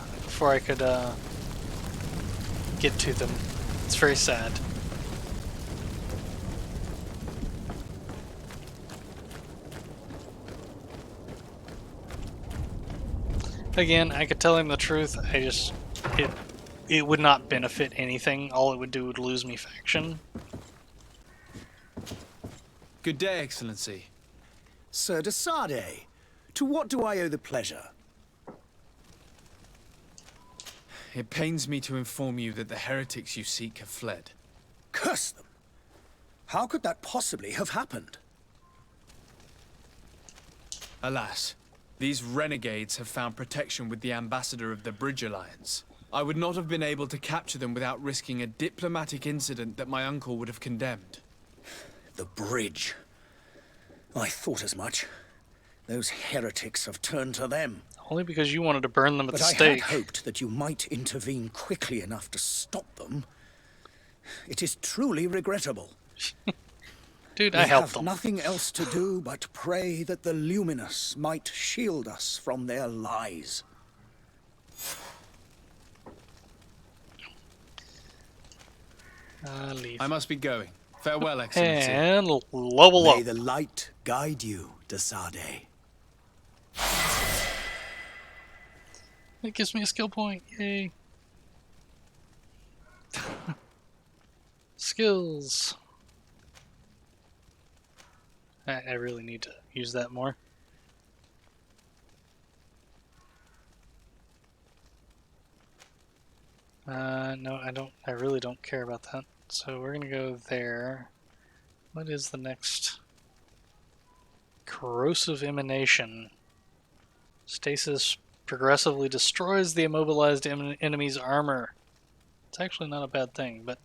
get to them. It's very sad. Again, I could tell him the truth. It would not benefit anything. All it would do would lose me faction. Good day, Excellency. Sir de Sardet, to what do I owe the pleasure? It pains me to inform you that the heretics you seek have fled. Curse them! How could that possibly have happened? Alas, these renegades have found protection with the ambassador of the Bridge Alliance. I would not have been able to capture them without risking a diplomatic incident that my uncle would have condemned. The bridge. I thought as much. Those heretics have turned to them. Only because you wanted to burn them at the stake. But I had hoped that you might intervene quickly enough to stop them. It is truly regrettable. Dude, I helped them. We have nothing else to do but pray that the Luminous might shield us from their lies. I must be going. Farewell, Excellency. And level up. May the light guide you, de Sardet. It gives me a skill point. Yay. Skills. I really need to use that more. No, I don't. I really don't care about that. So we're gonna go there. What is the next? Corrosive emanation. Stasis progressively destroys the immobilized enemy's armor. It's actually not a bad thing, but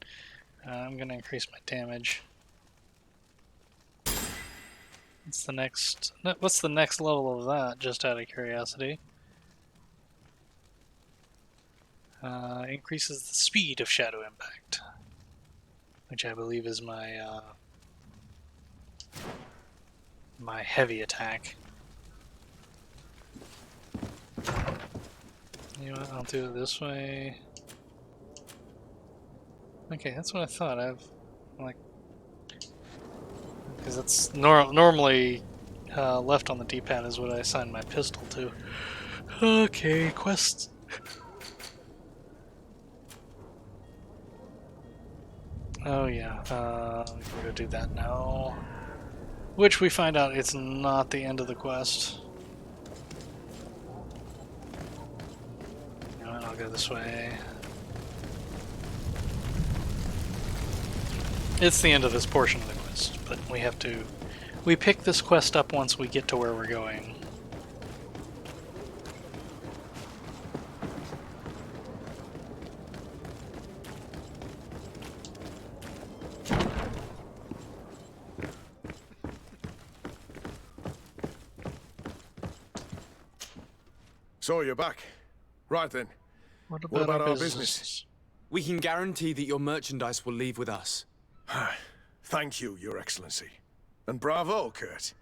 I'm gonna increase my damage. What's the next level of that, just out of curiosity? Increases the speed of shadow impact, which I believe is my my heavy attack. You know what, I'll do it this way. Okay, that's what I thought. I've like, because that's normally left on the D-pad is what I assign my pistol to. Okay, quests. Oh yeah, we're gonna do that now. Which we find out it's not the end of the quest. You know what, I'll go this way. It's the end of this portion of the quest, but we pick this quest up once we get to where we're going. So you're back. Right then. What about our business? We can guarantee that your merchandise will leave with us. Thank you, Your Excellency. And bravo, Kurt.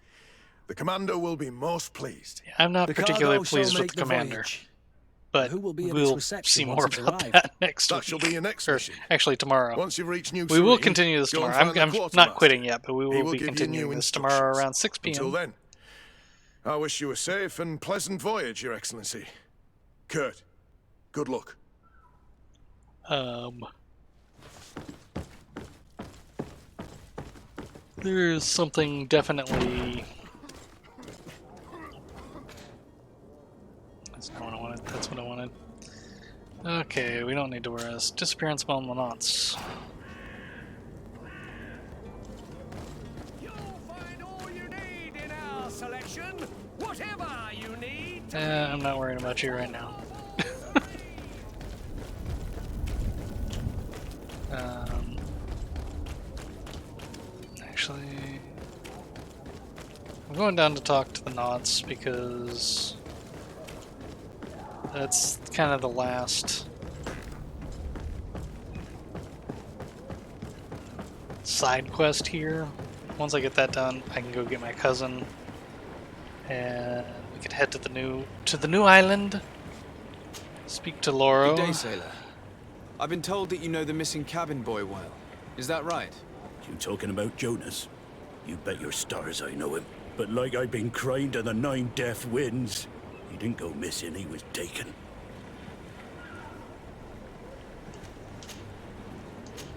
The Commander will be most pleased. I'm not particularly pleased with the Commander, but we'll see more about that next week. That shall be your next mission. Actually, tomorrow. Once you've reached New we will Serene, continue this go and tomorrow. find the I'm not quitting quartermaster. yet, but we He will be give you continuing new this tomorrow instructions. around 6 p.m. Until then, I wish you a safe and pleasant voyage, Your Excellency. Kurt, good luck. There's something definitely... That's not what I wanted. That's what I wanted. Okay, we don't need to wear this. Disappearance among the knots. Selection, whatever you need. I'm not worried about you right now. Actually, I'm going down to talk to the knots because that's kind of the last side quest here. Once I get that done, I can go get my cousin, and we can head to the new island. Speak to Lauro. Good day, sailor. I've been told that you know the missing cabin boy well. Is that right? You talking about Jonas? You bet your stars I know him. But like I've been crying to the 9 deaf winds, he didn't go missing, he was taken.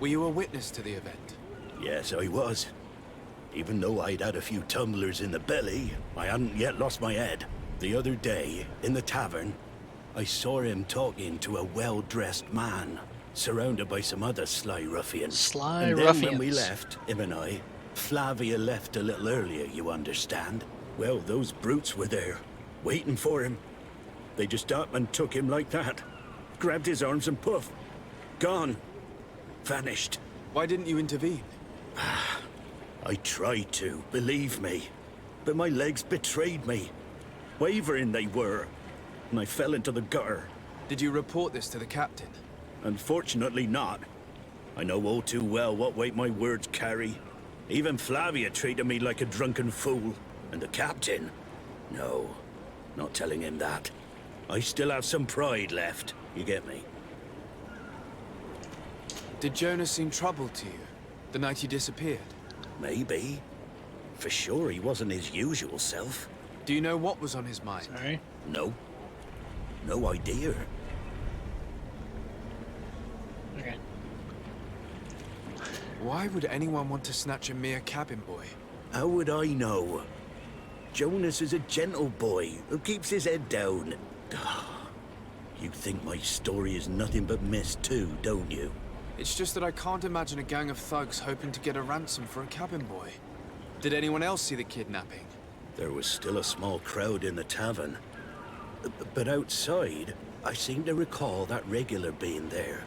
Were you a witness to the event? Yes, I was. Even though I'd had a few tumblers in the belly, I hadn't yet lost my head. The other day, in the tavern, I saw him talking to a well-dressed man, surrounded by some other sly ruffians. And then when we left, him and I, Flavia left a little earlier, you understand. Well, those brutes were there, waiting for him. They just up and took him like that. Grabbed his arms and poof. Gone. Vanished. Why didn't you intervene? I tried to, believe me. But my legs betrayed me. Wavering they were. And I fell into the gutter. Did you report this to the captain? Unfortunately not. I know all too well what weight my words carry. Even Flavia treated me like a drunken fool. And the captain? No, not telling him that. I still have some pride left, you get me? Did Jonas seem troubled to you, the night he disappeared? Maybe. For sure he wasn't his usual self. Do you know what was on his mind? Sorry? No. No idea. Okay. Why would anyone want to snatch a mere cabin boy? How would I know? Jonas is a gentle boy who keeps his head down. You think my story is nothing but mist too, don't you? It's just that I can't imagine a gang of thugs hoping to get a ransom for a cabin boy. Did anyone else see the kidnapping? There was still a small crowd in the tavern. But outside, I seem to recall that regular being there.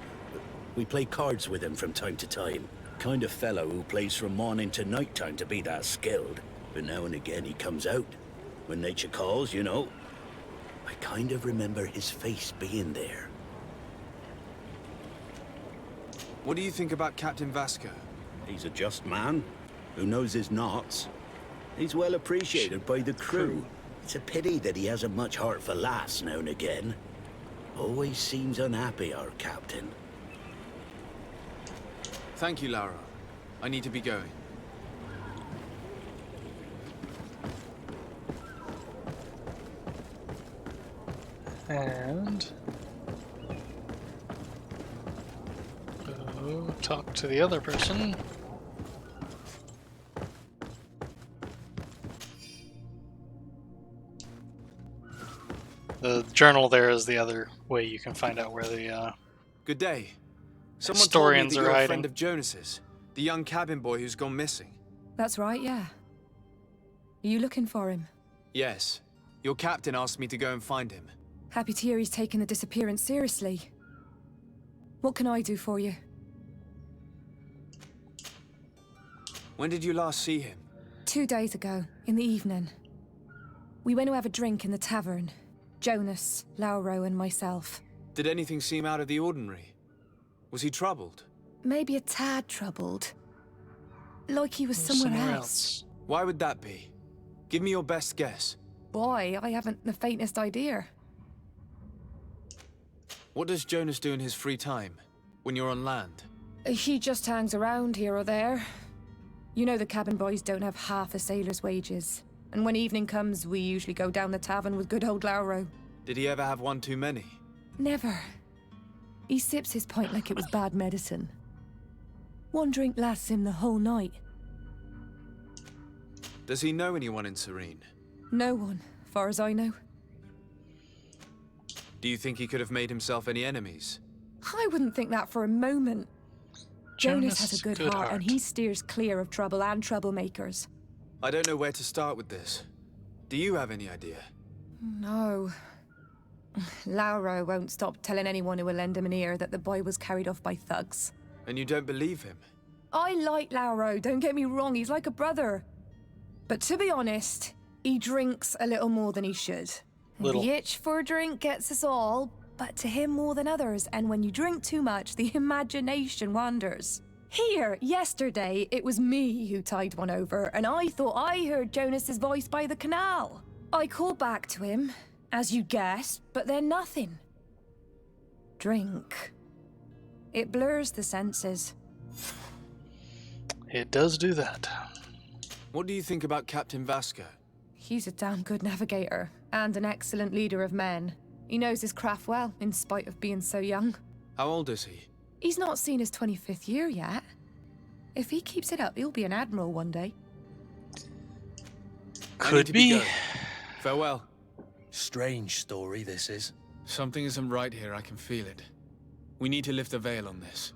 We play cards with him from time to time. Kind of fellow who plays from morning to night time to be that skilled. But now and again he comes out. When nature calls, you know. I kind of remember his face being there. What do you think about Captain Vasco? He's a just man, who knows his knots. He's well appreciated by the crew. It's a pity that he hasn't much heart for laughs now and again. Always seems unhappy, our captain. Thank you, Lara. I need to be going. And talk to the other person. The journal there is the other way you can find out where the Good day. Someone historians told me that are you're a hiding. friend of Jonas's. The young cabin boy who's gone missing? That's right, yeah. Are you looking for him? Yes. Your captain asked me to go and find him. Happy to hear he's taken the disappearance seriously. What can I do for you? When did you last see him? 2 days ago, in the evening. We went to have a drink in the tavern. Jonas, Lauro, and myself. Did anything seem out of the ordinary? Was he troubled? Maybe a tad troubled. Like he was somewhere else. Why would that be? Give me your best guess. Boy, I haven't the faintest idea. What does Jonas do in his free time, when you're on land? He just hangs around here or there. You know the cabin boys don't have half a sailor's wages. And when evening comes, we usually go down the tavern with good old Lauro. Did he ever have one too many? Never. He sips his pint like it was bad medicine. One drink lasts him the whole night. Does he know anyone in Serene? No one, far as I know. Do you think he could have made himself any enemies? I wouldn't think that for a moment. Jonas has a good heart, and he steers clear of trouble and troublemakers. I don't know where to start with this. Do you have any idea? No. Lauro won't stop telling anyone who will lend him an ear that the boy was carried off by thugs. And you don't believe him? I like Lauro, don't get me wrong, he's like a brother. But to be honest, he drinks a little more than he should. The itch for a drink gets us all, but to him more than others, and when you drink too much, the imagination wanders. Here, yesterday, it was me who tied one over, and I thought I heard Jonas's voice by the canal. I called back to him, as you guessed, but then nothing. Drink. It blurs the senses. It does do that. What do you think about Captain Vasco? He's a damn good navigator, and an excellent leader of men. He knows his craft well, in spite of being so young. How old is he? He's not seen his 25th year yet. If he keeps it up, he'll be an admiral one day. Could be. Farewell. Strange story, this is. Something isn't right here, I can feel it. We need to lift the veil on this.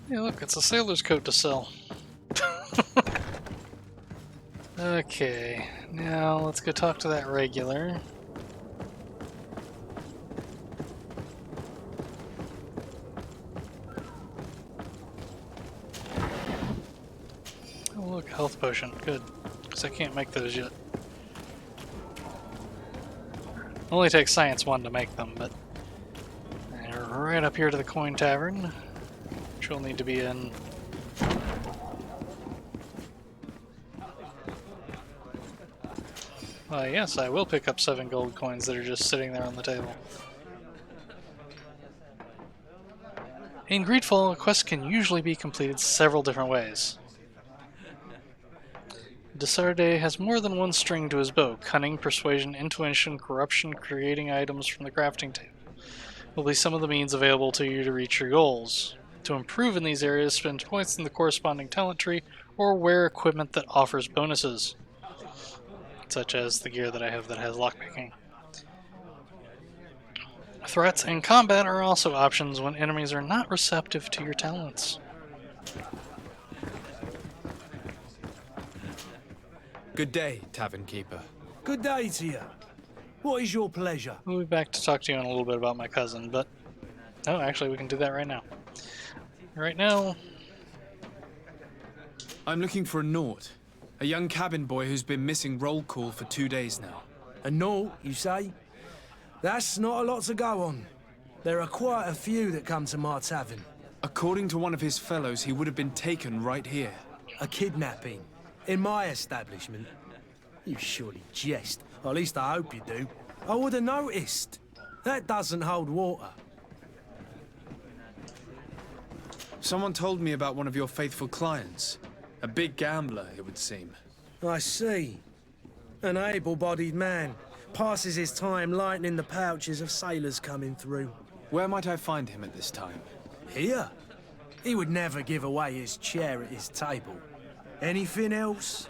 Hey, look, it's a sailor's coat to sell. Okay, now let's go talk to that regular. Oh, look, health potion. Good, because I can't make those yet. Only takes science 1 to make them, but right up here to the coin tavern, which we'll need to be in. Yes, I will pick up 7 gold coins that are just sitting there on the table. In GreedFall, a quest can usually be completed several different ways. Desarde has more than one string to his bow: cunning, persuasion, intuition, corruption, creating items from the crafting table will be some of the means available to you to reach your goals. To improve in these areas, spend points in the corresponding talent tree or wear equipment that offers bonuses, such as the gear that I have that has lockpicking. Threats and combat are also options when enemies are not receptive to your talents. Good day, Tavern Keeper. Good day to you. What is your pleasure? We'll be back to talk to you in a little bit about my cousin, but... Oh, actually, we can do that right now. Right now... I'm looking for a Nort. A young cabin boy who's been missing roll call for 2 days now. A Nort, you say? That's not a lot to go on. There are quite a few that come to my tavern. According to one of his fellows, he would have been taken right here. A kidnapping? In my establishment? You surely jest. Or at least I hope you do. I would have noticed. That doesn't hold water. Someone told me about one of your faithful clients. A big gambler, it would seem. I see. An able-bodied man. Passes his time lightening the pouches of sailors coming through. Where might I find him at this time? Here? He would never give away his chair at his table. Anything else?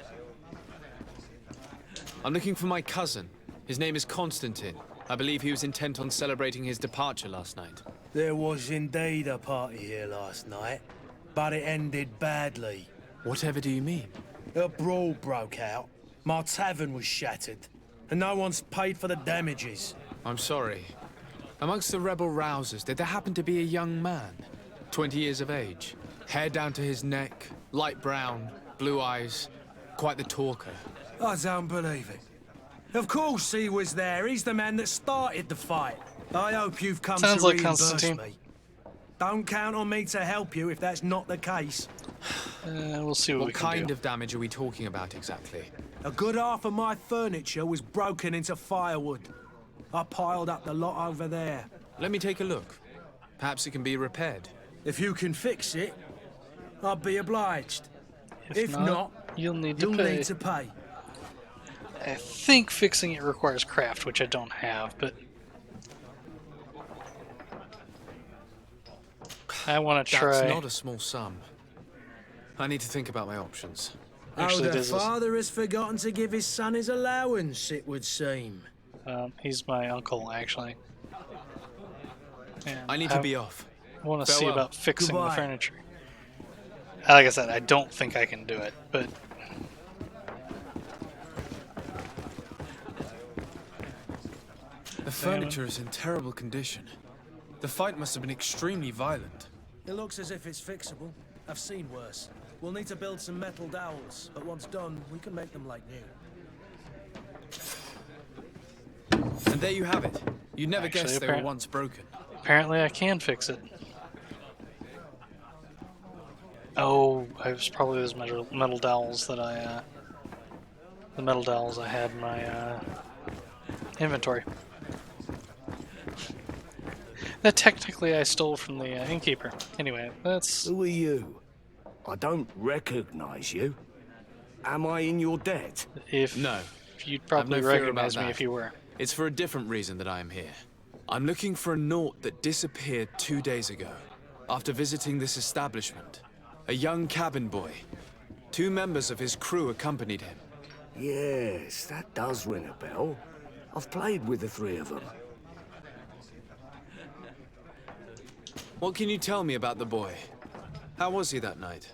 I'm looking for my cousin. His name is Constantine. I believe he was intent on celebrating his departure last night. There was indeed a party here last night, but it ended badly. Whatever do you mean? A brawl broke out. My tavern was shattered, and no one's paid for the damages. I'm sorry. Amongst the rebel rousers, did there happen to be a young man? 20 years of age, hair down to his neck, light brown, blue eyes, quite the talker. I don't believe it. Of course he was there. He's the man that started the fight. I hope you've come Sounds to like reimburse Constantine. me. Don't count on me to help you if that's not the case. We'll see what we can kind do. of damage are we talking about exactly? A good half of my furniture was broken into firewood. I piled up the lot over there. Let me take a look. Perhaps it can be repaired. If you can fix it, I'll be obliged. If not, you'll need to pay. I think fixing it requires craft, which I don't have, but I want to try. That's not a small sum. I need to think about my options. Actually, the father has forgotten to give his son his allowance, it would seem. He's my uncle, actually. And I need to be off. I want to see Farewell. about fixing Goodbye. the furniture. Like I said, I don't think I can do it, but The furniture is in terrible condition. The fight must have been extremely violent. It looks as if it's fixable. I've seen worse. We'll need to build some metal dowels, but once done, we can make them like new. And there you have it. You'd never Actually, guessed they were once broken. apparently I can fix it. Oh, it was probably those metal dowels that the metal dowels I had in my inventory. That technically I stole from the innkeeper. Anyway, that's... Who are you? I don't recognize you. Am I in your debt? No. You'd Have probably no fear recognize about me that. if you were. It's for a different reason that I am here. I'm looking for a naught that disappeared 2 days ago, after visiting this establishment. A young cabin boy. 2 members of his crew accompanied him. Yes, that does ring a bell. I've played with the 3 of them. What can you tell me about the boy? How was he that night?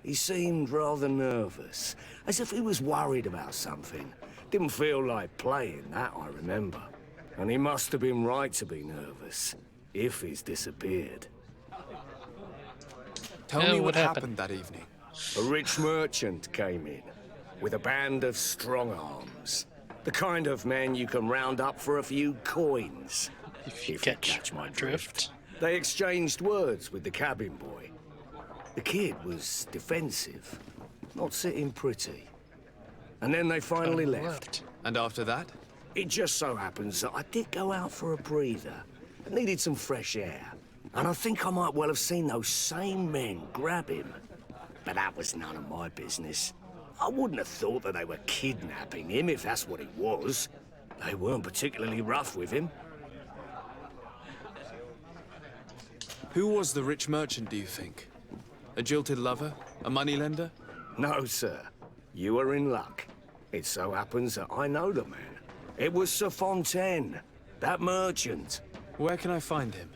He seemed rather nervous, as if he was worried about something. Didn't feel like playing, that I remember. And he must have been right to be nervous, if he's disappeared. Tell me what happened that evening. A rich merchant came in, with a band of strong arms. The kind of men you can round up for a few coins. If you catch my drift. They exchanged words with the cabin boy. The kid was defensive, not sitting pretty. And then they finally left. And after that? It just so happens that I did go out for a breather. I needed some fresh air. And I think I might well have seen those same men grab him. But that was none of my business. I wouldn't have thought that they were kidnapping him if that's what it was. They weren't particularly rough with him. Who was the rich merchant, do you think? A jilted lover? A moneylender? No, sir. You are in luck. It so happens that I know the man. It was Sir Fontaine, that merchant. Where can I find him?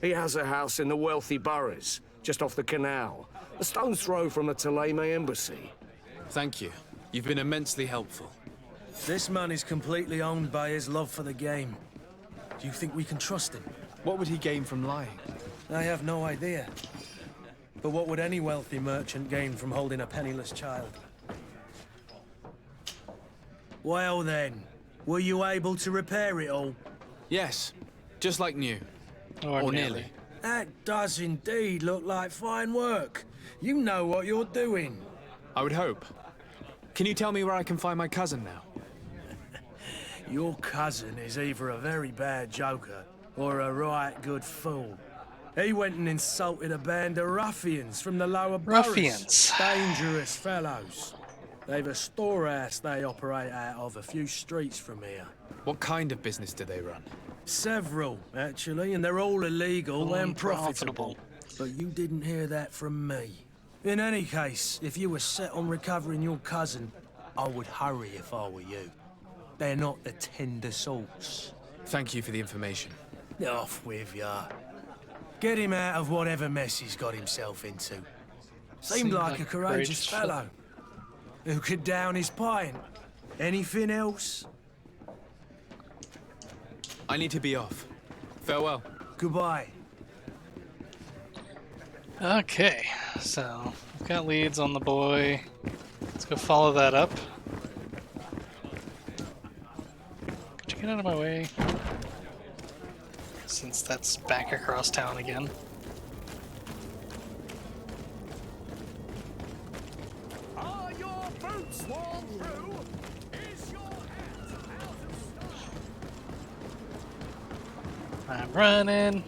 He has a house in the wealthy boroughs, just off the canal. A stone's throw from the Thélème embassy. Thank you. You've been immensely helpful. This man is completely owned by his love for the game. Do you think we can trust him? What would he gain from lying? I have no idea. But what would any wealthy merchant gain from holding a penniless child? Well then, were you able to repair it all? Yes, just like new. Or nearly. That does indeed look like fine work. You know what you're doing. I would hope. Can you tell me where I can find my cousin now? Your cousin is either a very bad joker or a right good fool. He went and insulted a band of ruffians from the lower boroughs. Ruffians. Dangerous fellows. They've a storehouse they operate out of a few streets from here. What kind of business do they run? Several, actually, and they're all illegal and profitable. But you didn't hear that from me. In any case, if you were set on recovering your cousin, I would hurry if I were you. They're not the tender sorts. Thank you for the information. Off with ya. Get him out of whatever mess he's got himself into. Seemed like a courageous fellow. Who could down his pint? Anything else? I need to be off. Farewell. Goodbye. Okay, so we've got leads on the boy. Let's go follow that up. Could you get out of my way? Since that's back across town again. Are your boots worn through? Is your hat out of stock? I'm running.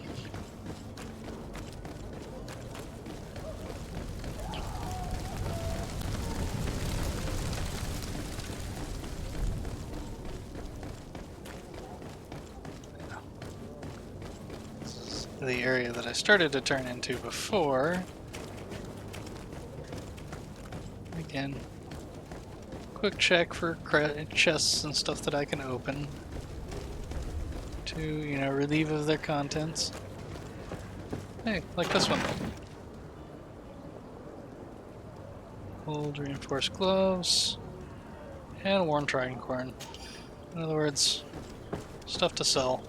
The area that I started to turn into before. Again, quick check for chests and stuff that I can open to, you know, relieve of their contents. Hey, like this one. Old reinforced gloves and worn tricorn. In other words, stuff to sell.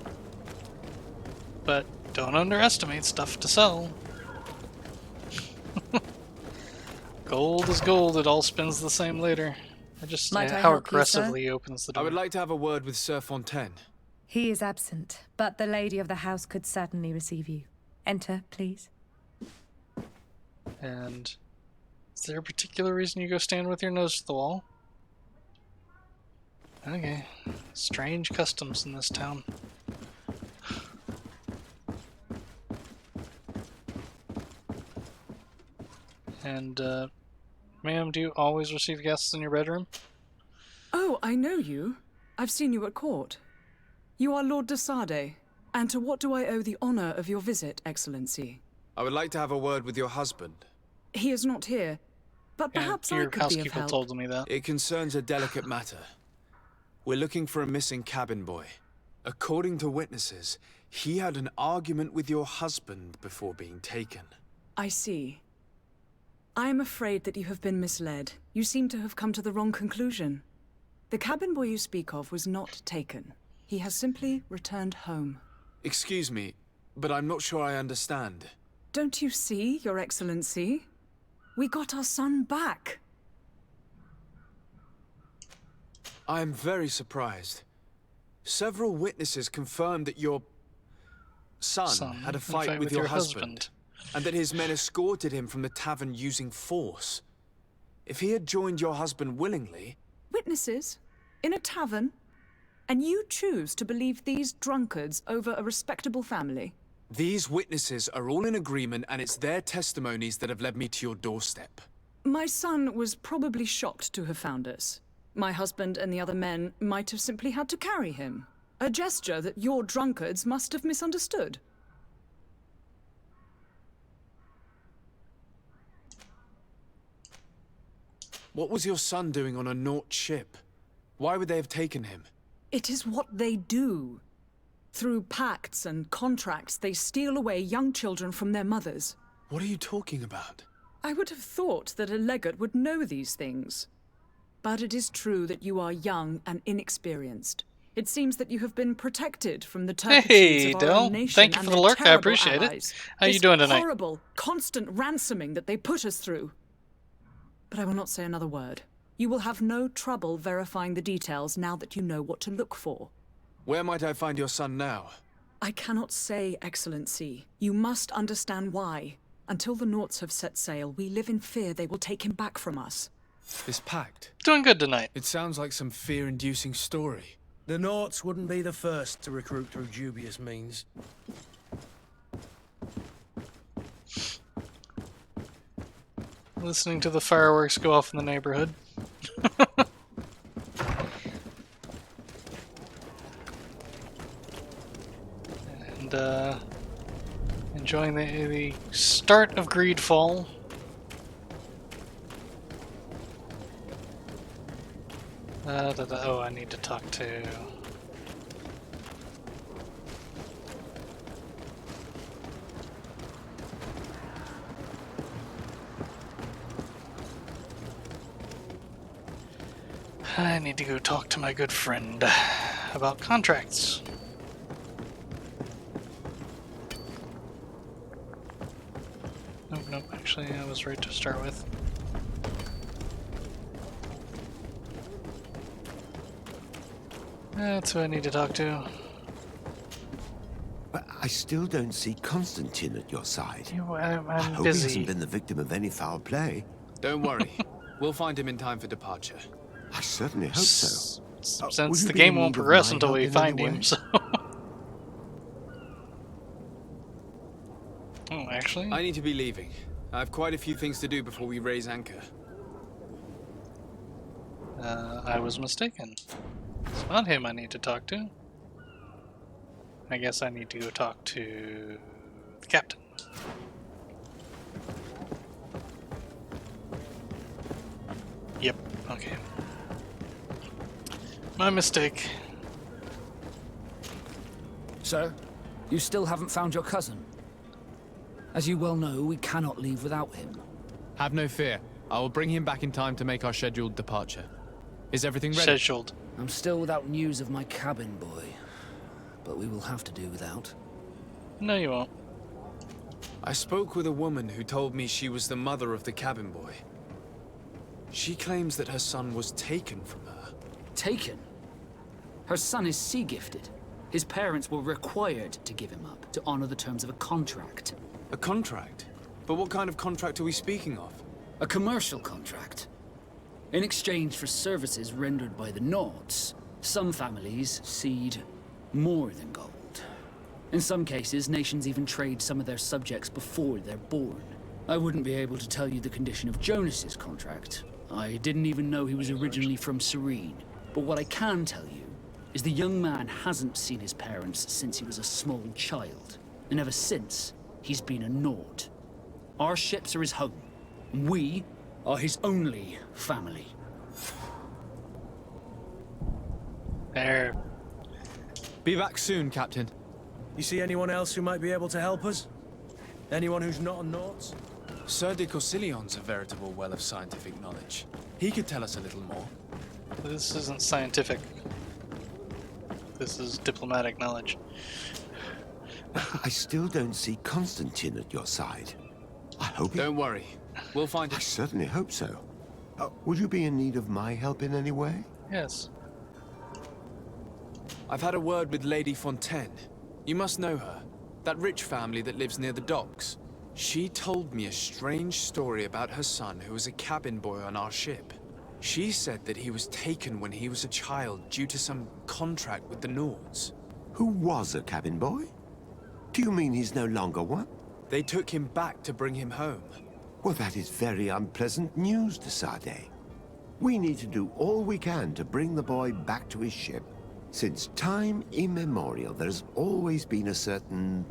But don't underestimate stuff to sell. Gold is gold, it all spins the same later. I just how aggressively he opens the door. I would like to have a word with Sir Fontaine. He is absent, but the lady of the house could certainly receive you. Enter, please. And is there a particular reason you go stand with your nose to the wall? Okay. Strange customs in this town. And, ma'am, do you always receive guests in your bedroom? Oh, I know you. I've seen you at court. You are Lord de Sardet. And to what do I owe the honor of your visit, Excellency? I would like to have a word with your husband. He is not here, but perhaps I could be of help. Told me that. It concerns a delicate matter. We're looking for a missing cabin boy. According to witnesses, he had an argument with your husband before being taken. I see. I am afraid that you have been misled. You seem to have come to the wrong conclusion. The cabin boy you speak of was not taken. He has simply returned home. Excuse me, but I'm not sure I understand. Don't you see, Your Excellency? We got our son back. I am very surprised. Several witnesses confirmed that your son had a fight with your husband. And that his men escorted him from the tavern using force. If he had joined your husband willingly... Witnesses? In a tavern? And you choose to believe these drunkards over a respectable family? These witnesses are all in agreement, and it's their testimonies that have led me to your doorstep. My son was probably shocked to have found us. My husband and the other men might have simply had to carry him. A gesture that your drunkards must have misunderstood. What was your son doing on a Naut ship? Why would they have taken him? It is what they do. Through pacts and contracts, they steal away young children from their mothers. What are you talking about? I would have thought that a legate would know these things. But it is true that you are young and inexperienced. It seems that you have been protected from the turpitudes of our own nation. Thank you for the lurk, I appreciate it. How you doing tonight? This horrible, constant ransoming that they put us through. But I will not say another word. You will have no trouble verifying the details now that you know what to look for. Where might I find your son now? I cannot say, Excellency. You must understand why. Until the Nauts have set sail, we live in fear they will take him back from us. This pact? Doing good tonight. It sounds like some fear-inducing story. The Nauts wouldn't be the first to recruit through dubious means. Listening to the fireworks go off in the neighborhood. And enjoying the start of GreedFall. Oh, I need to talk to... I need to go talk to my good friend about contracts. Nope, actually I was right to start with. That's who I need to talk to. But I still don't see Constantine at your side. I'm I hope busy. he hasn't been the victim of any foul play. Don't worry. We'll find him in time for departure. I certainly hope so. Since the game won't progress until we find him, so... Oh, actually? I need to be leaving. I have quite a few things to do before we raise anchor. I was mistaken. It's not him I need to talk to. I guess I need to go talk to the captain. Yep, okay. My mistake. Sir, you still haven't found your cousin. As you well know, we cannot leave without him. Have no fear. I will bring him back in time to make our scheduled departure. Is everything ready? Scheduled. I'm still without news of my cabin boy, but we will have to do without. No, you won't. I spoke with a woman who told me she was the mother of the cabin boy. She claims that her son was taken from her. Taken? Her son is sea-gifted. His parents were required to give him up to honor the terms of a contract. A contract? But what kind of contract are we speaking of? A commercial contract. In exchange for services rendered by the Nords, some families cede more than gold. In some cases, nations even trade some of their subjects before they're born. I wouldn't be able to tell you the condition of Jonas's contract. I didn't even know he was originally from Serene. But what I can tell you is the young man hasn't seen his parents since he was a small child. And ever since, he's been a Nord. Our ships are his home. And we are his only family. There. Be back soon, Captain. You see anyone else who might be able to help us? Anyone who's not a Nords? Sir de Corcillion's a veritable well of scientific knowledge. He could tell us a little more. This isn't scientific. This is diplomatic knowledge. I still don't see Constantine at your side. I hope Don't worry. We'll find him. I certainly hope so. Would you be in need of my help in any way? Yes. I've had a word with Lady Fontaine. You must know her. That rich family that lives near the docks. She told me a strange story about her son who was a cabin boy on our ship. She said that he was taken when he was a child due to some contract with the Nords. Who was a cabin boy? Do you mean he's no longer one? They took him back to bring him home. Well, that is very unpleasant news, de Sade. We need to do all we can to bring the boy back to his ship. Since time immemorial, there's always been a certain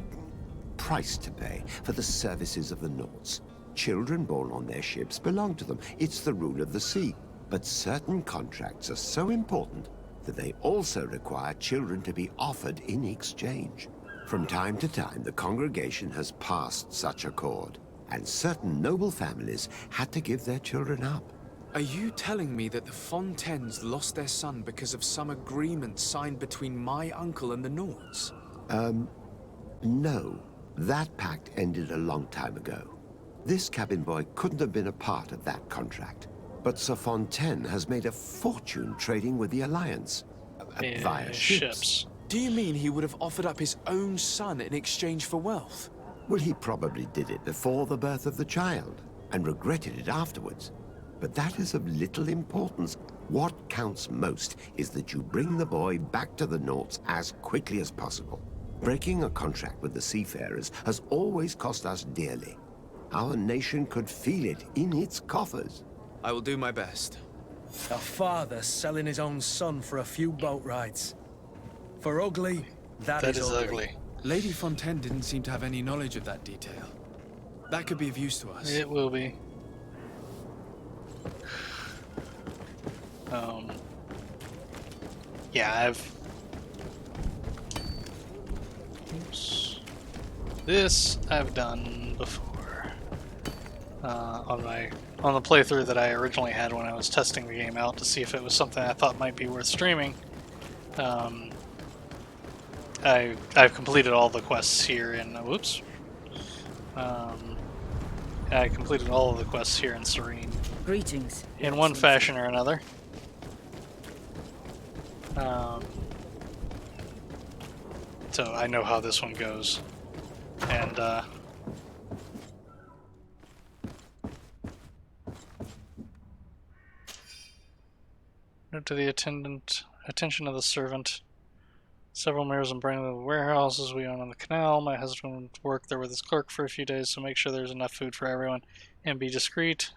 price to pay for the services of the Nords. Children born on their ships belong to them. It's the rule of the sea. But certain contracts are so important that they also require children to be offered in exchange. From time to time, the congregation has passed such accord, and certain noble families had to give their children up. Are you telling me that the Fontaines lost their son because of some agreement signed between my uncle and the Nords? No. That pact ended a long time ago. This cabin boy couldn't have been a part of that contract. But Sir Fontaine has made a fortune trading with the Alliance. Via ships. Do you mean he would have offered up his own son in exchange for wealth? Well, he probably did it before the birth of the child, and regretted it afterwards. But that is of little importance. What counts most is that you bring the boy back to the Nords as quickly as possible. Breaking a contract with the seafarers has always cost us dearly. Our nation could feel it in its coffers. I will do my best. A father selling his own son for a few boat rides. For ugly, that is ugly. Lady Fontaine didn't seem to have any knowledge of that detail. That could be of use to us. It will be. Yeah, Oops. This I've done before. On the playthrough that I originally had when I was testing the game out to see if it was something I thought might be worth streaming. I've completed all the quests here in whoops. I completed all of the quests here in Serene. Greetings. In one fashion or another. So I know how this one goes. And note to the attention of the servant. Several mirrors and brand new warehouses we own on the canal. My husband worked there with his clerk for a few days, so make sure there's enough food for everyone and be discreet.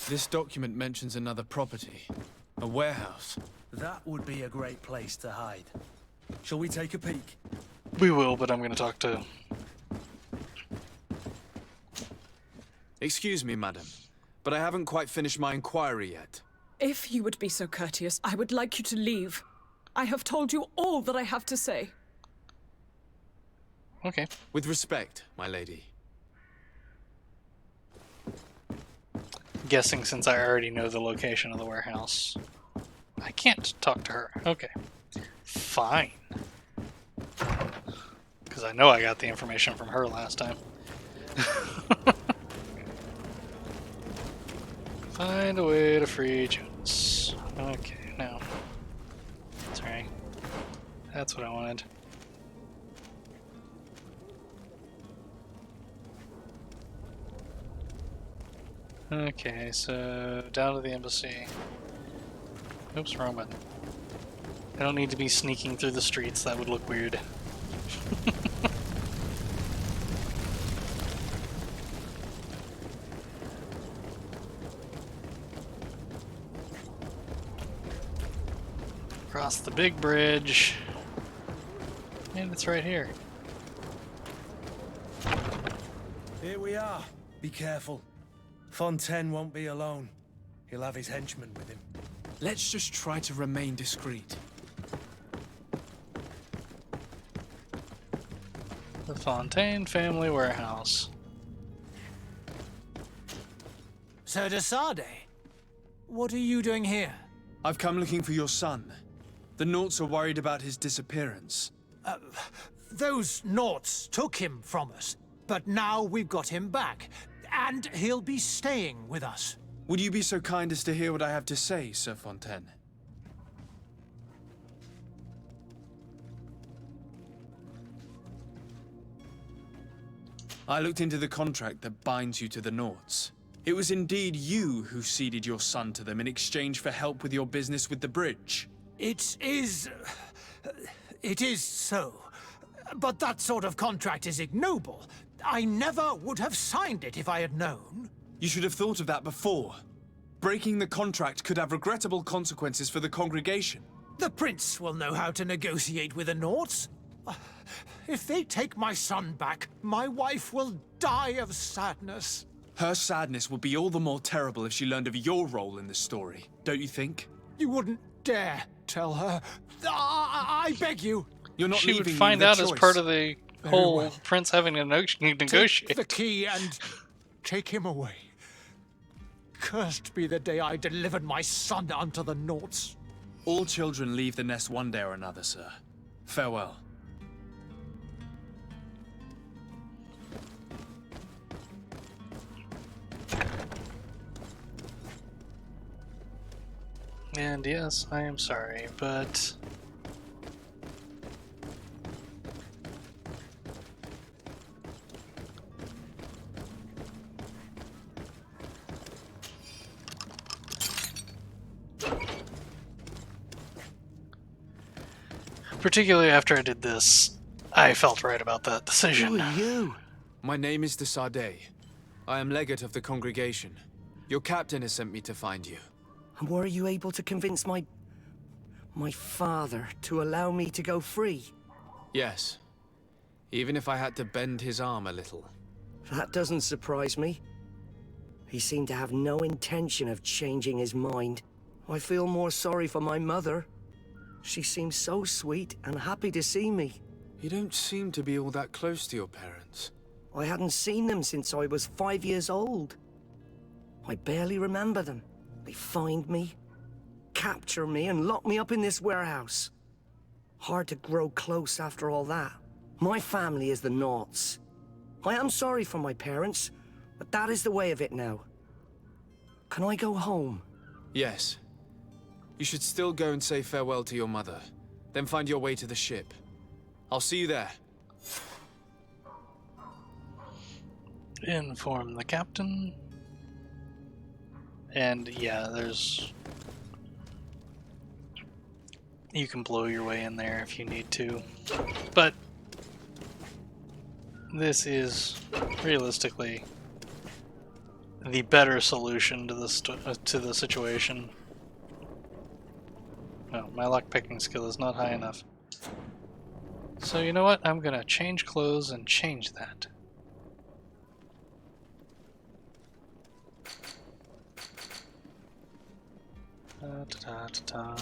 This document mentions another property. A warehouse. That would be a great place to hide. Shall we take a peek? We will, but I'm going to talk to... Excuse me, madam, but I haven't quite finished my inquiry yet. If you would be so courteous, I would like you to leave. I have told you all that I have to say. Okay. With respect, my lady. Guessing since I already know the location of the warehouse. I can't talk to her. Okay. Fine. Because I know I got the information from her last time. Find a way to free Jonas. Okay, now. Sorry. That's what I wanted. Okay, so down to the embassy. Oops, wrong button. I don't need to be sneaking through the streets, that would look weird. Cross the big bridge. And it's right here. Here we are. Be careful. Fontaine won't be alone. He'll have his henchmen with him. Let's just try to remain discreet. The Fontaine family warehouse. Sir de Sade, what are you doing here? I've come looking for your son. The Naughts are worried about his disappearance. Those Naughts took him from us, but now we've got him back, and he'll be staying with us. Would you be so kind as to hear what I have to say, Sir Fontaine? I looked into the contract that binds you to the Naughts. It was indeed you who ceded your son to them in exchange for help with your business with the bridge. It is so. But that sort of contract is ignoble. I never would have signed it if I had known. You should have thought of that before. Breaking the contract could have regrettable consequences for the congregation. The prince will know how to negotiate with the Naughts. If they take my son back, my wife will die of sadness. Her sadness would be all the more terrible if she learned of your role in the story, don't you think? You wouldn't dare tell her. I beg you. You're not She leaving would find me the out as choice. part of the whole well. prince having to negotiate. Take the key and take him away. Cursed be the day I delivered my son unto the Naughts. All children leave the nest one day or another, sir. Farewell. And yes, I am sorry, but... particularly after I did this, I felt right about that decision. Who are you? My name is de Sade. I am legate of the congregation. Your captain has sent me to find you. And were you able to convince my father to allow me to go free? Yes. Even if I had to bend his arm a little. That doesn't surprise me. He seemed to have no intention of changing his mind. I feel more sorry for my mother. She seemed so sweet and happy to see me. You don't seem to be all that close to your parents. I hadn't seen them since I was 5 years old. I barely remember them. They find me, capture me, and lock me up in this warehouse. Hard to grow close after all that. My family is the Naughts. I am sorry for my parents, but that is the way of it now. Can I go home? Yes. You should still go and say farewell to your mother. Then find your way to the ship. I'll see you there. Inform the captain. And yeah, you can blow your way in there if you need to. But this is realistically the better solution to the situation. No, my lockpicking skill is not high enough. So you know what? I'm gonna change clothes and change that. Ta-ta-ta-ta.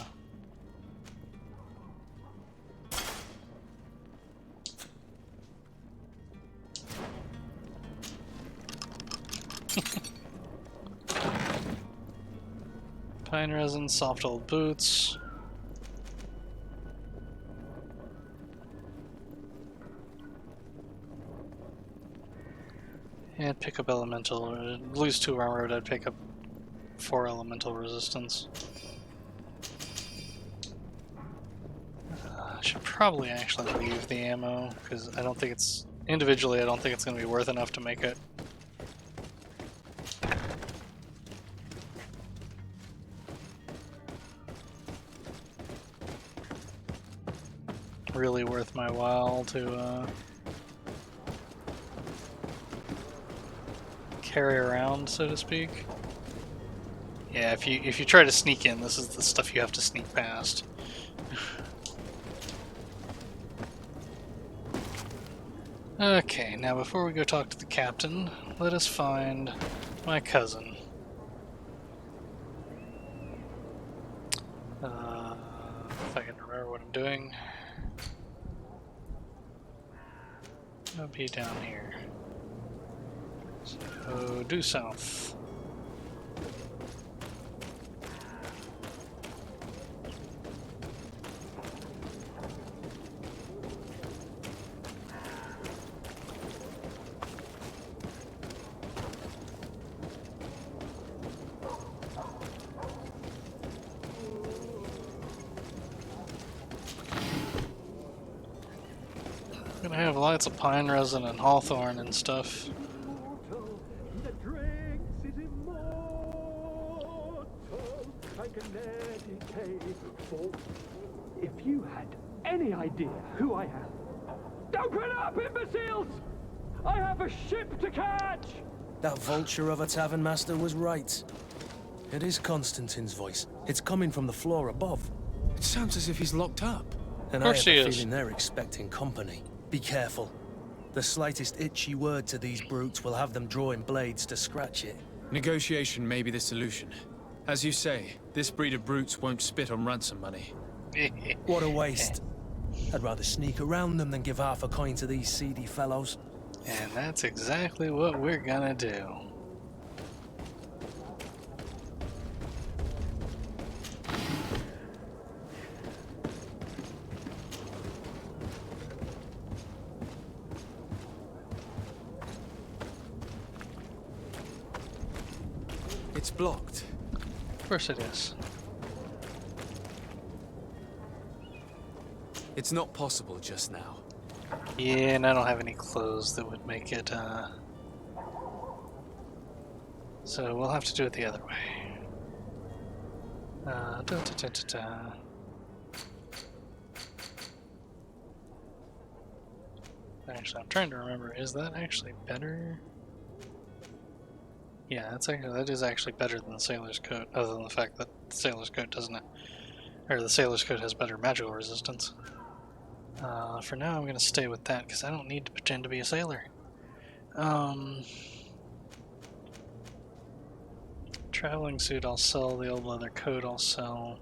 Pine resin, soft old boots. And pick up elemental. Lose 2 armor, I'd pick up 4 elemental resistance. I should probably actually leave the ammo, because I don't think it's... Individually, I don't think it's going to be worth enough to make it. Really worth my while to carry around, so to speak. Yeah, if you try to sneak in, this is the stuff you have to sneak past. Okay, now before we go talk to the captain, let us find my cousin. If I can remember what I'm doing. I'll be down here. So, due south. Gonna have lots of pine resin and hawthorn and stuff. If you had any idea who I am. Open up, imbeciles! I have a ship to catch! That vulture of a tavern master was right. It is Constantine's voice. It's coming from the floor above. It sounds as if he's locked up. And I have a feeling they're expecting company. Be careful. The slightest itchy word to these brutes will have them drawing blades to scratch it. Negotiation may be the solution. As you say, this breed of brutes won't spit on ransom money. What a waste. I'd rather sneak around them than give half a coin to these seedy fellows. And that's exactly what we're gonna do. It's blocked. Of course it is. It's not possible just now. Yeah, and I don't have any clothes that would make it, so we'll have to do it the other way. Actually, I'm trying to remember, is that actually better? Yeah, that is actually better than the sailor's coat, other than the fact that the sailor's coat doesn't, or the sailor's coat has better magical resistance. For now, I'm gonna stay with that because I don't need to pretend to be a sailor. Traveling suit I'll sell, the old leather coat I'll sell.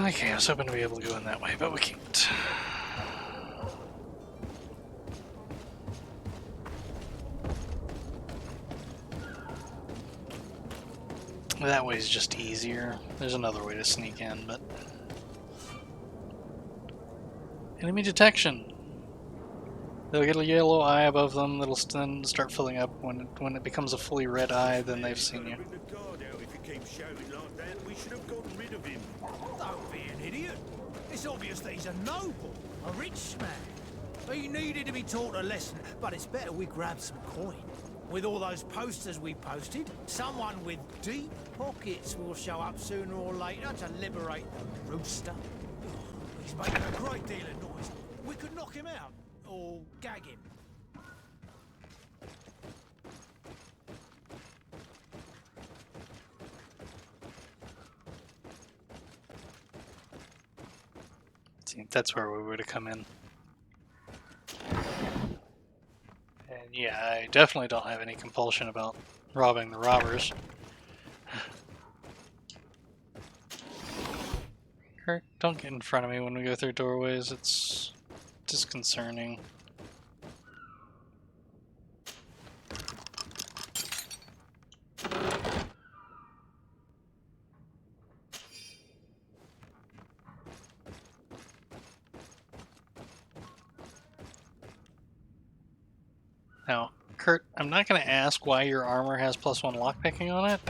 Okay, I was hoping to be able to go in that way, but we can't. That way is just easier. There's another way to sneak in, but... Enemy detection! They'll get a yellow eye above them that'll then start filling up. When it becomes a fully red eye, then they've seen you. We should have gotten rid of him. Don't be an idiot. It's obvious that he's a noble, a rich man. He needed to be taught a lesson, but it's better we grab some coin. With all those posters we posted, someone with deep pockets will show up sooner or later to liberate the rooster. He's making a great deal of noise. We could knock him out, or gag him. See, that's where we would have come in. And yeah, I definitely don't have any compulsion about robbing the robbers. Kurt, don't get in front of me when we go through doorways. It's disconcerting. Now, Kurt, I'm not going to ask why your armor has +1 lockpicking on it.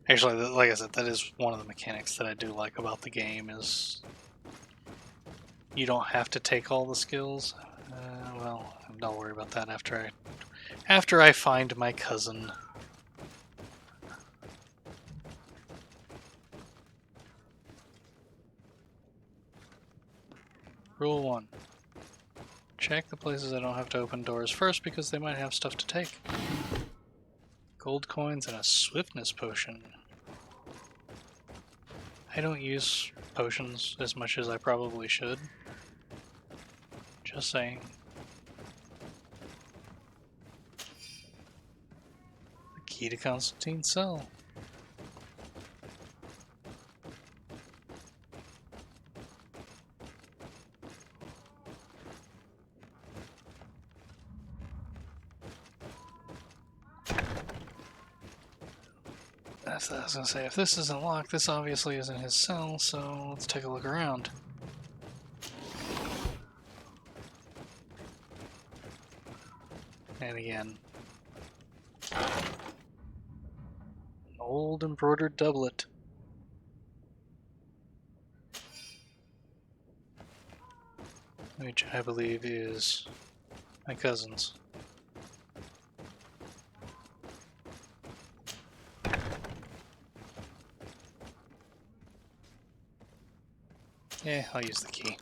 Actually, like I said, that is one of the mechanics that I do like about the game, is you don't have to take all the skills. Well, I'll worry about that after I find my cousin. Rule 1. Check the places I don't have to open doors first, because they might have stuff to take. Gold coins and a swiftness potion. I don't use potions as much as I probably should. Just saying. The key to Constantine's cell. I was gonna say, if this isn't locked, this obviously isn't his cell, so let's take a look around. And again. An old embroidered doublet. Which I believe is my cousin's. Yeah, I'll use the key.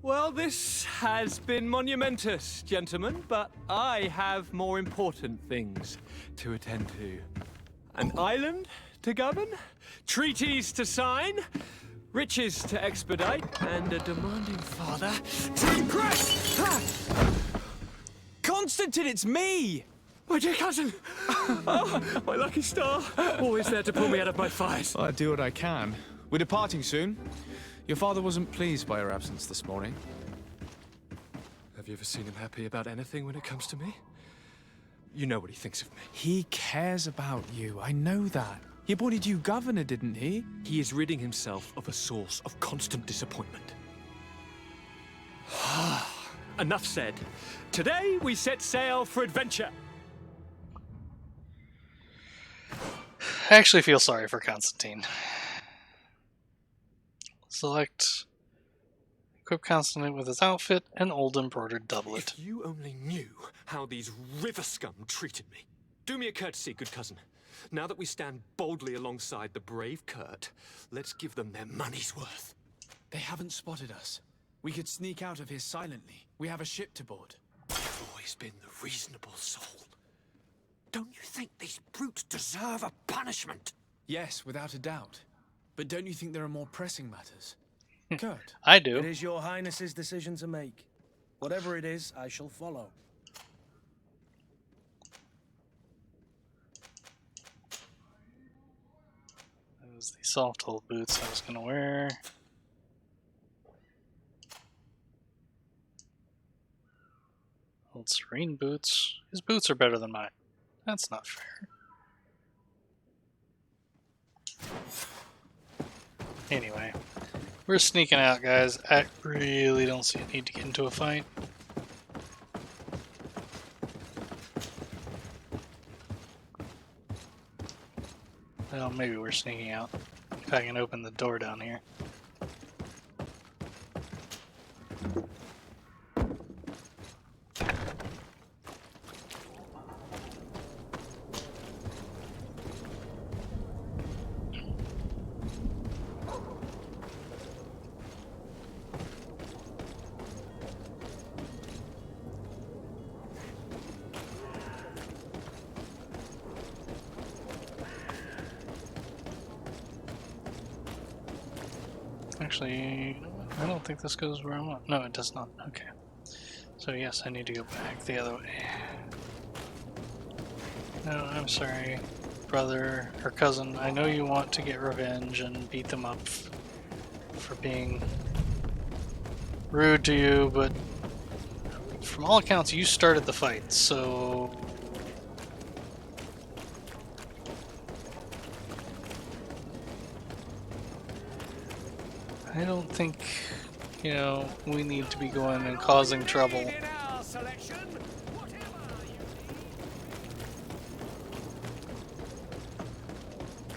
Well, this has been monumentous, gentlemen, but I have more important things to attend to. An island to govern, treaties to sign, riches to expedite, and a demanding father to impress! Constantine, it's me! My dear cousin! Oh, my lucky star! Always there to pull me out of my fight. I do what I can. We're departing soon. Your father wasn't pleased by your absence this morning. Have you ever seen him happy about anything when it comes to me? You know what he thinks of me. He cares about you. I know that. He appointed you governor, didn't he? He is ridding himself of a source of constant disappointment. Enough said. Today we set sail for adventure. I actually feel sorry for Constantine. Select. Equip Constantine with his outfit and old embroidered doublet. If you only knew how these river scum treated me. Do me a courtesy, good cousin. Now that we stand boldly alongside the brave Kurt, let's give them their money's worth. They haven't spotted us. We could sneak out of here silently. We have a ship to board. You've always been the reasonable soul. Don't you think these brutes deserve a punishment? Yes, without a doubt. But don't you think there are more pressing matters? Kurt? I do. It is your highness's decision to make. Whatever it is, I shall follow. was the soft-toe boots I was gonna wear. Old Serene boots. His boots are better than mine. That's not fair. Anyway, we're sneaking out, guys. I really don't see a need to get into a fight. Well, maybe we're sneaking out. If I can open the door down here. Actually, I don't think this goes where I want. No, it does not. Okay. So yes, I need to go back the other way. No, I'm sorry, brother or cousin. I know you want to get revenge and beat them up for being rude to you, but from all accounts, you started the fight, so... I don't think, you know, we need to be going and causing trouble.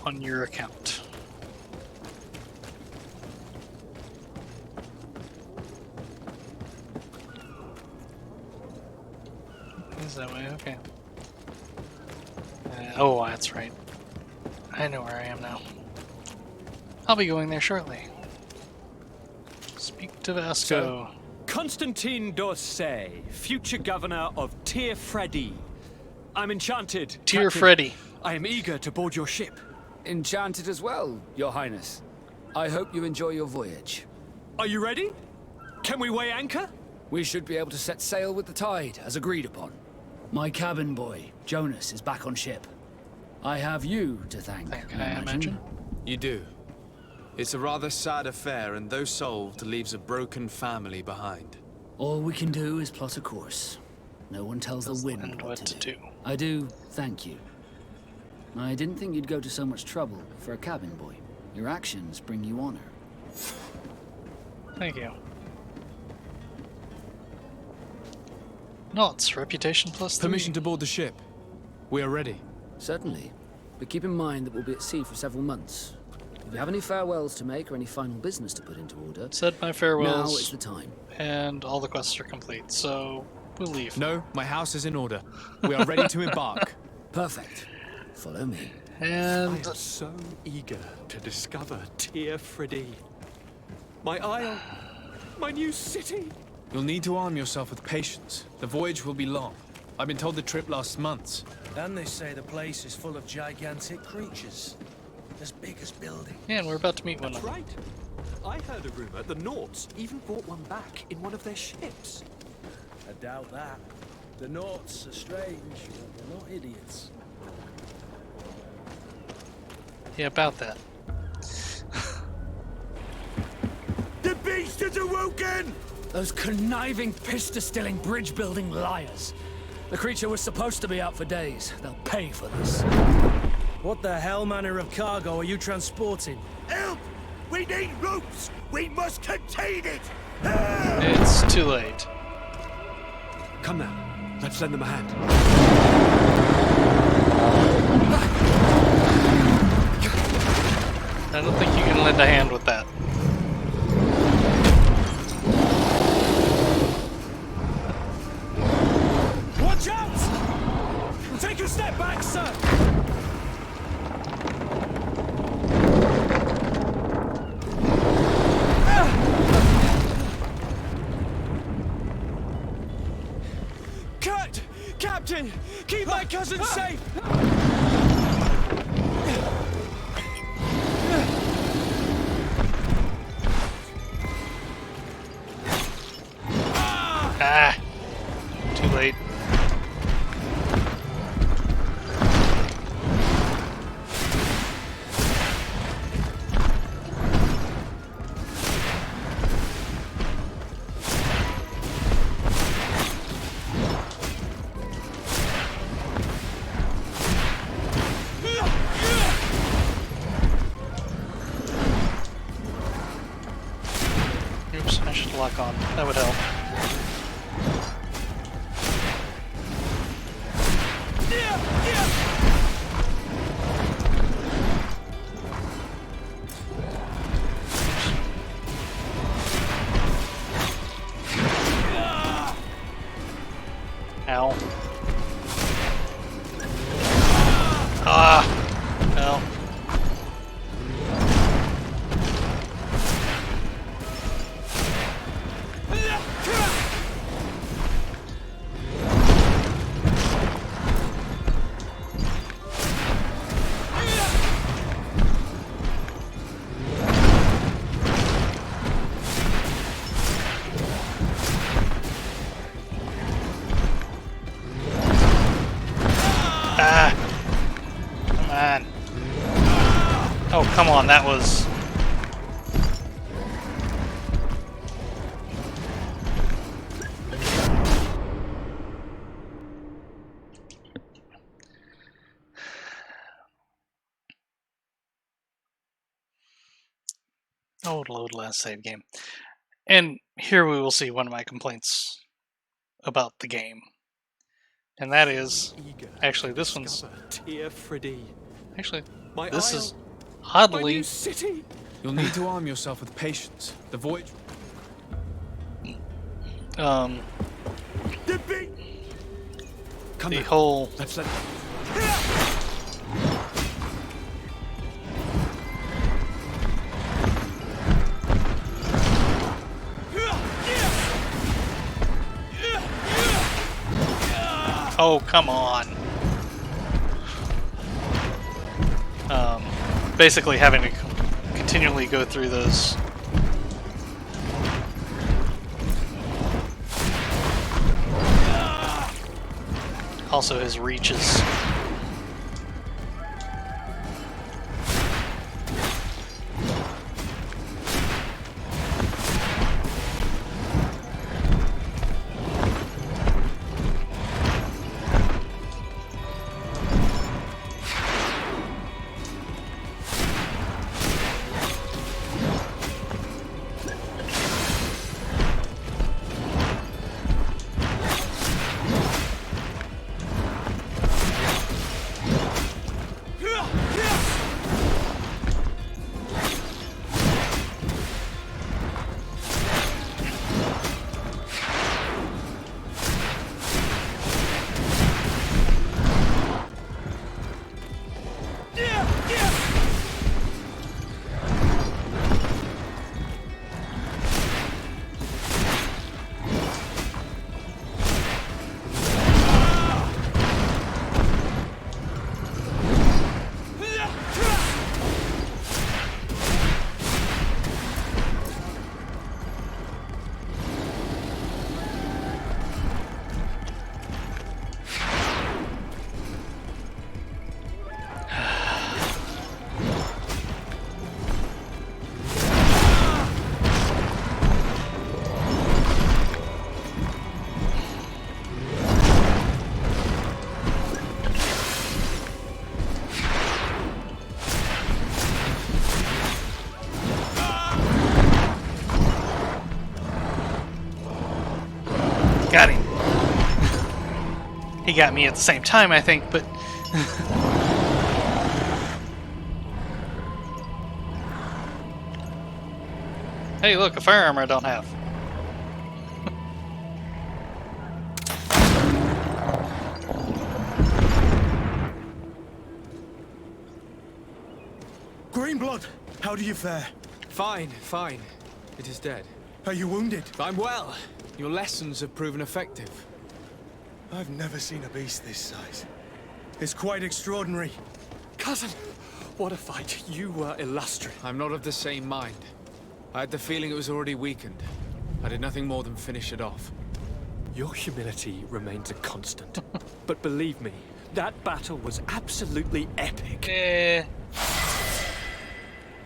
On your account. Is that way? Okay. Oh, that's right. I know where I am now. I'll be going there shortly. Speak to Vasco. So, Constantine d'Orsay, future governor of Tir Freddy. I'm enchanted. Tir Freddy. I am eager to board your ship. Enchanted as well, Your Highness. I hope you enjoy your voyage. Are you ready? Can we weigh anchor? We should be able to set sail with the tide, as agreed upon. My cabin boy, Jonas, is back on ship. I have you to thank, I imagine. You do. It's a rather sad affair, and though solved, leaves a broken family behind. All we can do is plot a course. No one tells the wind what to do. I do thank you. I didn't think you'd go to so much trouble for a cabin boy. Your actions bring you honor. Thank you. Knots, reputation plus 3. Permission to board the ship. We are ready. Certainly. But keep in mind that we'll be at sea for several months. If you have any farewells to make or any final business to put into order, said my farewells. Now is the time. And all the quests are complete, so we'll leave. No, my house is in order. We are ready to embark. Perfect. Follow me. And I am so eager to discover Tir Freddy. My isle, my new city. You'll need to arm yourself with patience. The voyage will be long. I've been told the trip lasts months. And they say the place is full of gigantic creatures. As big as buildings. Yeah, and we're about to meet one of them. That's right. I heard a rumor the Nauts even brought one back in one of their ships. I doubt that. The Nauts are strange, but they're not idiots. Yeah, about that. The beast is awoken! Those conniving, piss-distilling, bridge-building liars. The creature was supposed to be out for days. They'll pay for this. What the hell manner of cargo are you transporting? Help! We need ropes! We must contain it! It's too late. Come now, let's lend them a hand. I don't think you can lend a hand with that. Watch out! Take a step back, sir! Captain! Keep my cousin safe! Ah! Too late. lock on. That would help. Ow. Ah! Well. Ah! Come on. Oh, come on, that was... Oh, load last save game. And here we will see one of my complaints about the game. And that is... Actually, this one's... Actually, this is oddly... City. You'll need to arm yourself with patience. The voyage... Come the now. whole... Let's let... Oh, come on. Basically having to continually go through those. Also his reaches. Got him. He got me at the same time, I think, but... Hey, look, a firearm I don't have. Greenblood, how do you fare? Fine, fine. It is dead. Are you wounded? I'm well. Your lessons have proven effective. I've never seen a beast this size. It's quite extraordinary. Cousin, what a fight. You were illustrious. I'm not of the same mind. I had the feeling it was already weakened. I did nothing more than finish it off. Your humility remains a constant. But believe me, that battle was absolutely epic.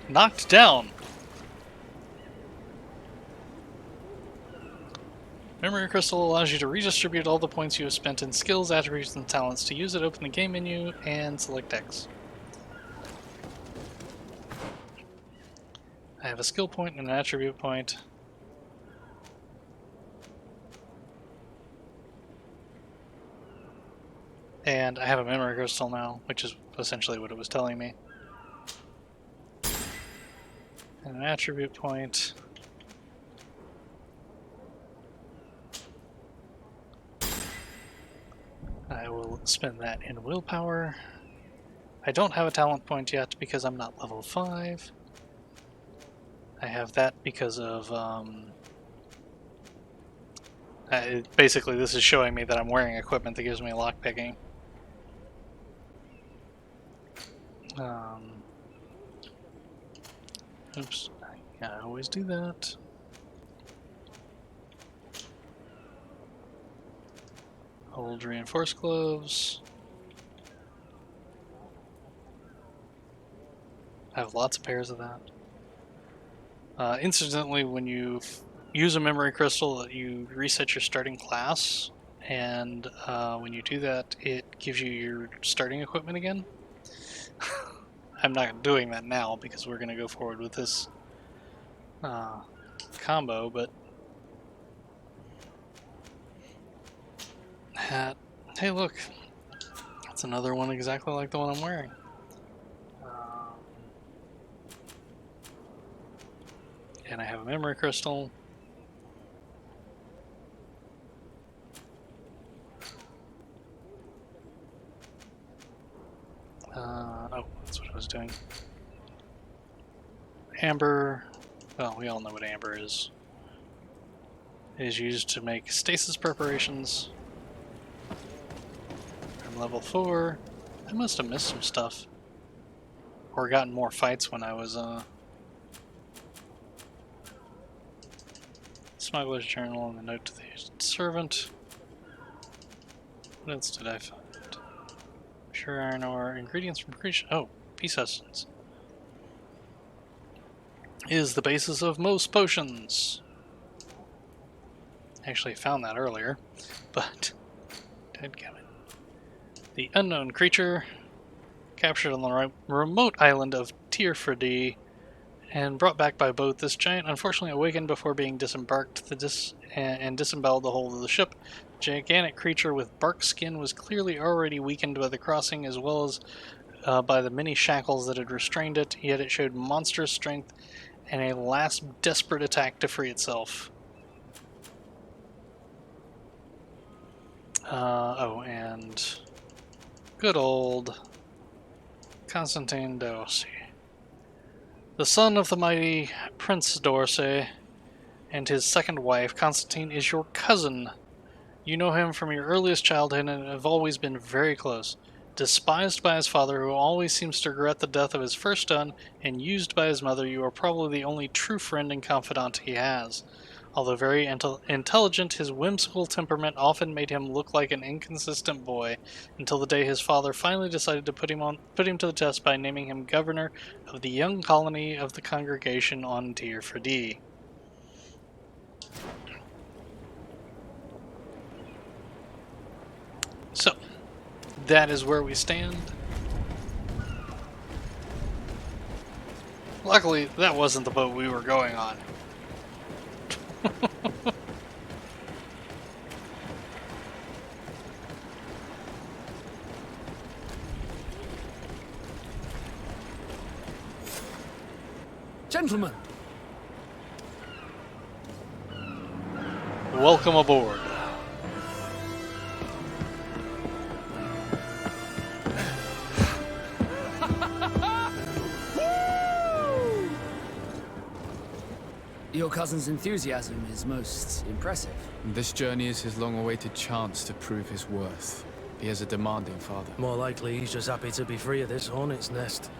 Knocked down. Memory Crystal allows you to redistribute all the points you have spent in skills, attributes, and talents. To use it, open the game menu and select X. I have a skill point and an attribute point. And I have a memory crystal now, which is essentially what it was telling me. And an attribute point. I will spend that in willpower. I don't have a talent point yet because I'm not level 5. I have that because of, basically this is showing me that I'm wearing equipment that gives me lockpicking. Oops, I always do that. Old reinforced gloves. I have lots of pairs of that. Incidentally, when you use a memory crystal, you reset your starting class, and when you do that, it gives you your starting equipment again. I'm not doing that now because we're going to go forward with this combo, but hat. Hey, look, that's another one exactly like the one I'm wearing. And I have a memory crystal. Oh, that's what I was doing. Amber, well, we all know what amber is. It is used to make stasis preparations. I'm level 4. I must have missed some stuff. Or gotten more fights when I was, Smuggler's Journal and the note to the servant. What else did I find? Pure iron ore, ingredients from creation. Oh, peace essence. Is the basis of most potions. Actually found that earlier, but dadgummit. The unknown creature captured on the remote island of Tierfredi and brought back by boat. This giant unfortunately awakened before being disembarked and disemboweled the whole of the ship. The gigantic creature with bark skin was clearly already weakened by the crossing as well as by the many shackles that had restrained it, yet it showed monstrous strength and a last desperate attack to free itself. Oh, and good old Constantine d'Orsay. The son of the mighty Prince d'Orsay and his second wife, Constantine is your cousin. You know him from your earliest childhood and have always been very close. Despised by his father, who always seems to regret the death of his first son, and used by his mother, you are probably the only true friend and confidant he has. Although very intelligent, his whimsical temperament often made him look like an inconsistent boy, until the day his father finally decided to put him to the test by naming him governor of the young colony of the congregation on Tierfredi. So, that is where we stand. Luckily, that wasn't the boat we were going on. Gentlemen, welcome aboard. your cousin's enthusiasm is most impressive. This journey is his long-awaited chance to prove his worth. He has a demanding father. More likely he's just happy to be free of this hornet's nest.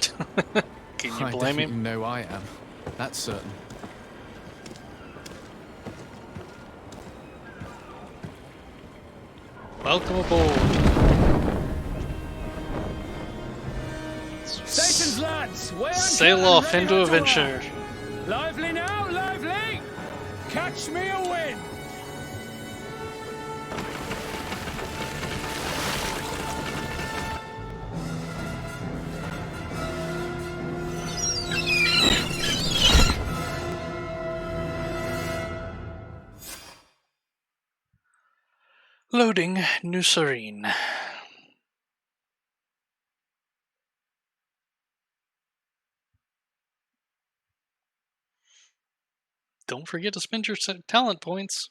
Can you I blame him? definitely know I am. That's certain. Welcome aboard. Stations, lads! Way Sail off into adventure. Lively now, lively! Catch me a wind! Loading New Serene. don't forget to spend your talent points.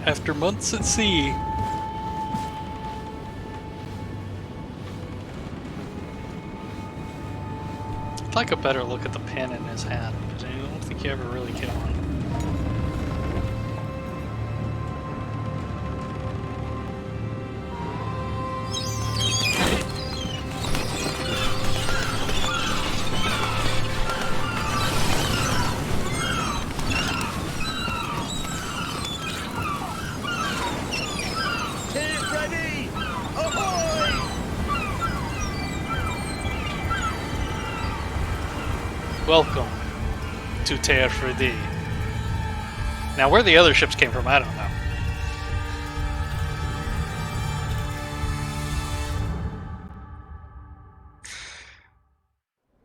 After months at sea. I'd like a better look at the pin in his hat, but I don't think you ever really get one. Welcome to Terre Fredi. Now, where the other ships came from, I don't know.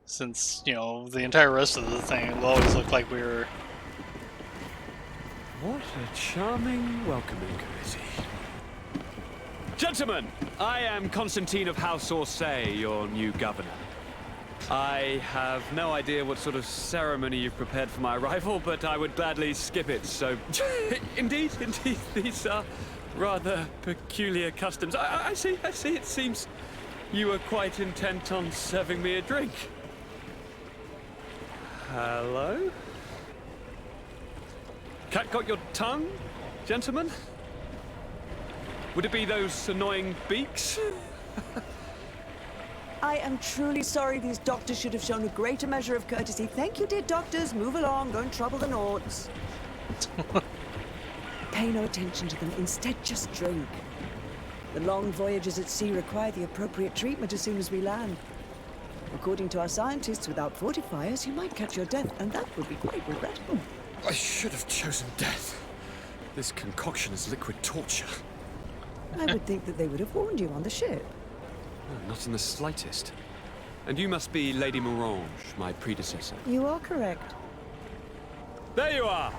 Since, you know, the entire rest of the thing will always look like we were... What a charming welcoming committee. Gentlemen, I am Constantine of House Orsay, your new governor. I have no idea what sort of ceremony you've prepared for my arrival, but I would gladly skip it, so... indeed, these are rather peculiar customs. I see, it seems you are quite intent on serving me a drink. Hello? Cat got your tongue, gentlemen? Would it be those annoying beaks? I am truly sorry. These doctors should have shown a greater measure of courtesy. Thank you, dear doctors. Move along. Don't trouble the Nords. Pay no attention to them. Instead, just drink. The long voyages at sea require the appropriate treatment as soon as we land. According to our scientists, without fortifiers, you might catch your death, and that would be quite regrettable. I should have chosen death. This concoction is liquid torture. I would think that they would have warned you on the ship. No, not in the slightest. And you must be Lady Morange, my predecessor. You are correct. There you are!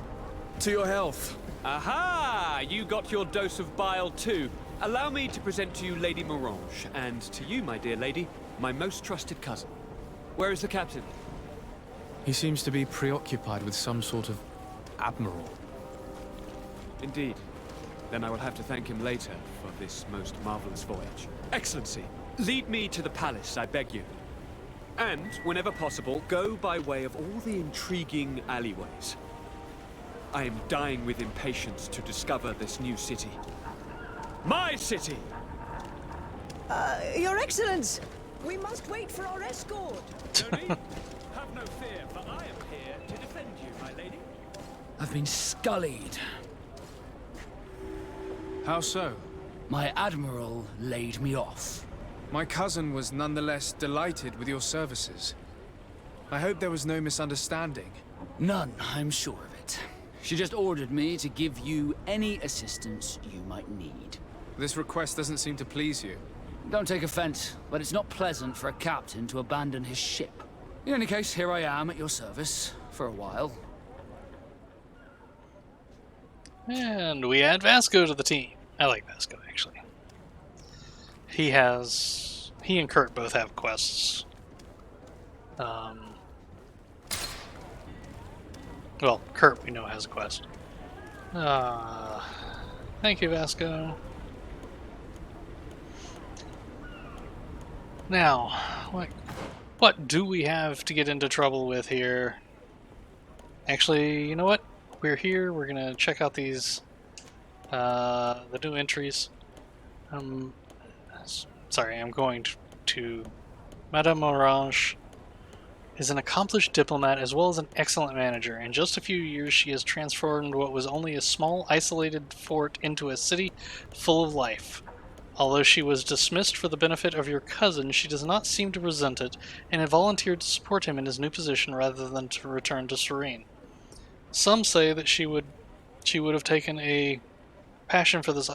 To your health. Aha! You got your dose of bile too. Allow me to present to you Lady Morange, and to you, my dear lady, my most trusted cousin. Where is the captain? He seems to be preoccupied with some sort of admiral. Indeed. Then I will have to thank him later for this most marvelous voyage. Excellency, lead me to the palace, I beg you. And, whenever possible, go by way of all the intriguing alleyways. I am dying with impatience to discover this new city. My city! Your Excellence! We must wait for our escort! No need. Have no fear, for I am here to defend you, my lady. I've been scullied. How so? My admiral laid me off. My cousin was nonetheless delighted with your services. I hope there was no misunderstanding. None, I'm sure of it. She just ordered me to give you any assistance you might need. This request doesn't seem to please you. Don't take offense, but it's not pleasant for a captain to abandon his ship. In any case, here I am at your service, for a while. And we add Vasco to the team. I like Vasco, actually. He and Kurt both have quests. Well, Kurt, we know, has a quest. Thank you, Vasco. Now, what do we have to get into trouble with here? Actually, you know what? We're here. We're gonna check out these the new entries. Sorry, I'm going to Madame Orange is an accomplished diplomat as well as an excellent manager. In just a few years, she has transformed what was only a small, isolated fort into a city full of life. Although she was dismissed for the benefit of your cousin, she does not seem to resent it, and had volunteered to support him in his new position rather than to return to Serene. Some say that she would have taken a passion for this.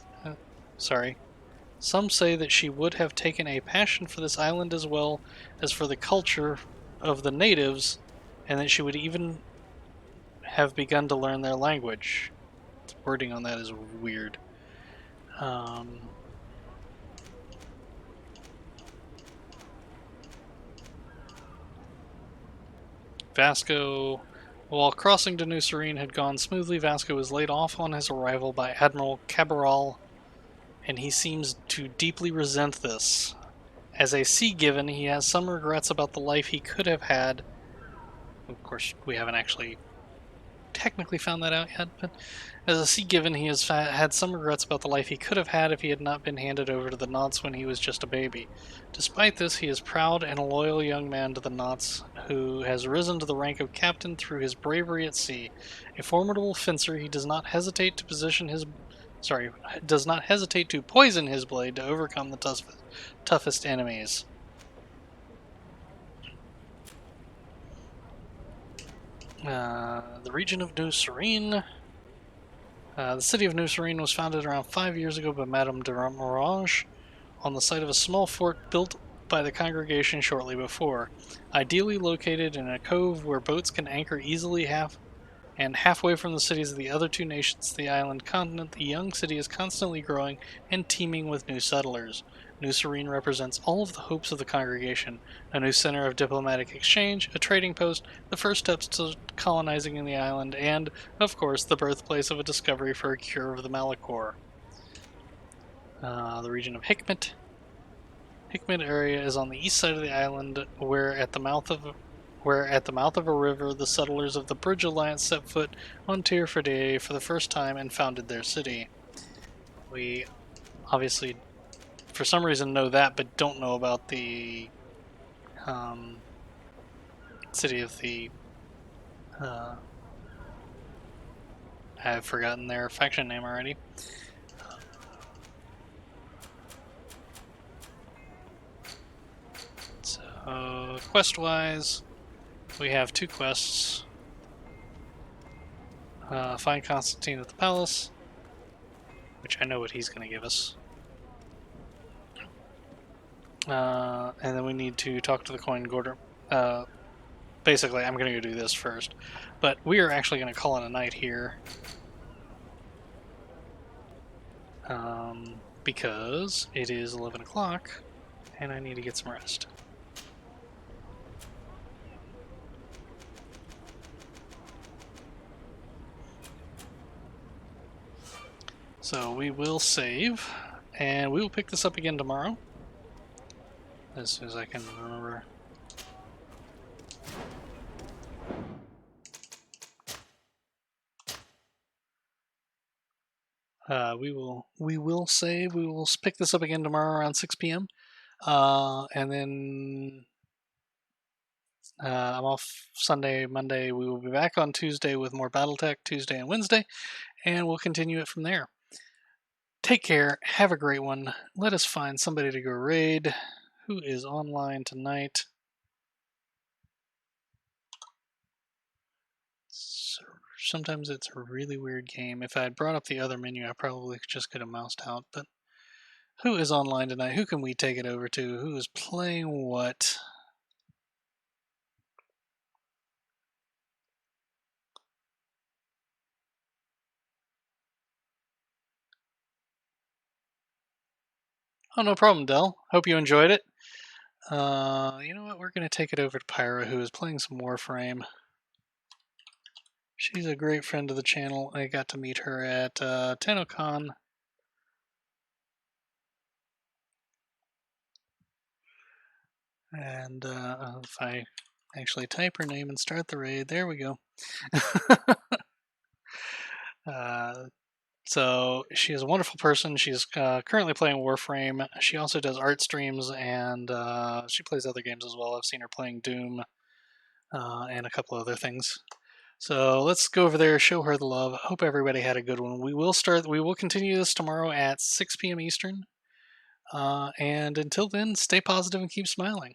Some say that she would have taken a passion for this island as well as for the culture of the natives, and that she would even have begun to learn their language. The wording on that is weird. Vasco, while crossing to New Serene had gone smoothly, Vasco was laid off on his arrival by Admiral Cabral, and he seems to deeply resent this. As a sea given, he has some regrets about the life he could have had. Of course, we haven't actually technically found that out yet, but as a sea given, he has had some regrets about the life he could have had if he had not been handed over to the Knots when he was just a baby. Despite this, he is proud and a loyal young man to the Knots, who has risen to the rank of captain through his bravery at sea. A formidable fencer, he does not hesitate to poison his blade to overcome the toughest enemies. The region of New Serene. The city of New Serene was founded around 5 years ago by Madame de Morange on the site of a small fort built by the congregation shortly before. Ideally located in a cove where boats can anchor easily halfway from the cities of the other two nations of the island continent, the young city is constantly growing and teeming with new settlers. New Serene represents all of the hopes of the congregation, a new center of diplomatic exchange, a trading post, the first steps to colonizing in the island, and, of course, the birthplace of a discovery for a cure of the Malachor. The region of Hikmet. Hikmet area is on the east side of the island, where at the mouth of a river, the settlers of the Bridge Alliance set foot on Tir Ferde for the first time and founded their city. We obviously, for some reason, know that, but don't know about the city of the... I've forgotten their faction name already. So, quest-wise, we have 2 quests. Find Constantine at the palace, which I know what he's going to give us. And then we need to talk to the coin gorder. Basically, I'm going to go do this first. But we are actually going to call it a night here. Because it is 11 o'clock, and I need to get some rest. So we will save, and we will pick this up again tomorrow, as soon as I can remember. We will save. We will pick this up again tomorrow around 6 p.m. And then I'm off Sunday, Monday. We will be back on Tuesday with more BattleTech, Tuesday and Wednesday, and we'll continue it from there. Take care. Have a great one. Let us find somebody to go raid. Who is online tonight? Sometimes it's a really weird game. If I had brought up the other menu, I probably just could have moused out. But who is online tonight? Who can we take it over to? Who is playing what? Oh, no problem, Del. Hope you enjoyed it. You know what? We're going to take it over to Pyra, who is playing some Warframe. She's a great friend of the channel. I got to meet her at TennoCon. And if I actually type her name and start the raid, there we go. So she is a wonderful person. She's currently playing Warframe. She also does art streams, and she plays other games as well. I've seen her playing Doom and a couple other things. So let's go over there, show her the love. Hope everybody had a good one. We will continue this tomorrow at 6 p.m. Eastern. And until then, stay positive and keep smiling.